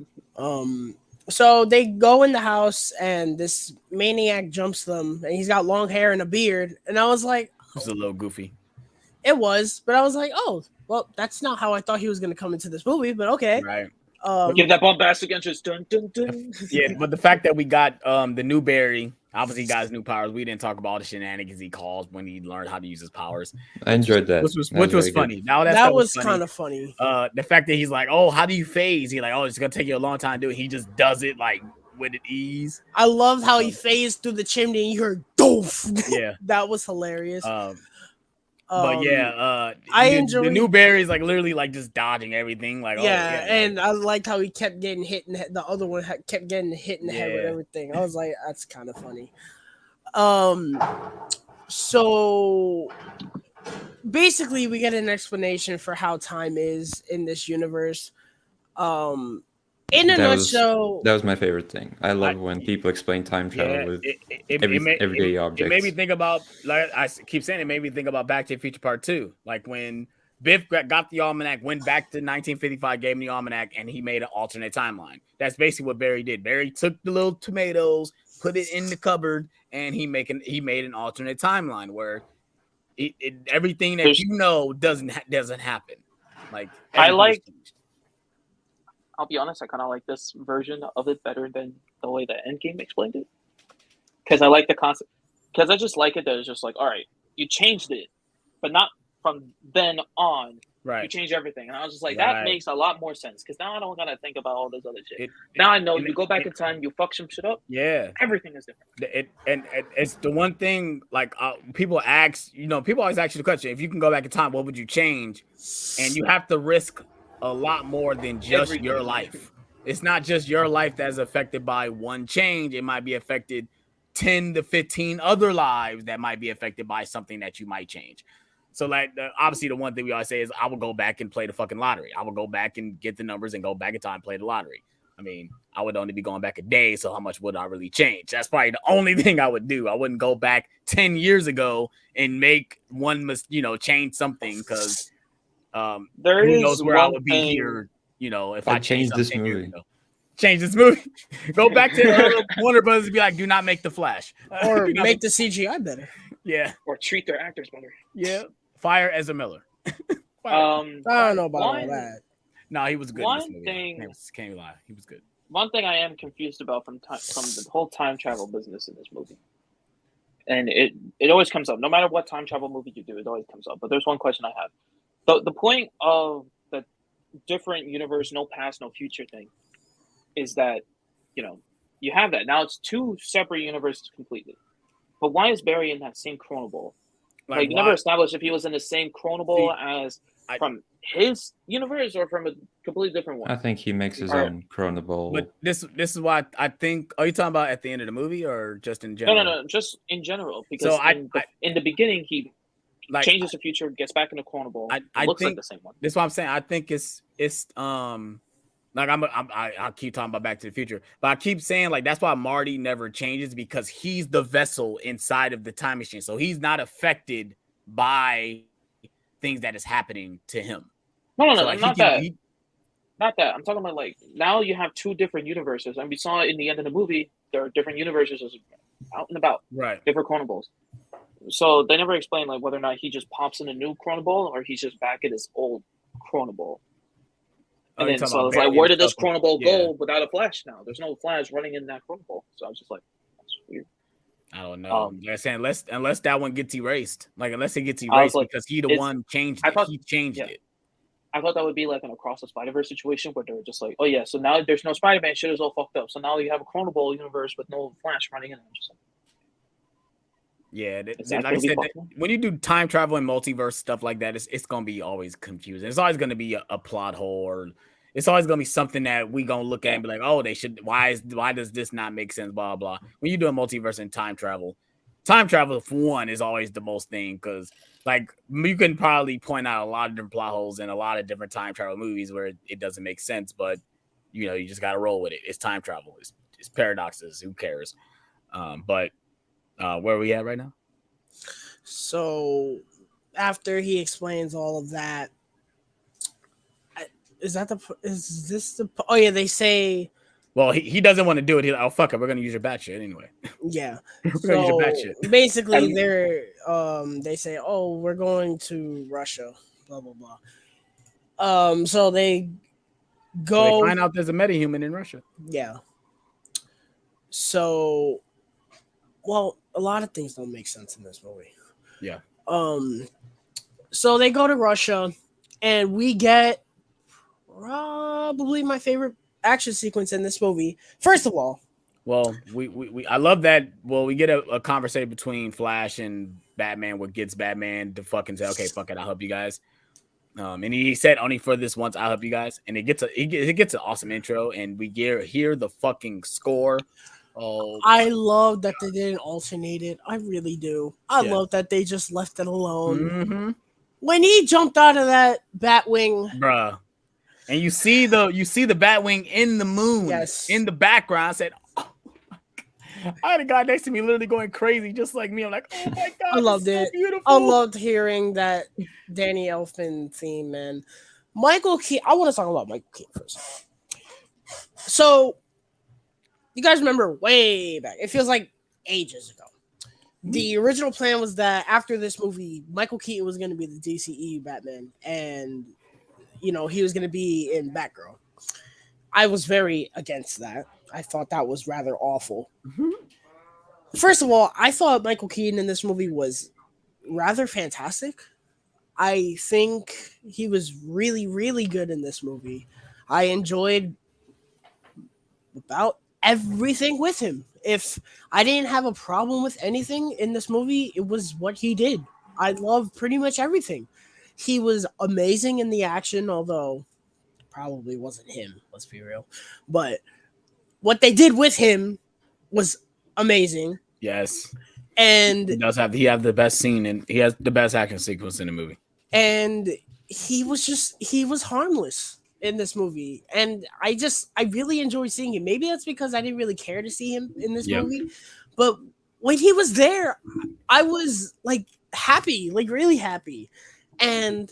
Speaker 2: So they go in the house and this maniac jumps them and he's got long hair and a beard. And I was like,
Speaker 1: It's a little goofy.
Speaker 2: it was, but I was like, oh, well, that's not how I thought he was going to come into this movie, but okay.
Speaker 1: Right.
Speaker 4: Give that bombastic entrance. Dun, dun, dun.
Speaker 1: Yeah, but the fact that we got the new Barry, obviously got his new powers. We didn't talk about all the shenanigans he caused when he learned how to use his powers.
Speaker 5: I enjoyed that.
Speaker 1: Which was
Speaker 5: very
Speaker 1: funny.
Speaker 5: good.
Speaker 1: Now
Speaker 2: That was
Speaker 1: funny.
Speaker 2: kind of funny.
Speaker 1: The fact that he's like, oh, how do you phase? He's like, oh, it's gonna take you a long time to do it. He just does it like with ease.
Speaker 2: I loved how he phased through the chimney and you heard doof.
Speaker 1: Yeah.
Speaker 2: That was hilarious.
Speaker 1: But yeah,
Speaker 2: I
Speaker 1: the
Speaker 2: enjoyed
Speaker 1: new Barry's like literally like just dodging everything. Like,
Speaker 2: yeah,
Speaker 1: oh, yeah,
Speaker 2: and I liked how he kept getting hit in the other one kept getting hit in the head with
Speaker 1: Yeah.
Speaker 2: everything. I was like, that's kind of funny. So basically we get an explanation for how time is in this universe. In a nutshell,
Speaker 5: That was my favorite thing. I love when people explain time travel with everyday objects.
Speaker 1: It made me think about, like I keep saying, it made me think about Back to the Future Part 2. Like when Biff got the almanac, went back to 1955, gave him the almanac, and he made an alternate timeline. That's basically what Barry did. Barry took the little tomatoes, put it in the cupboard, and he made an alternate timeline where everything that you know doesn't happen. Like
Speaker 4: I'll be honest, I kind of like this version of it better than the way the Endgame explained it. Because I like the concept. Because I just like it that it's just like, all right, you changed it, but not from then on.
Speaker 1: Right.
Speaker 4: You change everything. And I was just like, that makes a lot more sense. Because now I don't got to think about all this other shit. Now I know you go back in time, you fuck some shit up.
Speaker 1: Yeah.
Speaker 4: Everything is different.
Speaker 1: It's the one thing, like people ask, people always ask you the question, if you can go back in time, what would you change? And you have to risk a lot more than just your life. It's not just your life that's affected by one change. It might be affected 10 to 15 other lives that might be affected by something that you might change. So like obviously the one thing we always say is I will go back and play the fucking lottery. I will go back and get the numbers and go back in time and play the lottery. I mean, I would only be going back a day, so how much would I really change? That's probably the only thing I would do. I wouldn't go back 10 years ago and make change something because
Speaker 4: there
Speaker 1: who
Speaker 4: is
Speaker 1: knows where I would be here, if I
Speaker 5: changed this movie.
Speaker 1: Change this movie. Go back to Warner Brothers and be like, do not make the Flash.
Speaker 2: Or make the CGI better.
Speaker 1: Yeah.
Speaker 4: Or treat their actors better.
Speaker 1: Yeah. Fire Ezra Miller.
Speaker 2: I don't know about all that.
Speaker 1: No, he was good.
Speaker 4: One thing,
Speaker 1: can't lie, he was good.
Speaker 4: One thing I am confused about from the whole time travel business in this movie, and it always comes up. No matter what time travel movie you do, it always comes up. But there's one question I have. The point of the different universe, no past, no future thing, is that you have that now. It's two separate universes completely. But why is Barry in that same chrono ball? Like you never established if he was in the same chrono ball as from his universe or from a completely different one.
Speaker 5: I think he makes his own chrono ball.
Speaker 1: But this is why I think. Are you talking about at the end of the movie or just in general?
Speaker 4: No, just in general. Because in the beginning he changes the future, gets back in the chrono ball.
Speaker 1: I
Speaker 4: looks
Speaker 1: think
Speaker 4: like the same one.
Speaker 1: This is what I'm saying. I think it's like I keep talking about Back to the Future, but I keep saying like that's why Marty never changes because he's the vessel inside of the time machine, so he's not affected by things that is happening to him.
Speaker 4: No,
Speaker 1: so, like,
Speaker 4: not that. Not that. I'm talking about like now you have two different universes, and we saw in the end of the movie there are different universes out and about,
Speaker 1: right?
Speaker 4: Different chrono balls. So they never explain like whether or not he just pops in a new chrono ball or he's just back at his old chrono ball. And then so it's like, where did this chrono ball go without a Flash now? There's no Flash running in that chrono ball. So I was just like, that's weird.
Speaker 1: I don't know. Like I said, unless that one gets erased, unless it gets erased because he the one changed it. He changed it.
Speaker 4: I thought that would be like an Across the Spider-Verse situation where they're just like, oh yeah, so now there's no Spider-Man, shit is all fucked up. So now you have a chrono ball universe with no Flash running in. I'm just like,
Speaker 1: yeah, like I said, when you do time travel and multiverse stuff like that, it's gonna be always confusing. It's always gonna be a plot hole, or it's always gonna be something that we gonna look at and be like, oh, they should. Why does this not make sense? Blah blah. When you do a multiverse and time travel for one is always the most thing because like you can probably point out a lot of different plot holes in a lot of different time travel movies where it doesn't make sense, but you just gotta roll with it. It's time travel. It's paradoxes. Who cares? But. Where are we at right now?
Speaker 2: So after he explains all of that, they say
Speaker 1: Well, he doesn't want to do it. He's like, oh fuck it, we're gonna use your bat shit anyway.
Speaker 2: Yeah.
Speaker 1: We're gonna use your bat
Speaker 2: So
Speaker 1: shit.
Speaker 2: basically,
Speaker 4: And-
Speaker 2: they say, "Oh, we're going to Russia." Blah blah blah. So they
Speaker 1: So
Speaker 2: go.
Speaker 1: they find out there's a metahuman in Russia.
Speaker 2: Yeah. So, well, a lot of things don't make sense in this movie.
Speaker 1: Yeah.
Speaker 2: So they go to Russia, and we get probably my favorite action sequence in this movie. First of all,
Speaker 1: Well, we I love that. Well, we get a conversation between Flash and Batman, what gets Batman to fucking say, okay, fuck it, I'll help you guys. And he said only for this once, I'll help you guys. And it gets an awesome intro, and we hear the fucking score. Oh,
Speaker 2: I love that they didn't alternate it. I really do. I love that they just left it alone.
Speaker 1: mm-hmm.
Speaker 2: When he jumped out of that Batwing,
Speaker 1: Bruh. And you see the Batwing in the moon,
Speaker 2: Yes.
Speaker 1: in the background. I said, oh my God. I had a guy next to me literally going crazy, just like me. I'm like, oh my God,
Speaker 2: I loved
Speaker 1: it's so
Speaker 2: it.
Speaker 1: beautiful.
Speaker 2: I loved hearing that Danny Elfman theme, man. Michael Keaton. I want to talk about Michael Keaton first. So, you guys remember way back? It feels like ages ago. The original plan was that after this movie, Michael Keaton was going to be the DCEU Batman, and he was going to be in Batgirl. I was very against that. I thought that was rather awful.
Speaker 1: Mhm.
Speaker 2: First of all, I thought Michael Keaton in this movie was rather fantastic. I think he was really, really good in this movie. I enjoyed about everything with him. If I didn't have a problem with anything in this movie, it was what he did. I love pretty much everything. He was amazing in the action, although probably wasn't him, let's be real. But what they did with him was amazing.
Speaker 1: Yes.
Speaker 2: And
Speaker 1: He does have the best scene, and he has the best action sequence in the movie.
Speaker 2: and he was harmless in this movie, and I really enjoyed seeing him. Maybe that's because I didn't really care to see him in this movie, but when he was there, I was like happy, like really happy. And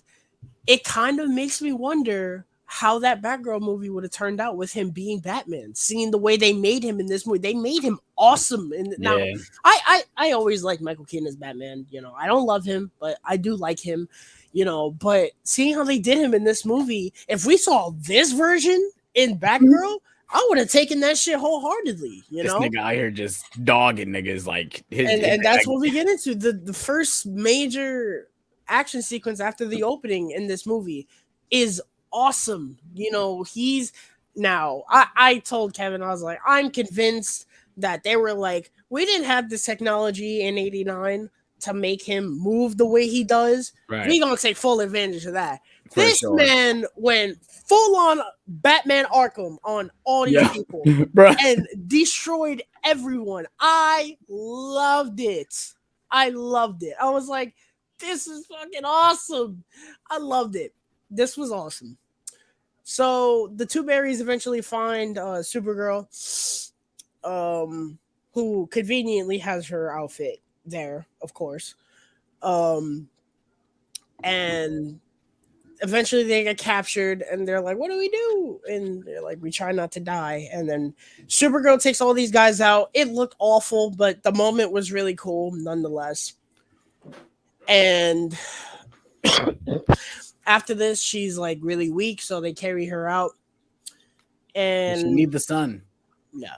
Speaker 2: it kind of makes me wonder how that Batgirl movie would have turned out with him being Batman. Seeing the way they made him in this movie, they made him awesome. And now, I always liked Michael Keaton as Batman. I don't love him, but I do like him. But seeing how they did him in this movie, if we saw this version in Batgirl, I would have taken that shit wholeheartedly.
Speaker 1: This nigga out here just dogging niggas like
Speaker 2: and that's what we get into. The first major action sequence after the opening in this movie is awesome. He's now I told Kevin, I was like, I'm convinced that they were like, we didn't have this technology in 89 to make him move the way he does.
Speaker 1: Right.
Speaker 2: We gonna take full advantage of that.
Speaker 1: For
Speaker 2: This
Speaker 1: sure.
Speaker 2: man went full on Batman Arkham on all these people
Speaker 1: Bruh.
Speaker 2: and destroyed everyone. I loved it. I was like, this is fucking awesome. I loved it. This was awesome. So the two berries eventually find Supergirl, who conveniently has her outfit there, of course. And eventually they get captured, and they're like, what do we do? And they're like, we try not to die. And then Supergirl takes all these guys out. It looked awful, but the moment was really cool nonetheless. And after this, she's like really weak, so they carry her out. And
Speaker 1: She need the sun.
Speaker 2: yeah.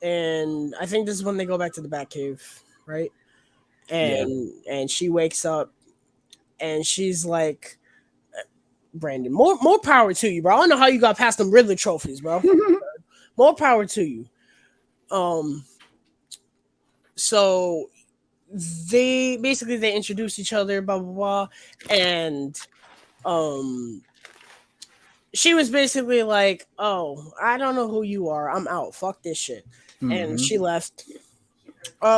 Speaker 2: And I think this is when they go back to the Batcave, right? And she wakes up and she's like, Brandon, more power to you, bro. I don't know how you got past them Riddler trophies, bro. More power to you. So they introduce each other, blah blah blah, and she was basically like, oh, I don't know who you are, I'm out, fuck this shit. And she left.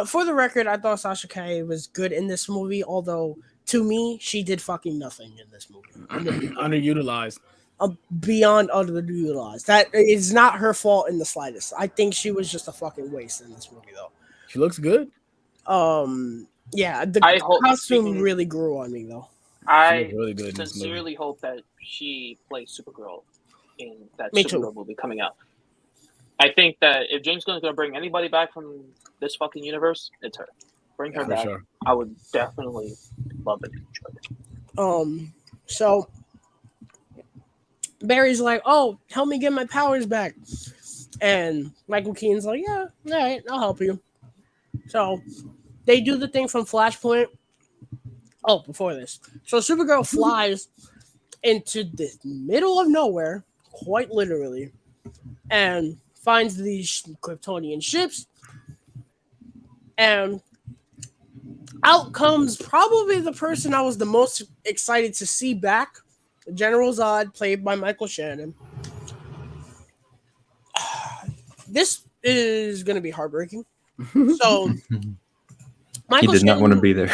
Speaker 2: For the record, I thought Sasha Calle was good in this movie, although to me, she did fucking nothing in this movie.
Speaker 1: Underutilized.
Speaker 2: Beyond underutilized. That is not her fault in the slightest. I think she was just a fucking waste in this movie, though.
Speaker 1: She looks good.
Speaker 2: Yeah, the costume really grew on me, though.
Speaker 4: I
Speaker 1: really good
Speaker 4: sincerely hope that she plays Supergirl in that
Speaker 2: Me
Speaker 4: Supergirl
Speaker 2: too.
Speaker 4: movie coming out. I think that if James Gunn's gonna bring anybody back from this fucking universe, it's her. Bring her
Speaker 1: For
Speaker 4: back.
Speaker 1: sure.
Speaker 4: I would definitely love it. Enjoy it.
Speaker 2: So Barry's like, "Oh, help me get my powers back," and Michael Keaton's like, "Yeah, all right, I'll help you." So they do the thing from Flashpoint. Oh, before this, so Supergirl flies into the middle of nowhere, quite literally, and finds these Kryptonian ships, and out comes probably the person I was the most excited to see back, General Zod, played by Michael Shannon. This is going to be heartbreaking. So,
Speaker 5: He did not want to be there.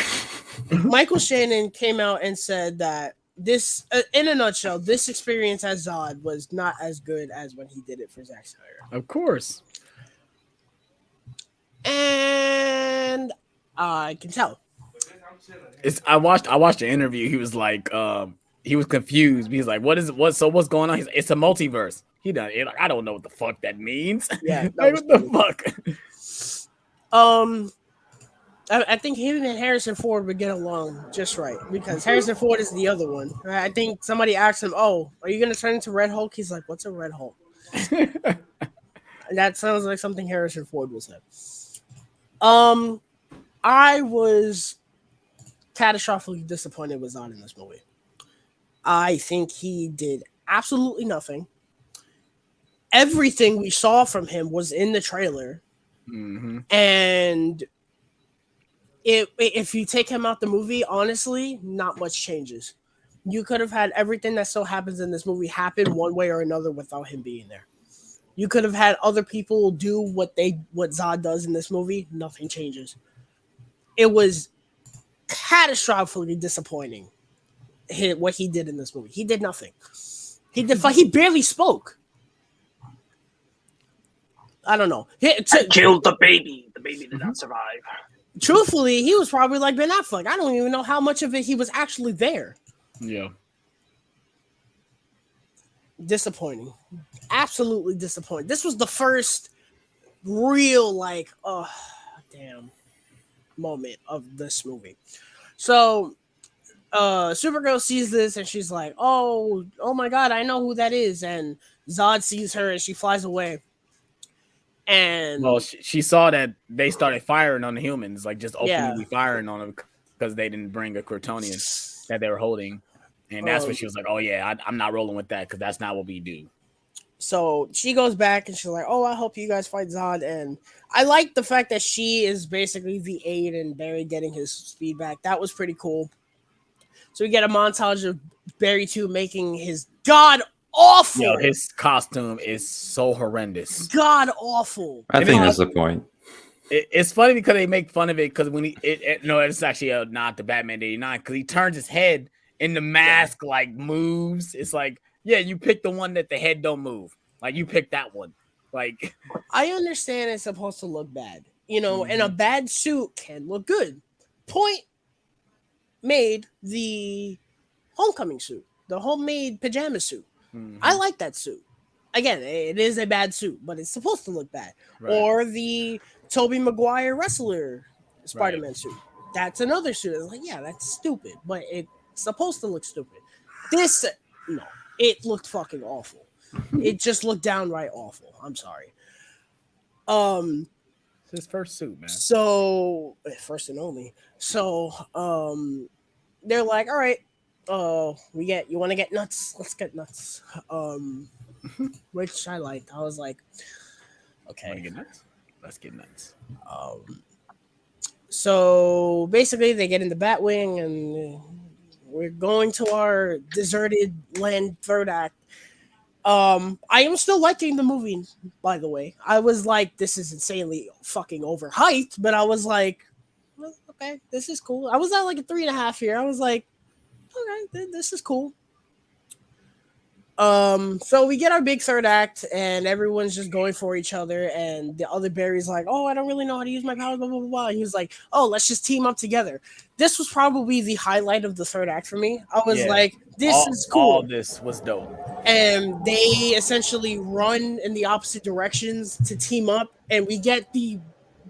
Speaker 2: Michael Shannon came out and said that this, in a nutshell, this experience as Zod was not as good as when he did it for Zack Snyder.
Speaker 1: Of course.
Speaker 2: And I can tell.
Speaker 1: I watched the interview. He was like, he was confused. He's like, what's going on? It's a multiverse. He done it. Like, I don't know what the fuck that means.
Speaker 2: Yeah.
Speaker 1: Like, what the fuck?
Speaker 2: I think him and Harrison Ford would get along just right because Harrison Ford is the other one. I think somebody asked him, "Oh, are you going to turn into Red Hulk?" He's like, "What's a Red Hulk?" And that sounds like something Harrison Ford would say. I was catastrophically disappointed with Zod in this movie. I think he did absolutely nothing. Everything we saw from him was in the trailer, and if you take him out the movie, honestly, not much changes. You could have had everything that still happens in this movie happen one way or another without him being there. You could have had other people do what Zod does in this movie. Nothing changes. It was catastrophically disappointing. What he did in this movie, he did nothing. He barely spoke. I don't know.
Speaker 4: I killed the baby. The baby did not survive.
Speaker 2: Truthfully, he was probably like Ben Affleck. I don't even know how much of it he was actually there.
Speaker 1: Yeah.
Speaker 2: Disappointing. Absolutely disappointing. This was the first real, like, oh, damn moment of this movie. So, Supergirl sees this and she's like, oh my God, I know who that is. And Zod sees her and she flies away. And
Speaker 1: well, she saw that they started firing on the humans, like just openly firing on them because they didn't bring a Kryptonian that they were holding, and that's when she was like, "Oh yeah, I'm not rolling with that because that's not what we do."
Speaker 2: So she goes back and she's like, "Oh, I hope you guys fight Zod." And I like the fact that she is basically the aid in Barry getting his speed back. That was pretty cool. So we get a montage of Barry 2 making his god awful.
Speaker 1: Yo, his costume is so horrendous.
Speaker 2: God awful.
Speaker 5: I think that's the point.
Speaker 1: It's funny because they make fun of it because when it's actually not the Batman 89 because he turns his head and the mask like moves. It's like, yeah, you pick the one that the head don't move. Like you pick that one. Like
Speaker 2: I understand it's supposed to look bad, and a bad suit can look good. Point made the homecoming suit, the homemade pajama suit. I like that suit. Again, it is a bad suit, but it's supposed to look bad. Right. Or the Tobey Maguire wrestler Spider-Man suit. That's another suit. It's like, yeah, that's stupid, but it's supposed to look stupid. This, no, it looked fucking awful. It just looked downright awful. I'm sorry.
Speaker 1: It's his first suit, man.
Speaker 2: So, first and only. So, they're like, all right, you want to get nuts? Let's get nuts. Which I liked. I was like, okay.
Speaker 1: Want to get nuts? Let's get nuts.
Speaker 2: So basically they get in the Batwing and we're going to our deserted land third act. I am still liking the movie, by the way. I was like, this is insanely fucking overhyped, but I was like, well, okay, this is cool. I was at like a 3.5 here. I was like, okay, this is cool. So we get our big third act, and everyone's just going for each other. And the other Barry's like, "Oh, I don't really know how to use my powers." Blah blah blah blah. He was like, "Oh, let's just team up together." This was probably the highlight of the third act for me. I was like, "This is cool."
Speaker 1: All this was dope.
Speaker 2: And they essentially run in the opposite directions to team up, and we get the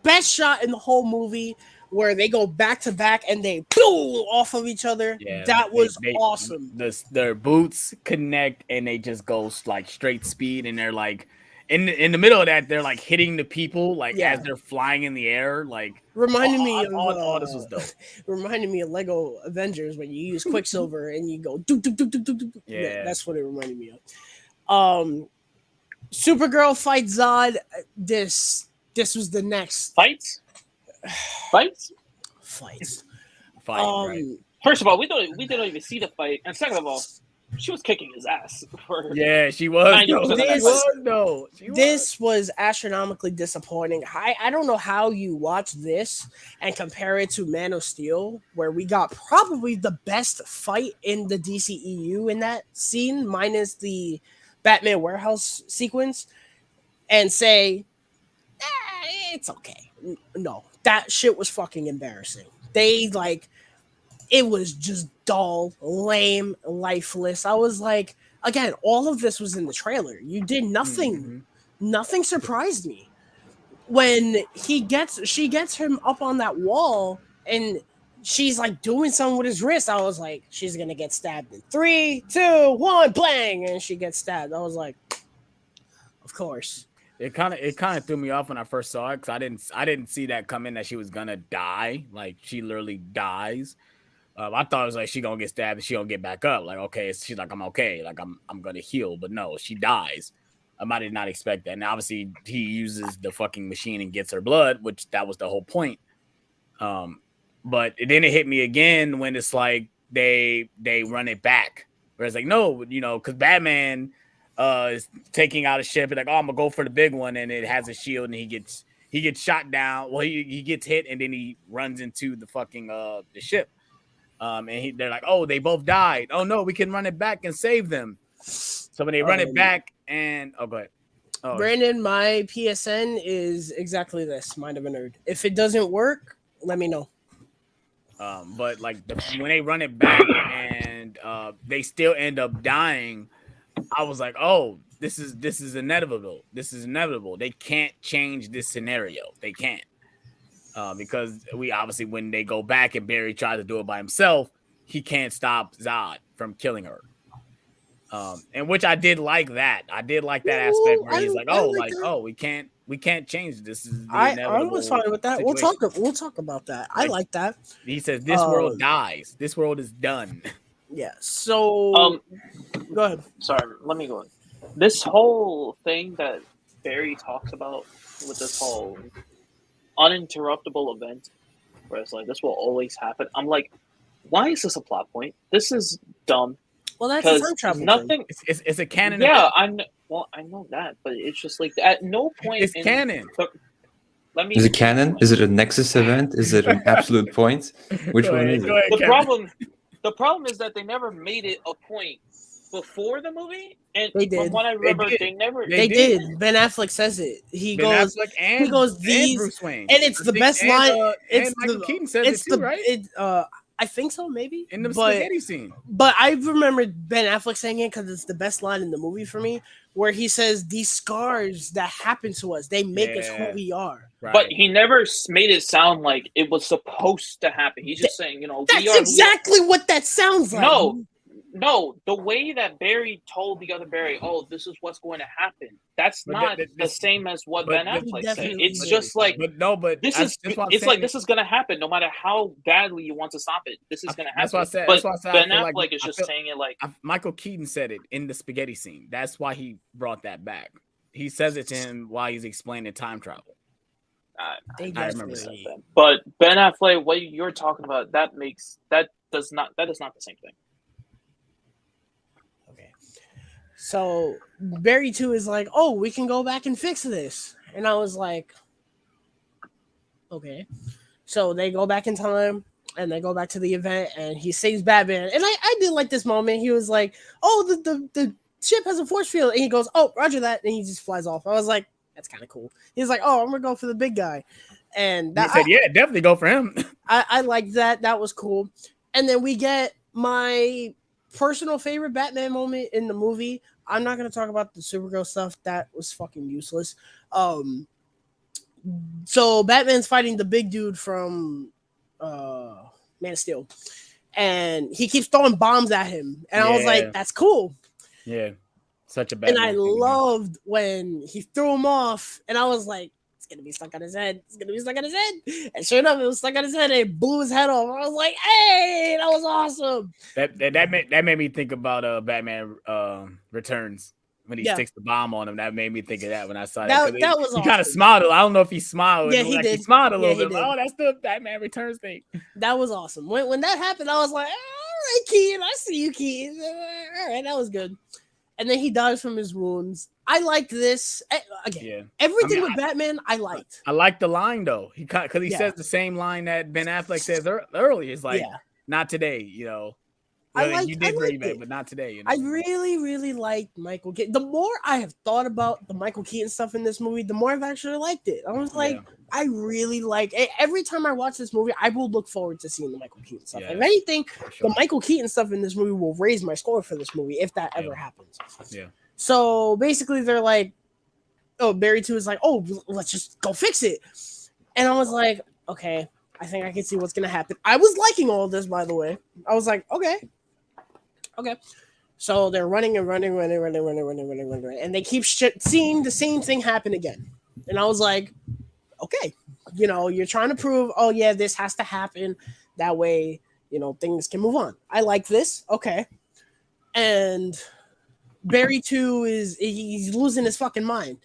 Speaker 2: best shot in the whole movie where they go back to back and they blow off of each other.
Speaker 1: Yeah,
Speaker 2: that was awesome.
Speaker 1: Their boots connect and they just go like straight speed, and they're like in the middle of that, they're like hitting the people like as they're flying in the air. Like
Speaker 2: reminding me of
Speaker 1: all this was dope.
Speaker 2: Reminding me of Lego Avengers when you use Quicksilver and you go do do do do do do. Yeah, that's what it reminded me of. Supergirl fights Zod. This was the next
Speaker 4: fights.
Speaker 1: Right.
Speaker 4: First of all, we didn't even see the fight, and second of all, she was kicking his ass.
Speaker 1: She was.
Speaker 2: This was astronomically disappointing. I don't know how you watch this and compare it to Man of Steel, where we got probably the best fight in the DCEU in that scene, minus the Batman warehouse sequence, and say, it's okay. No, that shit was fucking embarrassing. It was just dull, lame, lifeless. I was like, again, all of this was in the trailer. You did nothing. Mm-hmm. Nothing surprised me. When she gets him up on that wall and she's like doing something with his wrist, I was like, she's gonna get stabbed in 3, 2, 1, bang, and she gets stabbed. I was like, of course.
Speaker 1: It kind of threw me off when I first saw it because I didn't see that coming, that she was gonna die. Like she literally dies. I thought it was like she gonna get stabbed and she gonna get back up. Like, okay, she's like, I'm okay, like I'm gonna heal, but no, she dies. I did not expect that. And obviously he uses the fucking machine and gets her blood, which that was the whole point. But then it hit me again when it's like they run it back. Where it's like, no, because Batman is taking out a ship and like, oh, I'm gonna go for the big one, and it has a shield and he gets shot down. Well, he gets hit and then he runs into the fucking the ship. And they're like, oh, they both died. Oh no, we can run it back and save them. So when they run it back and go ahead. Oh,
Speaker 2: Brandon, my PSN is exactly this: Mind of a Nerd. If it doesn't work, let me know.
Speaker 1: But like when they run it back and they still end up dying, I was like, oh, this is inevitable. This is inevitable. They can't change this scenario. They can't. Because we obviously, when they go back and Barry tries to do it by himself, he can't stop Zod from killing her. And which I did like that. I did like that aspect where he's like, oh, we can't change this. This is the
Speaker 2: I was fine with that. Situation. We'll talk about that. I like that.
Speaker 1: He says this world dies. This world is done.
Speaker 2: Yeah. So go ahead.
Speaker 4: Sorry, let me go on. This whole thing that Barry talks about with this whole uninterruptible event, where it's like this will always happen. I'm like, why is this a plot point? This is dumb.
Speaker 2: Well, that's a time travel.
Speaker 4: Nothing.
Speaker 1: It's a canon.
Speaker 4: Yeah, I know that, but it's just like at no point.
Speaker 1: It's canon.
Speaker 5: Is it canon? Is it a Nexus event? Is it an absolute point? Which one is it?
Speaker 4: The problem is that they never made it a point before the movie, and
Speaker 2: they did.
Speaker 4: From what I remember, they
Speaker 2: did. Ben Affleck says it. He goes these,
Speaker 1: Bruce Wayne,
Speaker 2: and it's the best line.
Speaker 1: And Michael Keaton says it too, right?
Speaker 2: I think so, maybe
Speaker 1: in the spaghetti scene.
Speaker 2: But I remember Ben Affleck saying it because it's the best line in the movie for me, where he says, "These scars that happen to us, they make us who we are."
Speaker 4: Right. But he never made it sound like it was supposed to happen. He's just saying,
Speaker 2: that's exactly what that sounds like.
Speaker 4: No, the way that Barry told the other Barry, "Oh, this is what's going to happen." That's not the same as what Ben Affleck said. It's just like, this is going to happen no matter how badly you want to stop it. This is going to happen.
Speaker 1: That's
Speaker 4: what I said. Ben Affleck is just saying it like
Speaker 1: Michael Keaton said it in the spaghetti scene. That's why he brought that back. He says it to him while he's explaining time travel.
Speaker 4: I remember that. But Ben Affleck, what you're talking about, that is not the same thing.
Speaker 2: So Barry 2 is like, oh, we can go back and fix this. And I was like, okay. So they go back in time and they go back to the event and he saves Batman. And I did like this moment. He was like, oh, ship has a force field. And he goes, oh, roger that. And he just flies off. I was like, that's kind of cool. He's like, oh, I'm going to go for the big guy. And
Speaker 1: He said, yeah, definitely go for him.
Speaker 2: I liked that. That was cool. And then we get my personal favorite Batman moment in the movie. I'm not going to talk about the Supergirl stuff. That was fucking useless. So Batman's fighting the big dude from Man of Steel. And he keeps throwing bombs at him. And I was like, that's cool.
Speaker 1: Yeah. Such a bad.
Speaker 2: And I loved when he threw him off. And I was like, it's going to be stuck on his head. It's going to be stuck on his head. And sure enough, it was stuck on his head. And it blew his head off. I was like, hey, that was awesome.
Speaker 1: That made me think about Batman Returns. When he sticks the bomb on him, that made me think of that when I saw that.
Speaker 2: That was awesome.
Speaker 1: He kind of smiled. I don't know if he smiled.
Speaker 2: Yeah, he did.
Speaker 1: He smiled a little bit.
Speaker 2: Did.
Speaker 1: Oh, that's the Batman Returns thing.
Speaker 2: That was awesome. When that happened, I was like, all right, Keaton, I see you, Keaton. All right, that was good. And then he dies from his wounds. I liked this. Again, everything with Batman, I liked.
Speaker 1: I liked the line, though. Because he says the same line that Ben Affleck says earlier. It's like, not today, you know. You did bring back, but not today. You know?
Speaker 2: I really, really liked Michael Keaton. The more I have thought about the Michael Keaton stuff in this movie, the more I've actually liked it. I was like, I really like it. Every time I watch this movie, I will look forward to seeing the Michael Keaton stuff. If anything, the Michael Keaton stuff in this movie will raise my score for this movie if that ever happens.
Speaker 1: Yeah.
Speaker 2: So basically, they're like, oh, Barry 2 is like, oh, let's just go fix it. And I was like, okay, I think I can see what's going to happen. I was liking all of this, by the way. I was like, okay. So they're running, and they keep seeing the same thing happen again. And I was like, okay, you know, you're trying to prove, oh yeah, this has to happen. That way, you know, things can move on. I like this. Okay. And Barry 2 he's losing his fucking mind.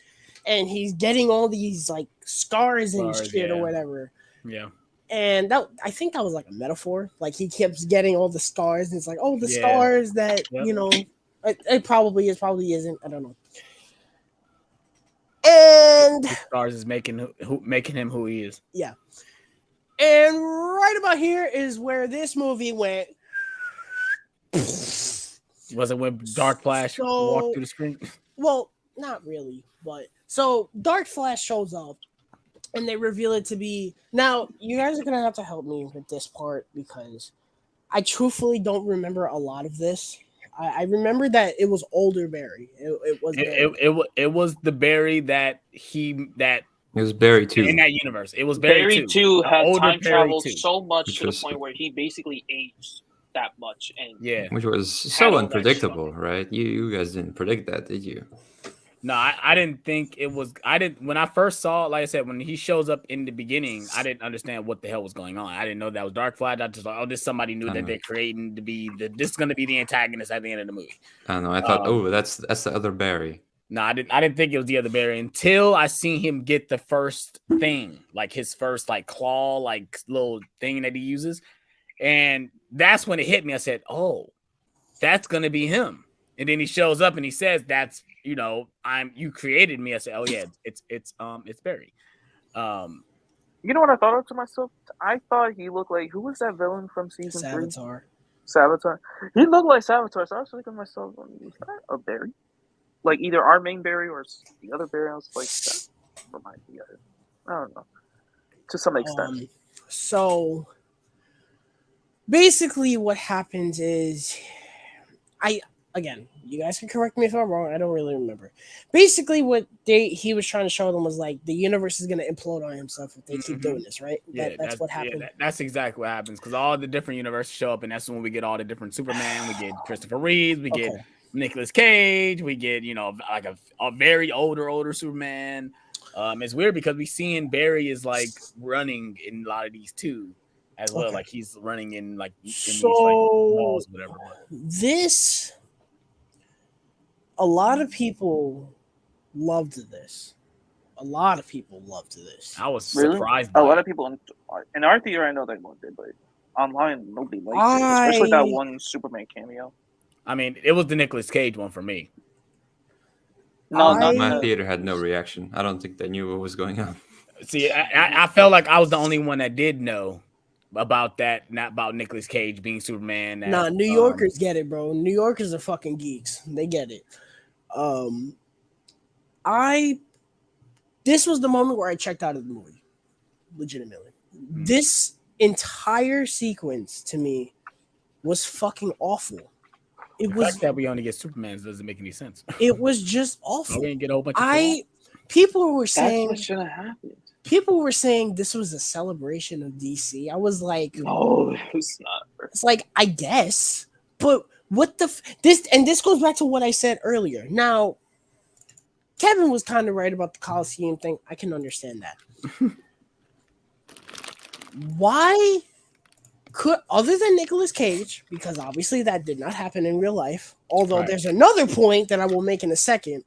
Speaker 2: And he's getting all these like scars and shit or whatever.
Speaker 1: Yeah.
Speaker 2: And I think that was like a metaphor. Like he keeps getting all the scars, and it's like, oh, the scars that you know, it probably is, probably isn't. I don't know. And
Speaker 1: the scars is making him who he is.
Speaker 2: Yeah. And right about here is where this movie went.
Speaker 1: Was it when Dark Flash walked through the screen?
Speaker 2: Well, not really, but so Dark Flash shows up. And they reveal it to be... Now, you guys are going to have to help me with this part because I truthfully don't remember a lot of this. I remember that it was older Barry. It
Speaker 1: was the Barry that
Speaker 5: it was Barry 2.
Speaker 1: In that universe. It was Barry
Speaker 4: 2 had time traveled
Speaker 1: Barry 2.
Speaker 4: so much to the point where he basically aged that much. And
Speaker 5: which was so unpredictable, right? You guys didn't predict that, did you?
Speaker 1: No, I didn't think it was. I didn't when I first saw it. Like I said, when he shows up in the beginning, I didn't understand what the hell was going on. I didn't know that was Dark Flash. I just like, oh, this somebody new that they're creating to be this is going to be the antagonist at the end of the movie.
Speaker 5: I don't know. I thought, that's the other Barry.
Speaker 1: No, I didn't think it was the other Barry until I seen him get the first thing, like his first like claw, like little thing that he uses, and that's when it hit me. I said, oh, that's going to be him. And then he shows up and he says, that's. You know, you created me. I said, oh yeah, it's Barry.
Speaker 4: You know what I thought of to myself? I thought he looked like, who was that villain from season 3? Savitar. He looked like Savitar, so I was thinking to myself, is that a Barry? Like either our main Barry or the other Barry. I was like, that reminds me of it. I don't know. To some extent.
Speaker 2: So basically what happens is again, you guys can correct me if I'm wrong. I don't really remember. Basically, what he was trying to show them was like the universe is going to implode on himself if they keep doing this, right?
Speaker 1: Yeah,
Speaker 2: that's what happened.
Speaker 1: Yeah, that's exactly what happens because all the different universes show up, and that's when we get all the different Superman. We get Christopher Reeves. We get Nicolas Cage. We get like a very older Superman. It's weird because we seeing Barry is like running in a lot of these too. As well, like he's running in like in these like walls, whatever.
Speaker 2: This. A lot of people loved this. I was surprised.
Speaker 4: A lot of people in our theater, I know they loved it, but online, nobody liked it. Especially that one Superman cameo.
Speaker 1: I mean, it was the Nicolas Cage one for me.
Speaker 5: No, my theater had no reaction. I don't think they knew what was going on.
Speaker 1: See, I felt like I was the only one that did know about that, not about Nicolas Cage being Superman. That,
Speaker 2: Nah, New Yorkers get it, bro. New Yorkers are fucking geeks. They get it. This was the moment where I checked out of the movie. Legitimately. This entire sequence to me was fucking awful. It
Speaker 1: the
Speaker 2: was
Speaker 1: fact that we only get Supermans doesn't make any sense.
Speaker 2: It was just awful.
Speaker 1: We didn't get a whole bunch of
Speaker 2: people were
Speaker 4: That's
Speaker 2: saying
Speaker 4: what should have happened.
Speaker 2: people were saying this was a celebration of DC. I was like,
Speaker 4: No, it's not.
Speaker 2: it's like, I guess, but what the this goes back to what I said earlier. Now, Kevin was kind of right about the Coliseum thing. I can understand that. Why could, other than Nicolas Cage, because obviously that did not happen in real life, although there's another point that I will make in a second.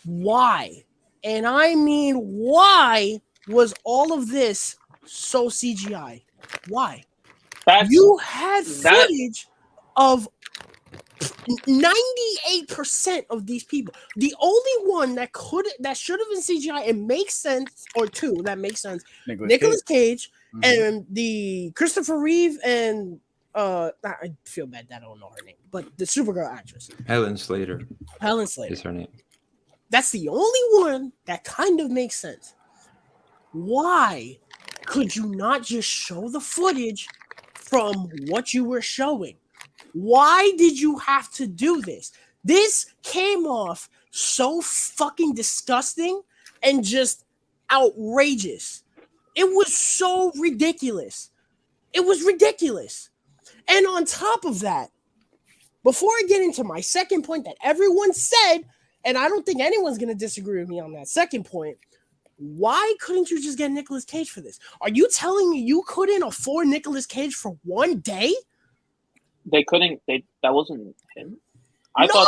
Speaker 2: Why? And I mean, why was all of this so CGI? Why? You had footage of 98% of these people. The only one that should have been CGI and makes sense, or two that makes sense, Nicolas Cage and the Christopher Reeve and I feel bad that I don't know her name, but the Supergirl actress.
Speaker 5: Helen Slater
Speaker 2: is
Speaker 5: her name.
Speaker 2: That's the only one that kind of makes sense. Why could you not just show the footage from what you were showing? Why did you have to do this? This came off so fucking disgusting and just outrageous. It was so ridiculous. It was ridiculous. And on top of that, before I get into my second point that everyone said, and I don't think anyone's going to disagree with me on that second point, why couldn't you just get Nicolas Cage for this? Are you telling me you couldn't afford Nicolas Cage for one day?
Speaker 4: They couldn't. That wasn't him.
Speaker 2: I
Speaker 1: thought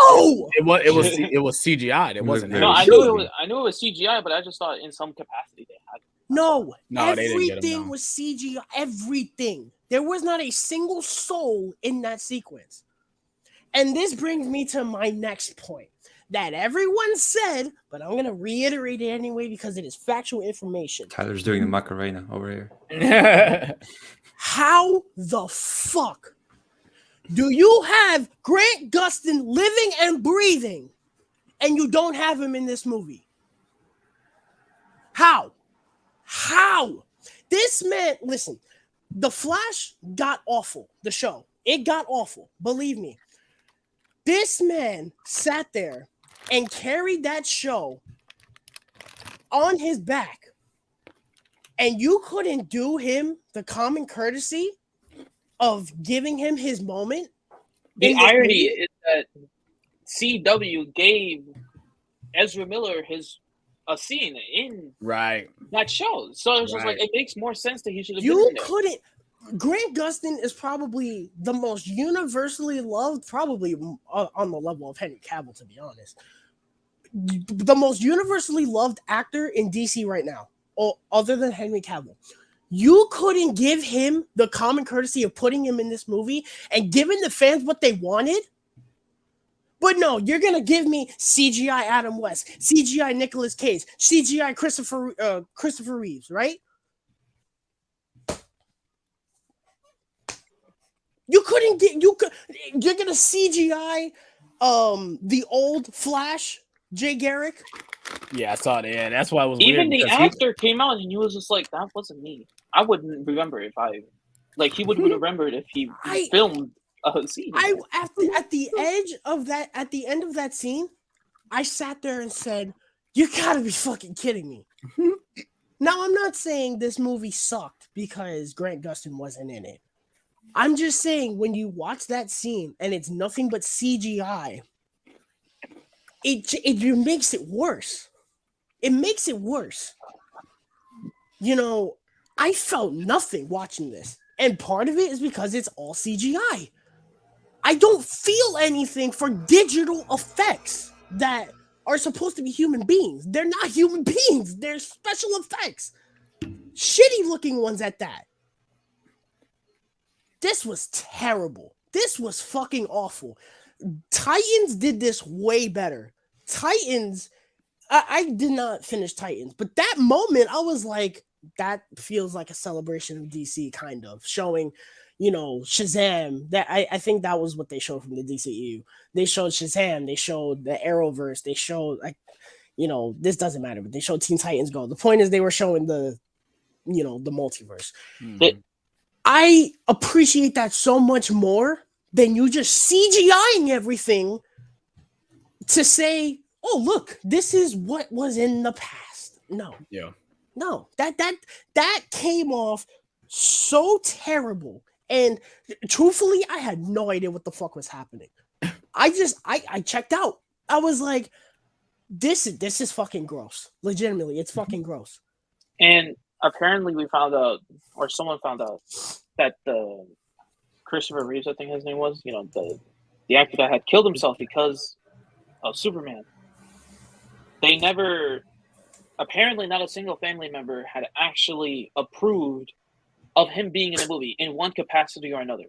Speaker 1: it was CGI. It wasn't him.
Speaker 4: No, I knew it was CGI, but I just thought in some capacity they had.
Speaker 2: No,
Speaker 1: everything
Speaker 2: was CGI. Everything. There was not a single soul in that sequence. And this brings me to my next point that everyone said, but I'm going to reiterate it anyway because it is factual information.
Speaker 5: Tyler's doing the Macarena over here.
Speaker 2: How the fuck do you have Grant Gustin living and breathing and you don't have him in this movie? How? This man, listen, The Flash got awful, the show. It got awful, believe me. This man sat there and carried that show on his back, and you couldn't do him the common courtesy of giving him his moment.
Speaker 4: The irony is that CW gave Ezra Miller a scene in that show, so it was just like it makes more sense that he should have.
Speaker 2: You couldn't. Grant Gustin is probably the most universally loved, probably on the level of Henry Cavill, to be honest. The most universally loved actor in DC right now, other than Henry Cavill. You couldn't give him the common courtesy of putting him in this movie and giving the fans what they wanted. But no, you're going to give me CGI Adam West, CGI Nicolas Cage, CGI Christopher Reeves, right? You couldn't get, you're going to CGI the old Flash, Jay Garrick.
Speaker 1: Yeah, I saw that. Yeah, that's why I was
Speaker 4: even weird, the actor came out and he was just like, that wasn't me. I wouldn't remember he would have remembered if he filmed a scene.
Speaker 2: At the end of that scene, I sat there and said, you gotta be fucking kidding me. Now, I'm not saying this movie sucked because Grant Gustin wasn't in it. I'm just saying when you watch that scene and it's nothing but CGI, it makes it worse. It makes it worse. You know, I felt nothing watching this. And part of it is because it's all CGI. I don't feel anything for digital effects that are supposed to be human beings. They're not human beings. They're special effects. Shitty looking ones at that. This was terrible. This was fucking awful. Titans did this way better. Titans, I did not finish Titans, but that moment I was like, that feels like a celebration of DC, kind of showing, Shazam. That I think that was what they showed from the DCEU. They showed Shazam. They showed the Arrowverse. They showed this doesn't matter, but they showed Teen Titans Go. The point is they were showing the multiverse.
Speaker 1: Mhm.
Speaker 2: I appreciate that so much more than you just CGIing everything to say, oh, look, this is what was in the past. No, that came off so terrible. And truthfully, I had no idea what the fuck was happening. I checked out. I was like, this is fucking gross. Legitimately, it's fucking gross.
Speaker 4: And apparently we found out, or someone found out, that the Christopher Reeves, I think his name was, the actor that had killed himself because of Superman. They never, apparently not a single family member had actually approved of him being in the movie in one capacity or another.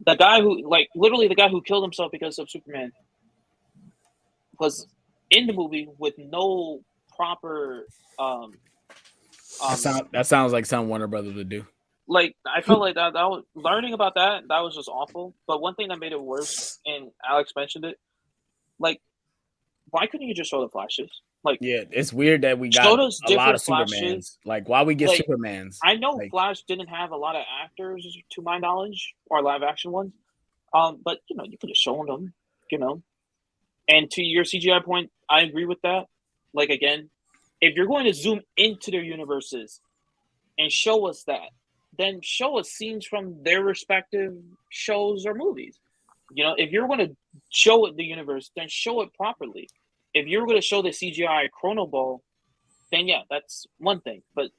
Speaker 4: The guy who, literally the guy who killed himself because of Superman was in the movie with no proper
Speaker 1: that sounds like something Warner Brothers would do.
Speaker 4: I felt like that was, learning about that was just awful. But one thing that made it worse, and Alex mentioned it, why couldn't you just show the flashes?
Speaker 1: Yeah, it's weird that we got a lot of Supermans. Why we get Supermans?
Speaker 4: I know Flash didn't have a lot of actors, to my knowledge, or live action ones. But you could have shown them, And to your CGI point, I agree with that. Again, if you're going to zoom into their universes and show us that, then show us scenes from their respective shows or movies. If you're going to show it the universe, then show it properly. If you're going to show the CGI Chrono Ball, then yeah, that's one thing. But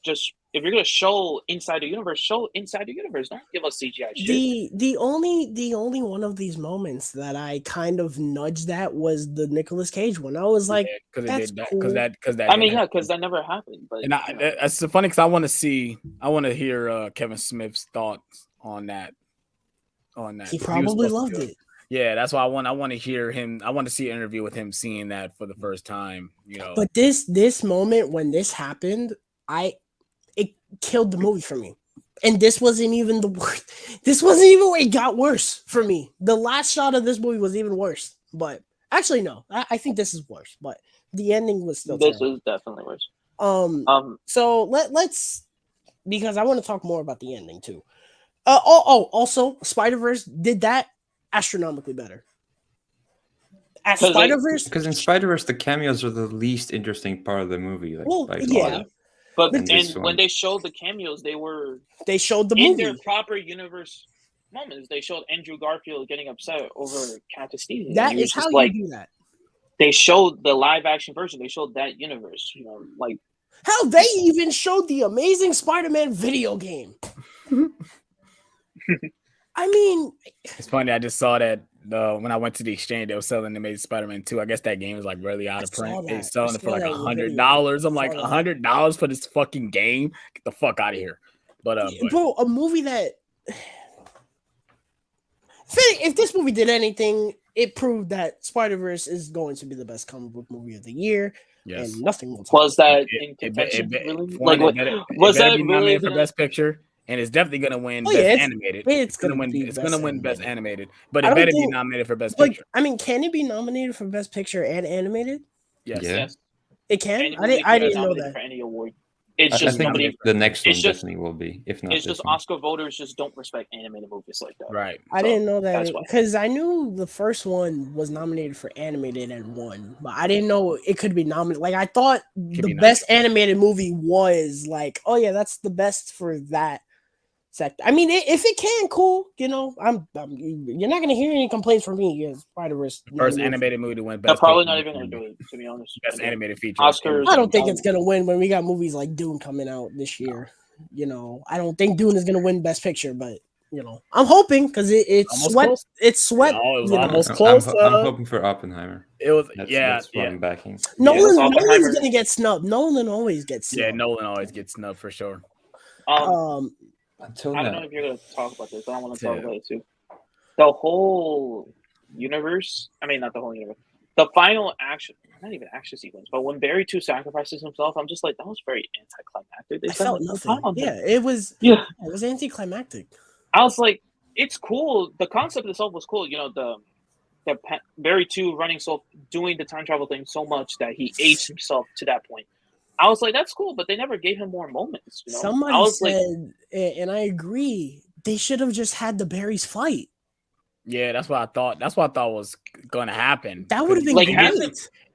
Speaker 4: just if you're going to show inside the universe, show inside the universe. Don't give us CGI shit.
Speaker 2: The only one of these moments that I kind of nudged at was the Nicolas Cage one. I was like,
Speaker 1: because
Speaker 2: cool.
Speaker 4: that never happened. But
Speaker 1: it's funny because I want to hear Kevin Smith's thoughts on that.
Speaker 2: He probably loved it.
Speaker 1: Yeah, that's why I want to hear him. I want to see an interview with him seeing that for the first time.
Speaker 2: But this moment when this happened, it killed the movie for me. And this wasn't even the worst. This wasn't even where it got worse for me. The last shot of this movie was even worse. But actually, no, I think this is worse. But the ending was still.
Speaker 4: This is definitely worse.
Speaker 2: So let's, because I want to talk more about the ending too. Also, Spider-Verse did that astronomically better. At Spider-Verse,
Speaker 5: because in Spider-Verse the cameos are the least interesting part of the movie.
Speaker 4: But when they showed the cameos, they
Speaker 2: showed the
Speaker 4: in
Speaker 2: movie.
Speaker 4: Their proper universe moments. They showed Andrew Garfield getting upset over Countess Stevie.
Speaker 2: That is how you do that.
Speaker 4: They showed the live action version. They showed that universe.
Speaker 2: Hell, they even showed the Amazing Spider-Man video game. I mean,
Speaker 1: it's funny. I just saw that when I went to the exchange, they were selling the Amazing Spider-Man 2. I guess that game is really out of print. They're selling it for $100. I'm like, $100 for this fucking game? Get the fuck out of here. But
Speaker 2: bro, a movie that if this movie did anything, it proved that Spider-Verse is going to be the best comic book movie of the year. Yes. And nothing will.
Speaker 4: Was that in contention?
Speaker 1: Was that really nominated for Best Picture? And it's definitely going to win Best Animated. It's going to win Best Animated. But it better be nominated for Best Picture.
Speaker 2: I mean, can it be nominated for Best Picture and Animated?
Speaker 5: Yes.
Speaker 2: It can? I didn't know that.
Speaker 4: For any award. It's just
Speaker 5: I think the next one definitely will be. If not,
Speaker 4: it's just Oscar voters just don't respect animated movies like that.
Speaker 1: Right.
Speaker 2: I didn't know that because I knew the first one was nominated for animated and won, but I didn't know it could be nominated. I thought the best animated movie was oh yeah, that's the best for that sector. I mean, if it can, cool. You're not gonna hear any complaints from me. As Spider-Verse,
Speaker 1: first animated movie to win
Speaker 4: Best. They're probably not even gonna do it. To be honest,
Speaker 1: Best animated feature.
Speaker 4: Oscars.
Speaker 2: I don't think it's gonna win when we got movies like Dune coming out this year. I don't think Dune is gonna win Best Picture, but I'm hoping because it's sweat.
Speaker 1: Close.
Speaker 2: It's sweat.
Speaker 1: It was almost close.
Speaker 5: I'm hoping for Oppenheimer.
Speaker 1: It was
Speaker 5: that's what I'm backing.
Speaker 2: Nolan's gonna get snubbed. Nolan always gets snubbed.
Speaker 1: Yeah, Nolan always gets snubbed for sure.
Speaker 4: I don't know if you're going to talk about this, but I want to talk about it too. The whole universe, not the whole universe, the final action, not even action sequence, but when Barry 2 sacrifices himself, I'm just like, that was very anticlimactic. They
Speaker 2: I
Speaker 4: spent
Speaker 2: felt
Speaker 4: like no
Speaker 2: nothing.
Speaker 4: time on
Speaker 2: Yeah,
Speaker 4: that.
Speaker 2: it was
Speaker 4: Yeah.
Speaker 2: anticlimactic.
Speaker 4: I was like, it's cool. The concept itself was cool. You know, Barry 2 doing the time travel thing so much that he aged himself to that point. I was like, that's cool, but they never gave him more moments. You know?
Speaker 2: Somebody said, and I agree, they should have just had the Barry's fight.
Speaker 1: Yeah, that's what I thought. That's what I thought was going to happen.
Speaker 2: That would have been
Speaker 4: like
Speaker 2: great.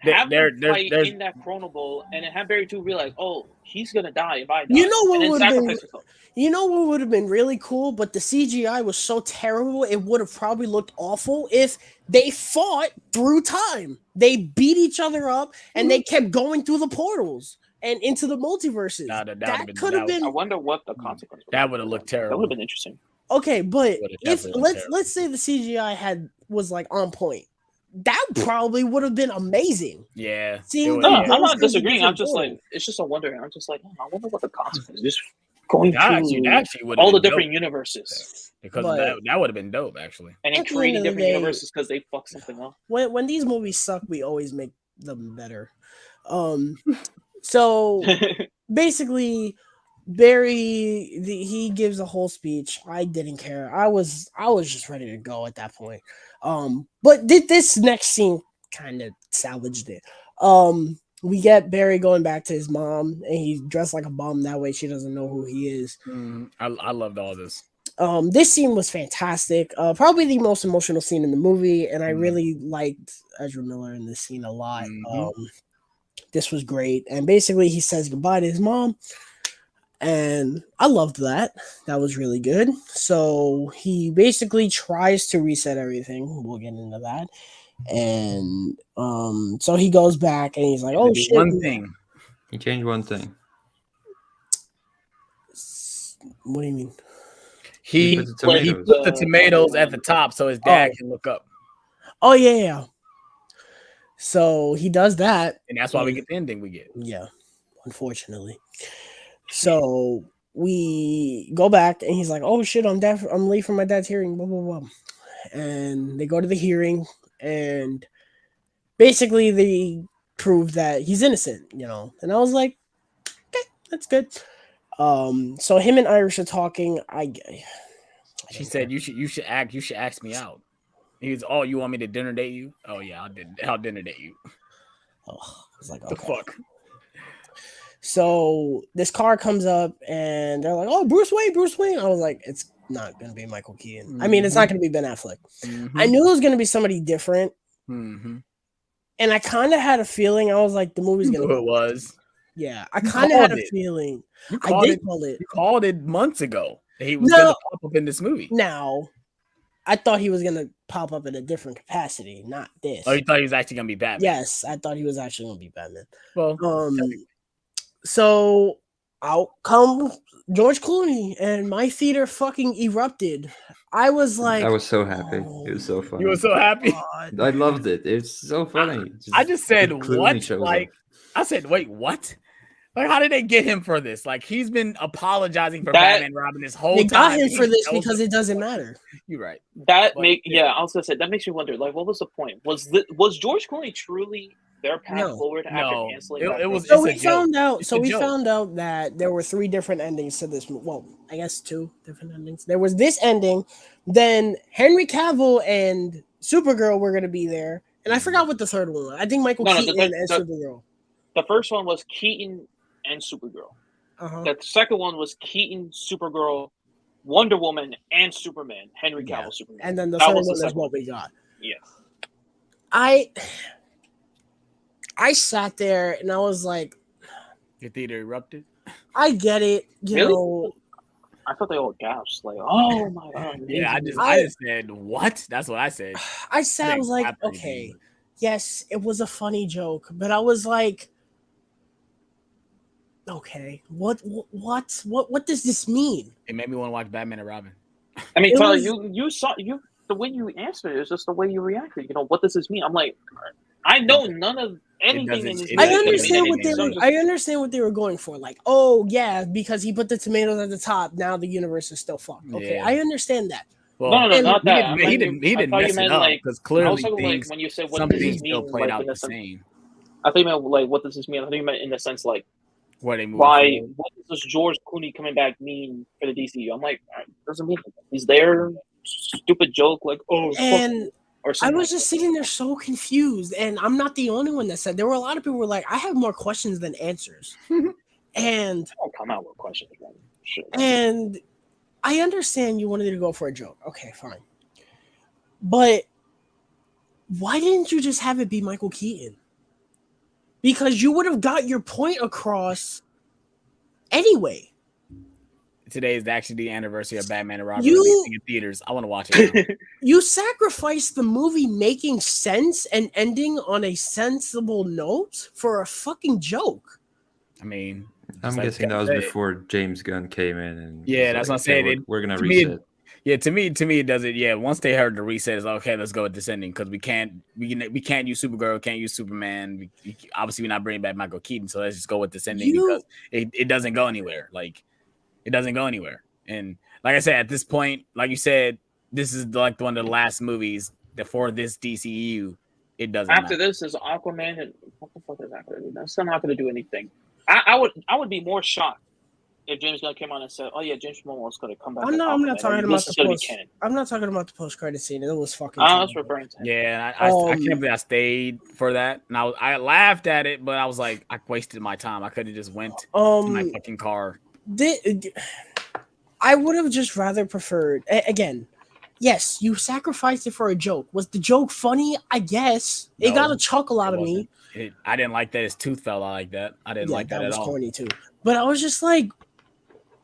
Speaker 4: have them fight in that Chrono Bowl, and then have Barry 2 realize, oh, he's gonna die if I die.
Speaker 2: You know what
Speaker 4: would have been?
Speaker 2: You know what would have been really cool, but the CGI was so terrible, it would have probably looked awful if they fought through time. They beat each other up, and they kept going through the portals and into the multiverses. That could have been.
Speaker 4: I wonder what the consequence.
Speaker 1: That would have looked terrible.
Speaker 4: That would have been interesting.
Speaker 2: Okay, but if let's say the CGI was like on point, that probably would have been amazing.
Speaker 1: Yeah.
Speaker 4: I'm not disagreeing. I'm just like, it's just a wonder. I'm just like, I wonder what the consequence is. Just going through all the different universes.
Speaker 1: Because that would have been dope, actually.
Speaker 4: And then creating different universes because they fuck something up.
Speaker 2: When these movies suck, we always make them better. So basically, Barry he gives a whole speech. I didn't care. I was just ready to go at that point. But this next scene kind of salvaged it. We get Barry going back to his mom, and he's dressed like a bum. That way, she doesn't know who he is.
Speaker 1: I loved all this.
Speaker 2: This scene was fantastic. Probably the most emotional scene in the movie, and I really liked Ezra Miller in this scene a lot. This was great, and basically, he says goodbye to his mom. And I loved that. That was really good. So he basically tries to reset everything. We'll get into that. And so he goes back and he's like, oh shit.
Speaker 5: One thing. He changed one thing.
Speaker 2: What do you mean?
Speaker 1: He put the tomatoes at the top so his dad can look up.
Speaker 2: Oh yeah. So he does that.
Speaker 1: And that's why we get the ending we get.
Speaker 2: Yeah. Unfortunately. So we go back and he's like, oh shit, I'm late for my dad's hearing, blah, blah, blah. And they go to the hearing and basically they prove that he's innocent, you know. And I was like, okay, that's good. So him and Irish are talking.
Speaker 1: She said you should ask me out. He was, oh, you want me to dinner date you? Oh yeah, I'll dinner date you.
Speaker 2: Oh, I was like,
Speaker 1: okay. The fuck.
Speaker 2: So this car comes up and they're like, oh, Bruce Wayne. I was like, it's not going to be Michael Keaton. I mean, it's not going to be Ben Affleck. I knew it was going to be somebody different. And I kind of had a feeling. I was like, the movie's going to.
Speaker 1: It was.
Speaker 2: Yeah, I kind of had a feeling.
Speaker 1: I did call it. You called it months ago. He was going to pop up in this movie.
Speaker 2: Now, I thought he was going to pop up in a different capacity, not this.
Speaker 1: Oh, you thought he was actually going to be Batman?
Speaker 2: Yes, I thought he was actually going to be Batman.
Speaker 1: Well,
Speaker 2: so out come George Clooney, and my theater fucking erupted. I was like,
Speaker 5: I was so happy. It was so funny.
Speaker 1: You were so happy.
Speaker 5: God. I loved it. It's so funny.
Speaker 1: I just said what? Like, I said, wait, what? Like, how did they get him for this? Like, he's been apologizing for Batman and Robin this whole time.
Speaker 2: They got him for this because it doesn't matter.
Speaker 1: You're right.
Speaker 4: I was gonna say that makes me wonder. Like, what was the point? Was George Clooney truly their path forward after canceling?
Speaker 1: It was.
Speaker 2: So we found out. So we found out that there were 3 different endings to this. Well, I guess 2 different endings. There was this ending. Then Henry Cavill and Supergirl were gonna be there, and I forgot what the third one was. I think Michael Keaton and Supergirl.
Speaker 4: The first one was Keaton and Supergirl. The second one was Keaton, Supergirl, Wonder Woman, and Superman. Henry Cavill, Superman.
Speaker 2: And then the third one is what we got.
Speaker 4: Yeah.
Speaker 2: I sat there and I was like,
Speaker 1: your theater erupted.
Speaker 2: I get it, you know.
Speaker 4: I thought they all gasped, like, oh my god.
Speaker 1: Yeah, I just said what? That's what I said.
Speaker 2: I was like, okay, yes, it was a funny joke, but I was like, okay, what does this mean?
Speaker 1: It made me want to watch Batman and Robin.
Speaker 4: I mean, Tyler, you saw the way you answered it is just the way you reacted. You know, what does this mean? I'm like, I know none of anything in this.
Speaker 2: I understand what they were going for. Like, oh yeah, because he put the tomatoes at the top, now the universe is still fucked. Okay, I understand that.
Speaker 1: Well,
Speaker 4: no,
Speaker 2: And-
Speaker 4: not that. I
Speaker 1: he
Speaker 4: meant
Speaker 1: didn't
Speaker 4: I thought you
Speaker 1: mess it
Speaker 4: meant
Speaker 1: up
Speaker 4: like
Speaker 1: because
Speaker 4: I was
Speaker 1: clearly
Speaker 4: talking like
Speaker 1: things,
Speaker 4: when you said what
Speaker 1: some
Speaker 4: does this
Speaker 1: things still
Speaker 4: mean
Speaker 1: played
Speaker 4: like
Speaker 1: out
Speaker 4: in
Speaker 1: the
Speaker 4: the sense.
Speaker 1: same.
Speaker 4: I think you meant like what does this mean? I think you meant in the sense like
Speaker 1: Where they moving
Speaker 4: why
Speaker 1: forward.
Speaker 4: what does this George Clooney coming back mean for the DCU? I'm like, doesn't mean anything. He's there, stupid joke like fuck
Speaker 2: And
Speaker 4: you, or
Speaker 2: I
Speaker 4: something.
Speaker 2: was just sitting there so confused, and I'm not the only one that said. There were a lot of people who were like, I have more questions than answers. And
Speaker 4: I'll come out with questions. Man. Shit.
Speaker 2: and I understand you wanted to go for a joke. Okay, fine. But why didn't you just have it be Michael Keaton? Because you would have got your point across anyway.
Speaker 1: Today is actually the anniversary of Batman and Robin
Speaker 2: You-
Speaker 1: releasing in theaters. I want to watch it now.
Speaker 2: You sacrificed the movie making sense and ending on a sensible note for a fucking joke.
Speaker 1: I mean,
Speaker 5: I'm
Speaker 1: just like
Speaker 5: guessing that
Speaker 1: Kevin
Speaker 5: was
Speaker 1: said.
Speaker 5: before James Gunn came in and
Speaker 1: Yeah,
Speaker 5: was
Speaker 1: that's
Speaker 5: like,
Speaker 1: what I'm saying.
Speaker 5: "Okay, we're gonna
Speaker 1: to me,
Speaker 5: reset."
Speaker 1: Yeah, to me it does it. Yeah, once they heard the reset, it's like, okay, let's go with this ending because we can't use Supergirl, can't use Superman. Obviously, we're not bringing back Michael Keaton, so let's just go with this ending because it doesn't go anywhere. Like, it doesn't go anywhere. And like I said, at this point, like you said, this is like one of the last movies for this DCEU. It doesn't
Speaker 4: After
Speaker 1: matter.
Speaker 4: this is Aquaman, and what the fuck is that going to do? That's still not going to do anything. I would be more shocked if James Gunn came on and said, "Oh yeah, James Momoa's going to come back."
Speaker 2: I'm not talking about
Speaker 4: this is going to be
Speaker 2: the
Speaker 4: canon.
Speaker 2: I'm not talking about the post credit scene. It was fucking.
Speaker 4: I was
Speaker 2: terrible.
Speaker 4: referring to him.
Speaker 1: Yeah, and I can't believe I stayed for that. And I laughed at it, but I was like, I wasted my time. I could have just went to my fucking car.
Speaker 2: I would have just rather preferred again. Yes, you sacrificed it for a joke. Was the joke funny? I guess it
Speaker 1: No,
Speaker 2: got a chuckle out of me.
Speaker 1: I didn't like that his tooth fell out like that. I didn't like that
Speaker 2: was
Speaker 1: at all.
Speaker 2: corny too. But I was just like,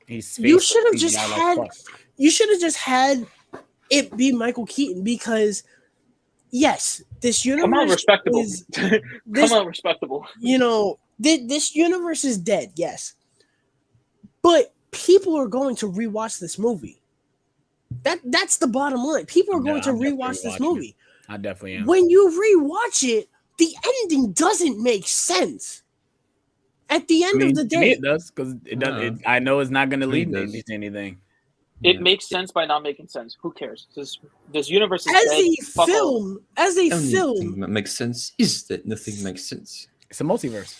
Speaker 1: He's
Speaker 2: you should have just had it be Michael Keaton because yes, this universe
Speaker 4: Come on, respectable.
Speaker 2: is
Speaker 4: Come on, respectable.
Speaker 2: you know, this universe is dead, yes. But people are going to rewatch this movie. That's the bottom line. People are going to rewatch this movie.
Speaker 1: I definitely am.
Speaker 2: When you rewatch it, the ending doesn't make sense. At the end of the
Speaker 1: to me
Speaker 2: day,
Speaker 1: it does because it does. I know it's not going to lead me to anything.
Speaker 4: It makes sense by not making sense. Who cares? This universe is
Speaker 2: as
Speaker 4: dead.
Speaker 2: a film,
Speaker 5: Thing that makes sense is that nothing makes sense.
Speaker 1: It's a multiverse.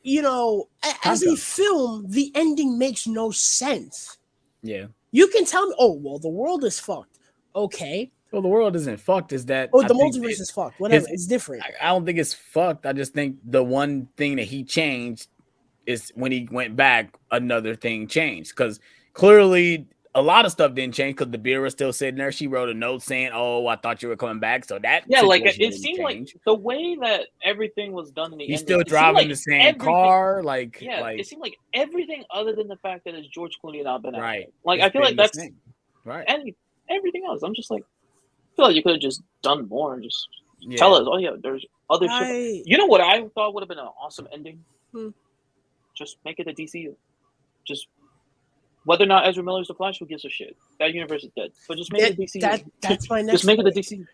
Speaker 2: You know, as a film, the ending makes no sense.
Speaker 1: Yeah.
Speaker 2: You can tell me, oh, well, the world is fucked. Okay.
Speaker 1: Well, the world isn't fucked. Is that?
Speaker 2: Oh, the multiverse is fucked. Whatever. It's different.
Speaker 1: I don't think it's fucked. I just think the one thing that he changed is when he went back, another thing changed. Because clearly a lot of stuff didn't change because the beer was still sitting there. She wrote a note saying, "Oh, I thought you were coming back." So that
Speaker 4: like it
Speaker 1: didn't
Speaker 4: seemed
Speaker 1: change.
Speaker 4: like the way that everything was done in the
Speaker 1: He's
Speaker 4: end.
Speaker 1: still driving the same car.
Speaker 4: It seemed like everything other than the fact that it's George Clooney not been
Speaker 1: right.
Speaker 4: Like I feel like that's
Speaker 1: right.
Speaker 4: And everything else, I'm just like, I feel like you could have just done more and just tell us. Oh yeah, there's other shit. You know what I thought would have been an awesome ending? Just make it a DCU. Just whether or not Ezra Miller's the Flash, who gives a shit? That universe is dead. But just make it a DCU.
Speaker 2: That's my next.
Speaker 4: Just make it a DCU.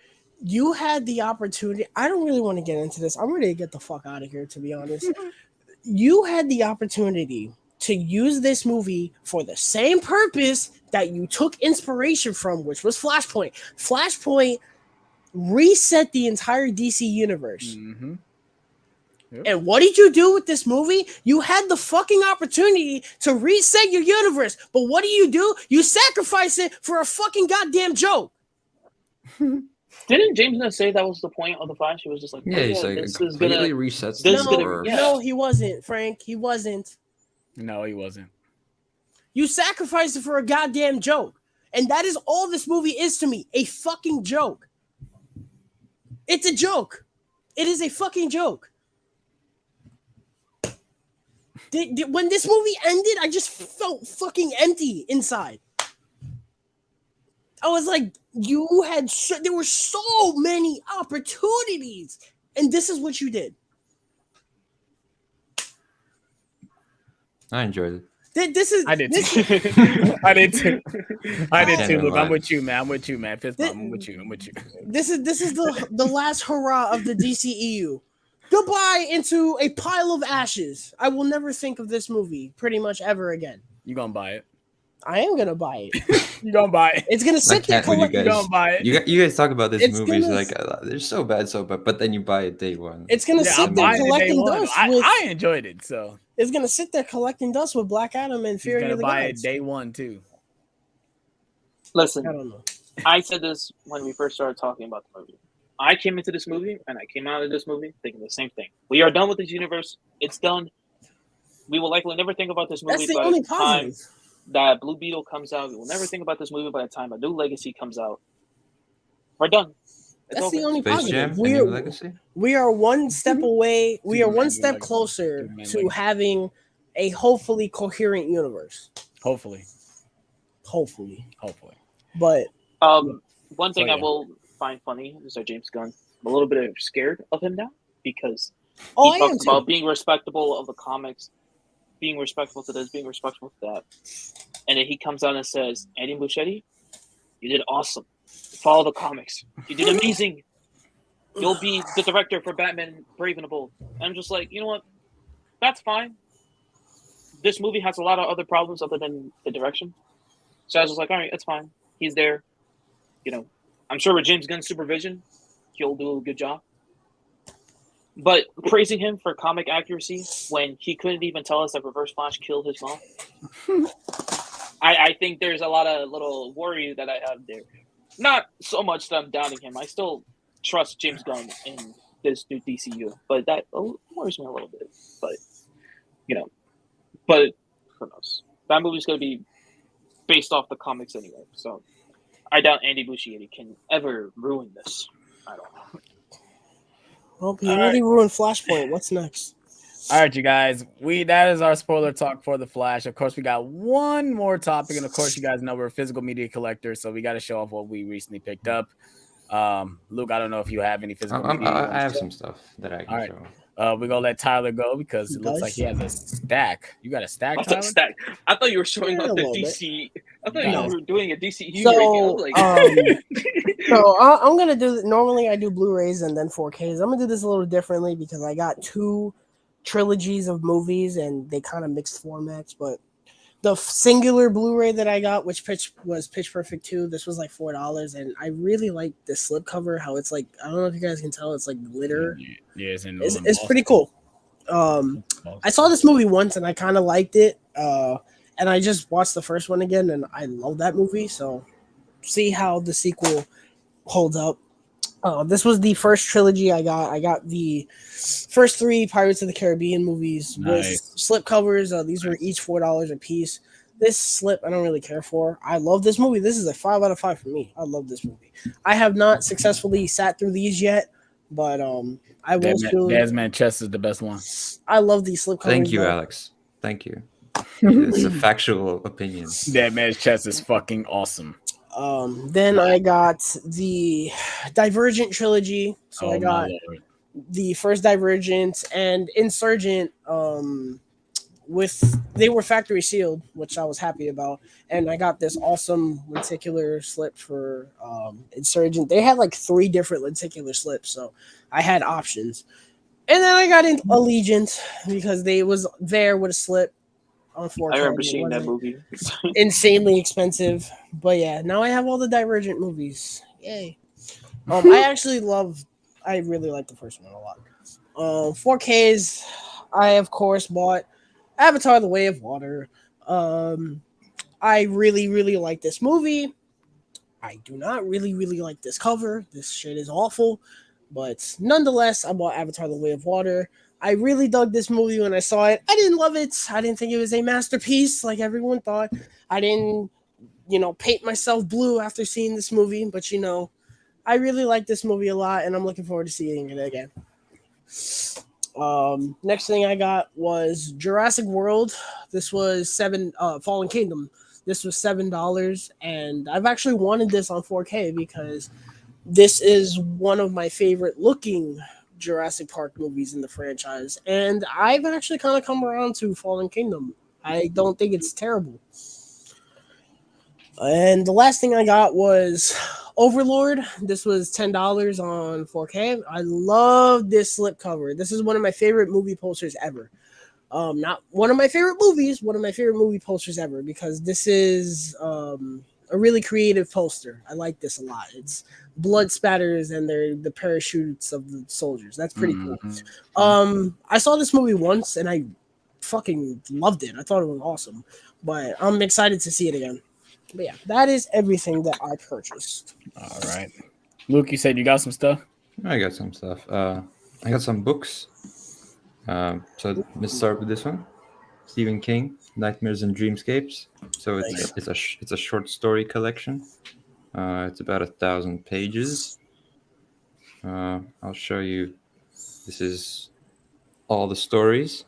Speaker 2: You had the opportunity. I don't really want to get into this. I'm ready to get the fuck out of here, to be honest. You had the opportunity to use this movie for the same purpose that you took inspiration from, which was Flashpoint. Flashpoint reset the entire DC universe.
Speaker 1: Mm-hmm. Yep.
Speaker 2: And what did you do with this movie? You had the fucking opportunity to reset your universe, but what do? You sacrifice it for a fucking goddamn joke.
Speaker 4: Didn't James Gunn say that was the point of the Flash? He was just like,
Speaker 5: he's like,
Speaker 4: this
Speaker 5: completely resets
Speaker 4: this
Speaker 5: the universe.
Speaker 2: No, he wasn't, Frank. He wasn't.
Speaker 1: No, he wasn't.
Speaker 2: You sacrificed it for a goddamn joke. And that is all this movie is to me. A fucking joke. It's a joke. It is a fucking joke. When this movie ended, I just felt fucking empty inside. I was like, there were so many opportunities, and this is what you did.
Speaker 5: I enjoyed it.
Speaker 1: I did too. I did too. Look, I'm with you, man. I'm with you. This is
Speaker 2: the last hurrah of the DCEU. Goodbye into a pile of ashes. I will never think of this movie pretty much ever again.
Speaker 1: You gonna buy it?
Speaker 2: I am gonna buy it.
Speaker 1: You gonna buy it?
Speaker 2: It's gonna sit there.
Speaker 5: can't when you
Speaker 1: You gonna
Speaker 5: guys
Speaker 1: buy it?
Speaker 5: you guys talk about these
Speaker 2: It's
Speaker 5: movies
Speaker 2: gonna-
Speaker 5: like they're so bad, but then you buy it day one.
Speaker 2: It's gonna
Speaker 1: Yeah,
Speaker 2: sit
Speaker 1: I'm
Speaker 2: there
Speaker 1: buying it day
Speaker 2: collecting
Speaker 1: one.
Speaker 2: dust with.
Speaker 1: I enjoyed it, so
Speaker 2: It's gonna sit there collecting dust with Black Adam and
Speaker 1: he's
Speaker 2: Fury
Speaker 1: gonna
Speaker 2: of the
Speaker 1: buy
Speaker 2: Gods.
Speaker 1: it day one too.
Speaker 4: Listen,
Speaker 2: I don't know.
Speaker 4: I said this when we first started talking about the movie. I came into this movie and I came out of this movie thinking the same thing. We are done with this universe. It's done. We will likely never think about this movie
Speaker 2: That's the
Speaker 4: by
Speaker 2: only
Speaker 4: the time
Speaker 2: positive.
Speaker 4: that Blue Beetle comes out. We will never think about this movie by the time a new Legacy comes out. We're done. It's
Speaker 2: That's the
Speaker 4: over.
Speaker 2: only
Speaker 5: Space
Speaker 2: positive.
Speaker 5: Jam, New Legacy.
Speaker 2: We are one step away. We are
Speaker 1: Superman
Speaker 2: one step
Speaker 1: Legacy.
Speaker 2: closer
Speaker 1: Superman
Speaker 2: to
Speaker 1: Legacy.
Speaker 2: having a hopefully coherent universe.
Speaker 1: Hopefully.
Speaker 2: Hopefully. But
Speaker 4: One thing
Speaker 1: So,
Speaker 4: I
Speaker 1: yeah.
Speaker 4: will find funny is that James Gunn. I'm a little bit scared of him now because
Speaker 2: I
Speaker 4: he
Speaker 2: am
Speaker 4: talks
Speaker 2: too.
Speaker 4: about being respectable of the comics, being respectful to this, being respectful to that, and then he comes out and says, "Andy Muschietti, you did awesome. Follow the comics. You did amazing. You'll be the director for Batman Brave and the Bold." And I'm just like, you know what? That's fine. This movie has a lot of other problems other than the direction. So I was just like, all right, that's fine. He's there. You know, I'm sure with James Gunn's supervision, he'll do a good job. But praising him for comic accuracy when he couldn't even tell us that Reverse Flash killed his mom, I think there's a lot of little worry that I have there. Not so much that I'm doubting him. I still trust James Gunn in this new DCU, but that worries me a little bit. But, you know, but who knows? That movie's going to be based off the comics anyway. So I doubt Andy Muschietti can ever ruin this. I don't know.
Speaker 2: Well, he already ruined Flashpoint. What's next?
Speaker 1: All right, you guys. That is our spoiler talk for the Flash. Of course, we got one more topic, and of course, you guys know we're physical media collectors, so we got to show off what we recently picked up. Luke, I don't know if you have any physical media.
Speaker 5: I have some stuff that I can show.
Speaker 1: We're gonna let Tyler go because it looks like he has a stack. You got a stack,
Speaker 4: What's
Speaker 1: Tyler?
Speaker 4: a stack? I thought you were showing
Speaker 2: Yeah,
Speaker 4: off
Speaker 2: a
Speaker 4: the
Speaker 2: little bit.
Speaker 4: DC. I thought you were doing a DCU
Speaker 2: So,
Speaker 4: ranking. I was like,
Speaker 2: So I'm gonna do. Normally, I do Blu-rays and then 4Ks. I'm gonna do this a little differently because I got two trilogies of movies and they kind of mixed formats. But the singular Blu-ray that I got, which was Pitch Perfect 2, this was like $4, and I really like the slipcover. How it's like, I don't know if you guys can tell, it's like glitter.
Speaker 1: Yeah,
Speaker 2: It's pretty cool. I saw this movie once and I kind of liked it. And I just watched the first one again and I love that movie. So see how the sequel holds up. This was the first trilogy I got. I got the first 3 Pirates of the Caribbean movies with slipcovers. These were each $4 a piece. This slip I don't really care for. I love this movie. This is a 5 out of 5 for me. I love this movie. I have not successfully sat through these yet, but I will soon.
Speaker 1: Desmond Chess is the best one.
Speaker 2: I love these slipcovers.
Speaker 5: Thank you, Alex. Thank you. It's a factual opinion.
Speaker 1: Dead Man's Chest is fucking awesome.
Speaker 2: Then I got the Divergent trilogy. So I got the first Divergent and Insurgent. They were factory sealed, which I was happy about, and I got this awesome lenticular slip for Insurgent. They had like 3 different lenticular slips, so I had options. And then I got in Allegiant because they was there with a slip on 4K.
Speaker 4: I remember seeing that movie.
Speaker 2: Insanely expensive, but yeah, now I have all the Divergent movies. Yay! I really like the first one a lot. 4Ks, I of course bought Avatar: The Way of Water. I really like this movie. I do not really like this cover. This shit is awful, but nonetheless, I bought Avatar: The Way of Water. I really dug this movie when I saw it. I didn't love it. I didn't think it was a masterpiece like everyone thought. I didn't, paint myself blue after seeing this movie, but I really like this movie a lot, and I'm looking forward to seeing it again. Next thing I got was Jurassic World. This was Fallen Kingdom. This was $7, and I've actually wanted this on 4K because this is one of my favorite looking Jurassic Park movies in the franchise, and I've actually kind of come around to Fallen Kingdom. I don't think it's terrible. And the last thing I got was Overlord. This was $10 on 4K. I love this slipcover. This is one of my favorite movie posters ever. Not one of my favorite movies, one of my favorite movie posters ever, because this is a really creative poster. I like this a lot. It's blood spatters and they're the parachutes of the soldiers. That's pretty cool. I saw this movie once and I fucking loved it. I thought it was awesome, but I'm excited to see it again. But yeah, that is everything that I purchased.
Speaker 1: All right. Luke, you said you got some stuff?
Speaker 5: I got some stuff. I got some books. So let's start with this one. Stephen King, Nightmares and Dreamscapes. So it's a short story collection. It's about 1,000 pages. I'll show you. This is all the stories.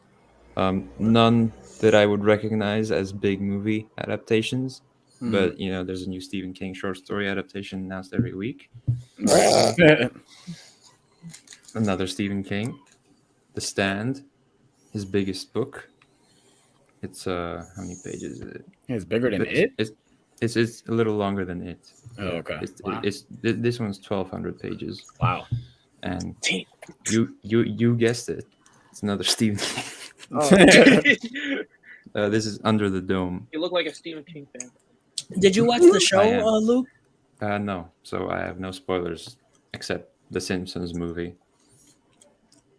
Speaker 5: None that I would recognize as big movie adaptations, but there's a new Stephen King short story adaptation announced every week. Another Stephen King, The Stand, his biggest book. It's how many pages is it?
Speaker 1: It's bigger than it.
Speaker 5: It's a little longer than it.
Speaker 1: Oh, okay.
Speaker 5: This one's 1,200 pages.
Speaker 1: Wow.
Speaker 5: And you guessed it. It's another Stephen King. This is Under the Dome.
Speaker 4: You look like a Stephen King fan.
Speaker 2: Did you watch the show, Luke?
Speaker 5: No. So I have no spoilers except the Simpsons movie.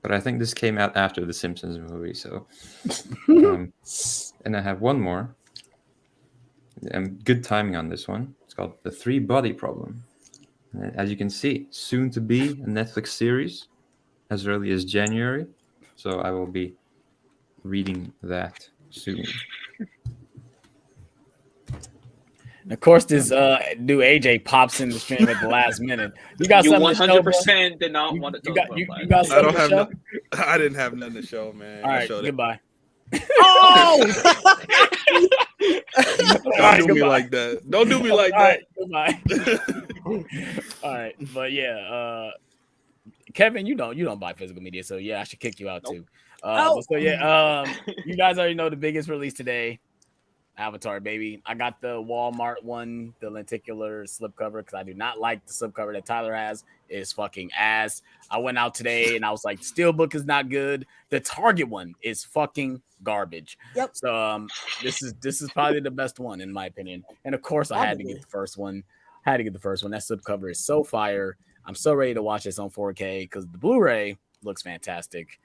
Speaker 5: But I think this came out after the Simpsons movie. So, and I have one more. Good timing on this one. It's called The Three Body Problem. And as you can see, soon to be a Netflix series as early as January. So I will be reading that soon.
Speaker 1: And of course, this new AJ pops in the stream at the last minute. You got something
Speaker 4: 100% did not want to talk about
Speaker 1: you got something to show?
Speaker 3: I didn't have nothing to show, man.
Speaker 1: All right, goodbye.
Speaker 2: Oh!
Speaker 3: Don't do me like that. Don't do me like that.
Speaker 1: Goodbye. All right, but yeah, Kevin, you don't buy physical media, so yeah, I should kick you out too. So yeah, you guys already know the biggest release today. Avatar, baby. I got the Walmart one, the lenticular slipcover, because I do not like the slipcover that Tyler has. It's fucking ass. I went out today and I was like, Steelbook is not good. The Target one is fucking garbage.
Speaker 2: Yep.
Speaker 1: So this is probably the best one in my opinion. And of course, I had to get the first one. That slipcover is so fire. I'm so ready to watch this on 4K because the Blu-ray looks fantastic.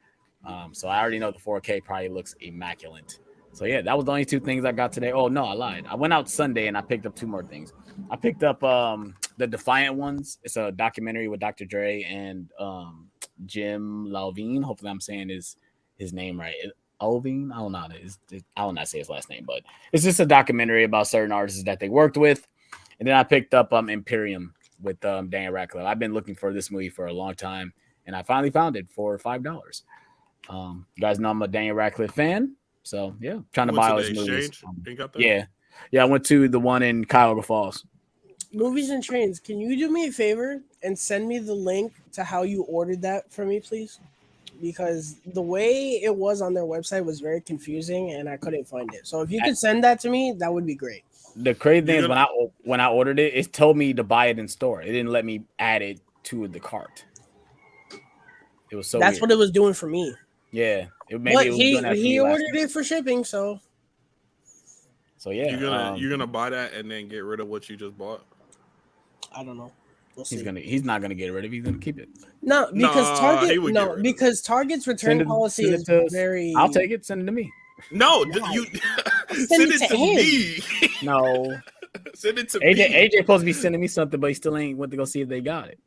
Speaker 1: So I already know the 4K probably looks immaculate. So yeah, that was the only two things I got today. Oh no, I lied. I went out Sunday and I picked up two more things. I picked up the Defiant Ones. It's a documentary with Dr. Dre and Jim Iovine. Hopefully I'm saying his name right. Iovine? I don't know. I will not say his last name, but it's just a documentary about certain artists that they worked with. And then I picked up Imperium with Daniel Radcliffe. I've been looking for this movie for a long time, and I finally found it for $5. You guys know I'm a Daniel Radcliffe fan. So yeah, trying to buy all his movies. Yeah. I went to the one in Cuyahoga Falls.
Speaker 2: Movies and Trains. Can you do me a favor and send me the link to how you ordered that for me, please? Because the way it was on their website was very confusing, and I couldn't find it. So if you could send that to me, that would be great.
Speaker 1: The crazy thing is when I ordered it, it told me to buy it in store. It didn't let me add it to the cart. It was so.
Speaker 2: That's
Speaker 1: weird.
Speaker 2: What it was doing for me.
Speaker 1: Yeah,
Speaker 2: he ordered it for shipping, so
Speaker 1: yeah.
Speaker 3: You're gonna buy that and then get rid of what you just bought.
Speaker 2: I don't know. We'll see.
Speaker 1: He's not gonna get rid of it. He's gonna keep it.
Speaker 2: No, because Target's return policy is very.
Speaker 1: I'll take it. Send it to me.
Speaker 3: No, you send it to me.
Speaker 1: No,
Speaker 3: send it to
Speaker 1: me. AJ supposed to be sending me something, but he still ain't went to go see if they got it.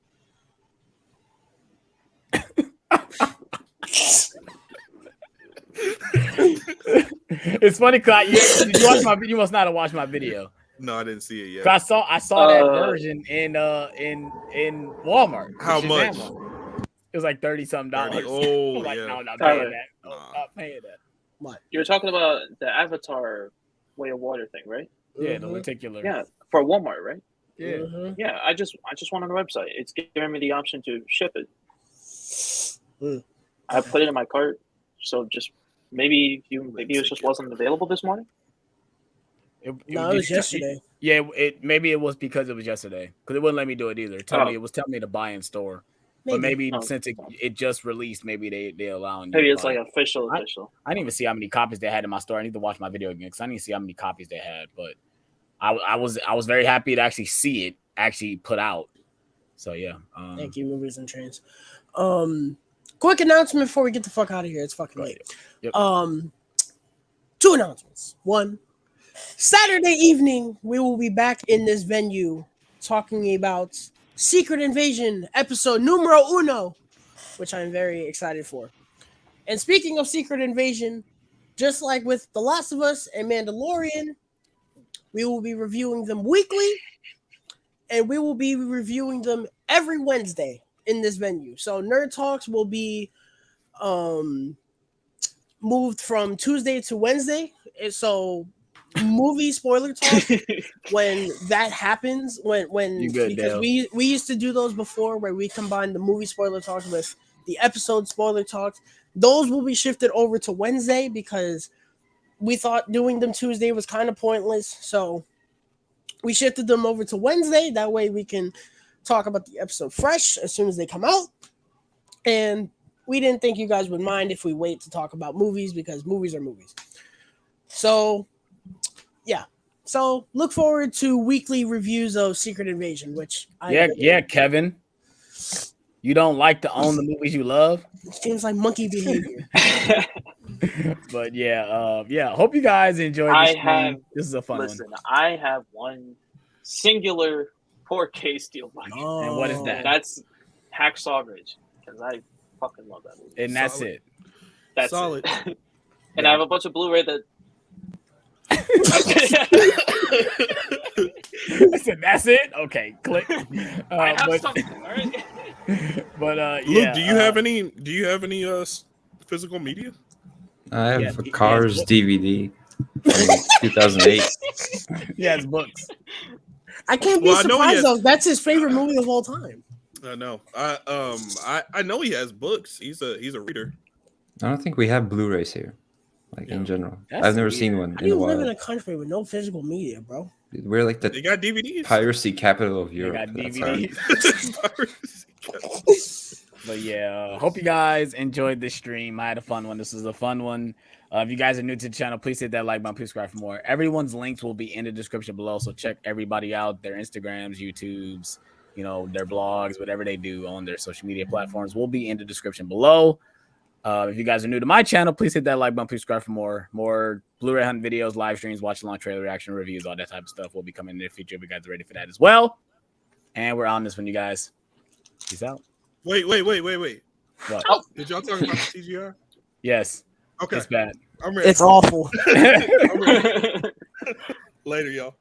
Speaker 1: It's funny because you watch my video. You must not have watched my video.
Speaker 3: No, I didn't see it yet.
Speaker 1: I saw that version in Walmart.
Speaker 3: How much?
Speaker 1: It was like $30-something.
Speaker 3: Oh,
Speaker 1: like,
Speaker 3: yeah.
Speaker 1: No, I'm not paying that. Not paying that.
Speaker 2: What?
Speaker 4: You were talking about the Avatar Way of Water thing, right?
Speaker 1: Yeah, the lenticular.
Speaker 4: Yeah, for Walmart, right?
Speaker 1: Yeah.
Speaker 2: Mm-hmm.
Speaker 4: Yeah, I just went on the website. It's giving me the option to ship it. I put it in my cart, so just maybe it just wasn't available this morning.
Speaker 2: It was yesterday.
Speaker 1: Maybe it was because it was yesterday because it wouldn't let me do it either. It was telling me to buy in store, But maybe
Speaker 4: No.
Speaker 1: since it just released, maybe they allow.
Speaker 4: Maybe it's like official.
Speaker 1: I didn't even see how many copies they had in my store. I need to watch my video again because I didn't see how many copies they had. But I was very happy to actually see it actually put out. So yeah.
Speaker 2: Thank you, Movies and Trains. Quick announcement before we get the fuck out of here. It's fucking late.
Speaker 1: Yep.
Speaker 2: 2 announcements. 1, Saturday evening, we will be back in this venue talking about Secret Invasion episode numero uno, which I'm very excited for. And speaking of Secret Invasion, just like with The Last of Us and Mandalorian, we will be reviewing them weekly, and we will be reviewing them every Wednesday in this venue. So Nerd Talks will be moved from Tuesday to Wednesday. And so movie spoiler talk when that happens, because we used to do those before where we combined the movie spoiler talk with the episode spoiler talks. Those will be shifted over to Wednesday because we thought doing them Tuesday was kind of pointless. So we shifted them over to Wednesday. That way we can talk about the episode fresh as soon as they come out. And we didn't think you guys would mind if we wait to talk about movies because movies are movies. So, yeah. So look forward to weekly reviews of Secret Invasion, which
Speaker 1: Kevin. You don't like to own the movies you love?
Speaker 2: Seems like monkey behavior.
Speaker 1: But yeah. Hope you guys enjoyed this. This is a fun one.
Speaker 4: I have one singular 4K steelbook.
Speaker 2: Oh.
Speaker 1: And what is that?
Speaker 4: That's Hacksaw Ridge because I fucking love that movie.
Speaker 1: And that's it.
Speaker 4: That's
Speaker 3: solid.
Speaker 4: It. And I have a bunch of Blu-ray that.
Speaker 1: I said that's it. Okay, click.
Speaker 4: I have something. All right.
Speaker 1: But
Speaker 3: Luke, do you have any? Do you have any physical media?
Speaker 5: I have a Cars DVD from 2008.
Speaker 1: He has books.
Speaker 2: I can't be surprised though. That's his favorite movie of all time.
Speaker 3: I know. I know he has books. He's a reader.
Speaker 5: I don't think we have Blu-rays here, in general. I've never seen one
Speaker 2: How do
Speaker 5: in a
Speaker 2: you live
Speaker 5: while.
Speaker 2: in a country with no physical media, bro?
Speaker 5: We're like
Speaker 3: They
Speaker 5: the
Speaker 3: got DVDs.
Speaker 5: piracy capital of Europe.
Speaker 1: They got
Speaker 5: That's our-
Speaker 1: DVDs. But yeah, hope you guys enjoyed this stream. I had a fun one. This was a fun one. If you guys are new to the channel, please hit that like button. Please subscribe for more. Everyone's links will be in the description below. So check everybody out. Their Instagrams, YouTubes, their blogs, whatever they do on their social media platforms will be in the description below. If you guys are new to my channel, please hit that like button. Please subscribe for more Blu-ray hunt videos, live streams, watch along, trailer reaction reviews, all that type of stuff will be coming in the future if you guys are ready for that as well. And we're on this one, you guys. Peace out.
Speaker 3: Wait.
Speaker 1: What?
Speaker 3: Did y'all talk about the CGI?
Speaker 1: Yes.
Speaker 3: Okay.
Speaker 1: It's bad.
Speaker 3: I'm ready.
Speaker 2: It's awful.
Speaker 3: I'm ready. Later, y'all.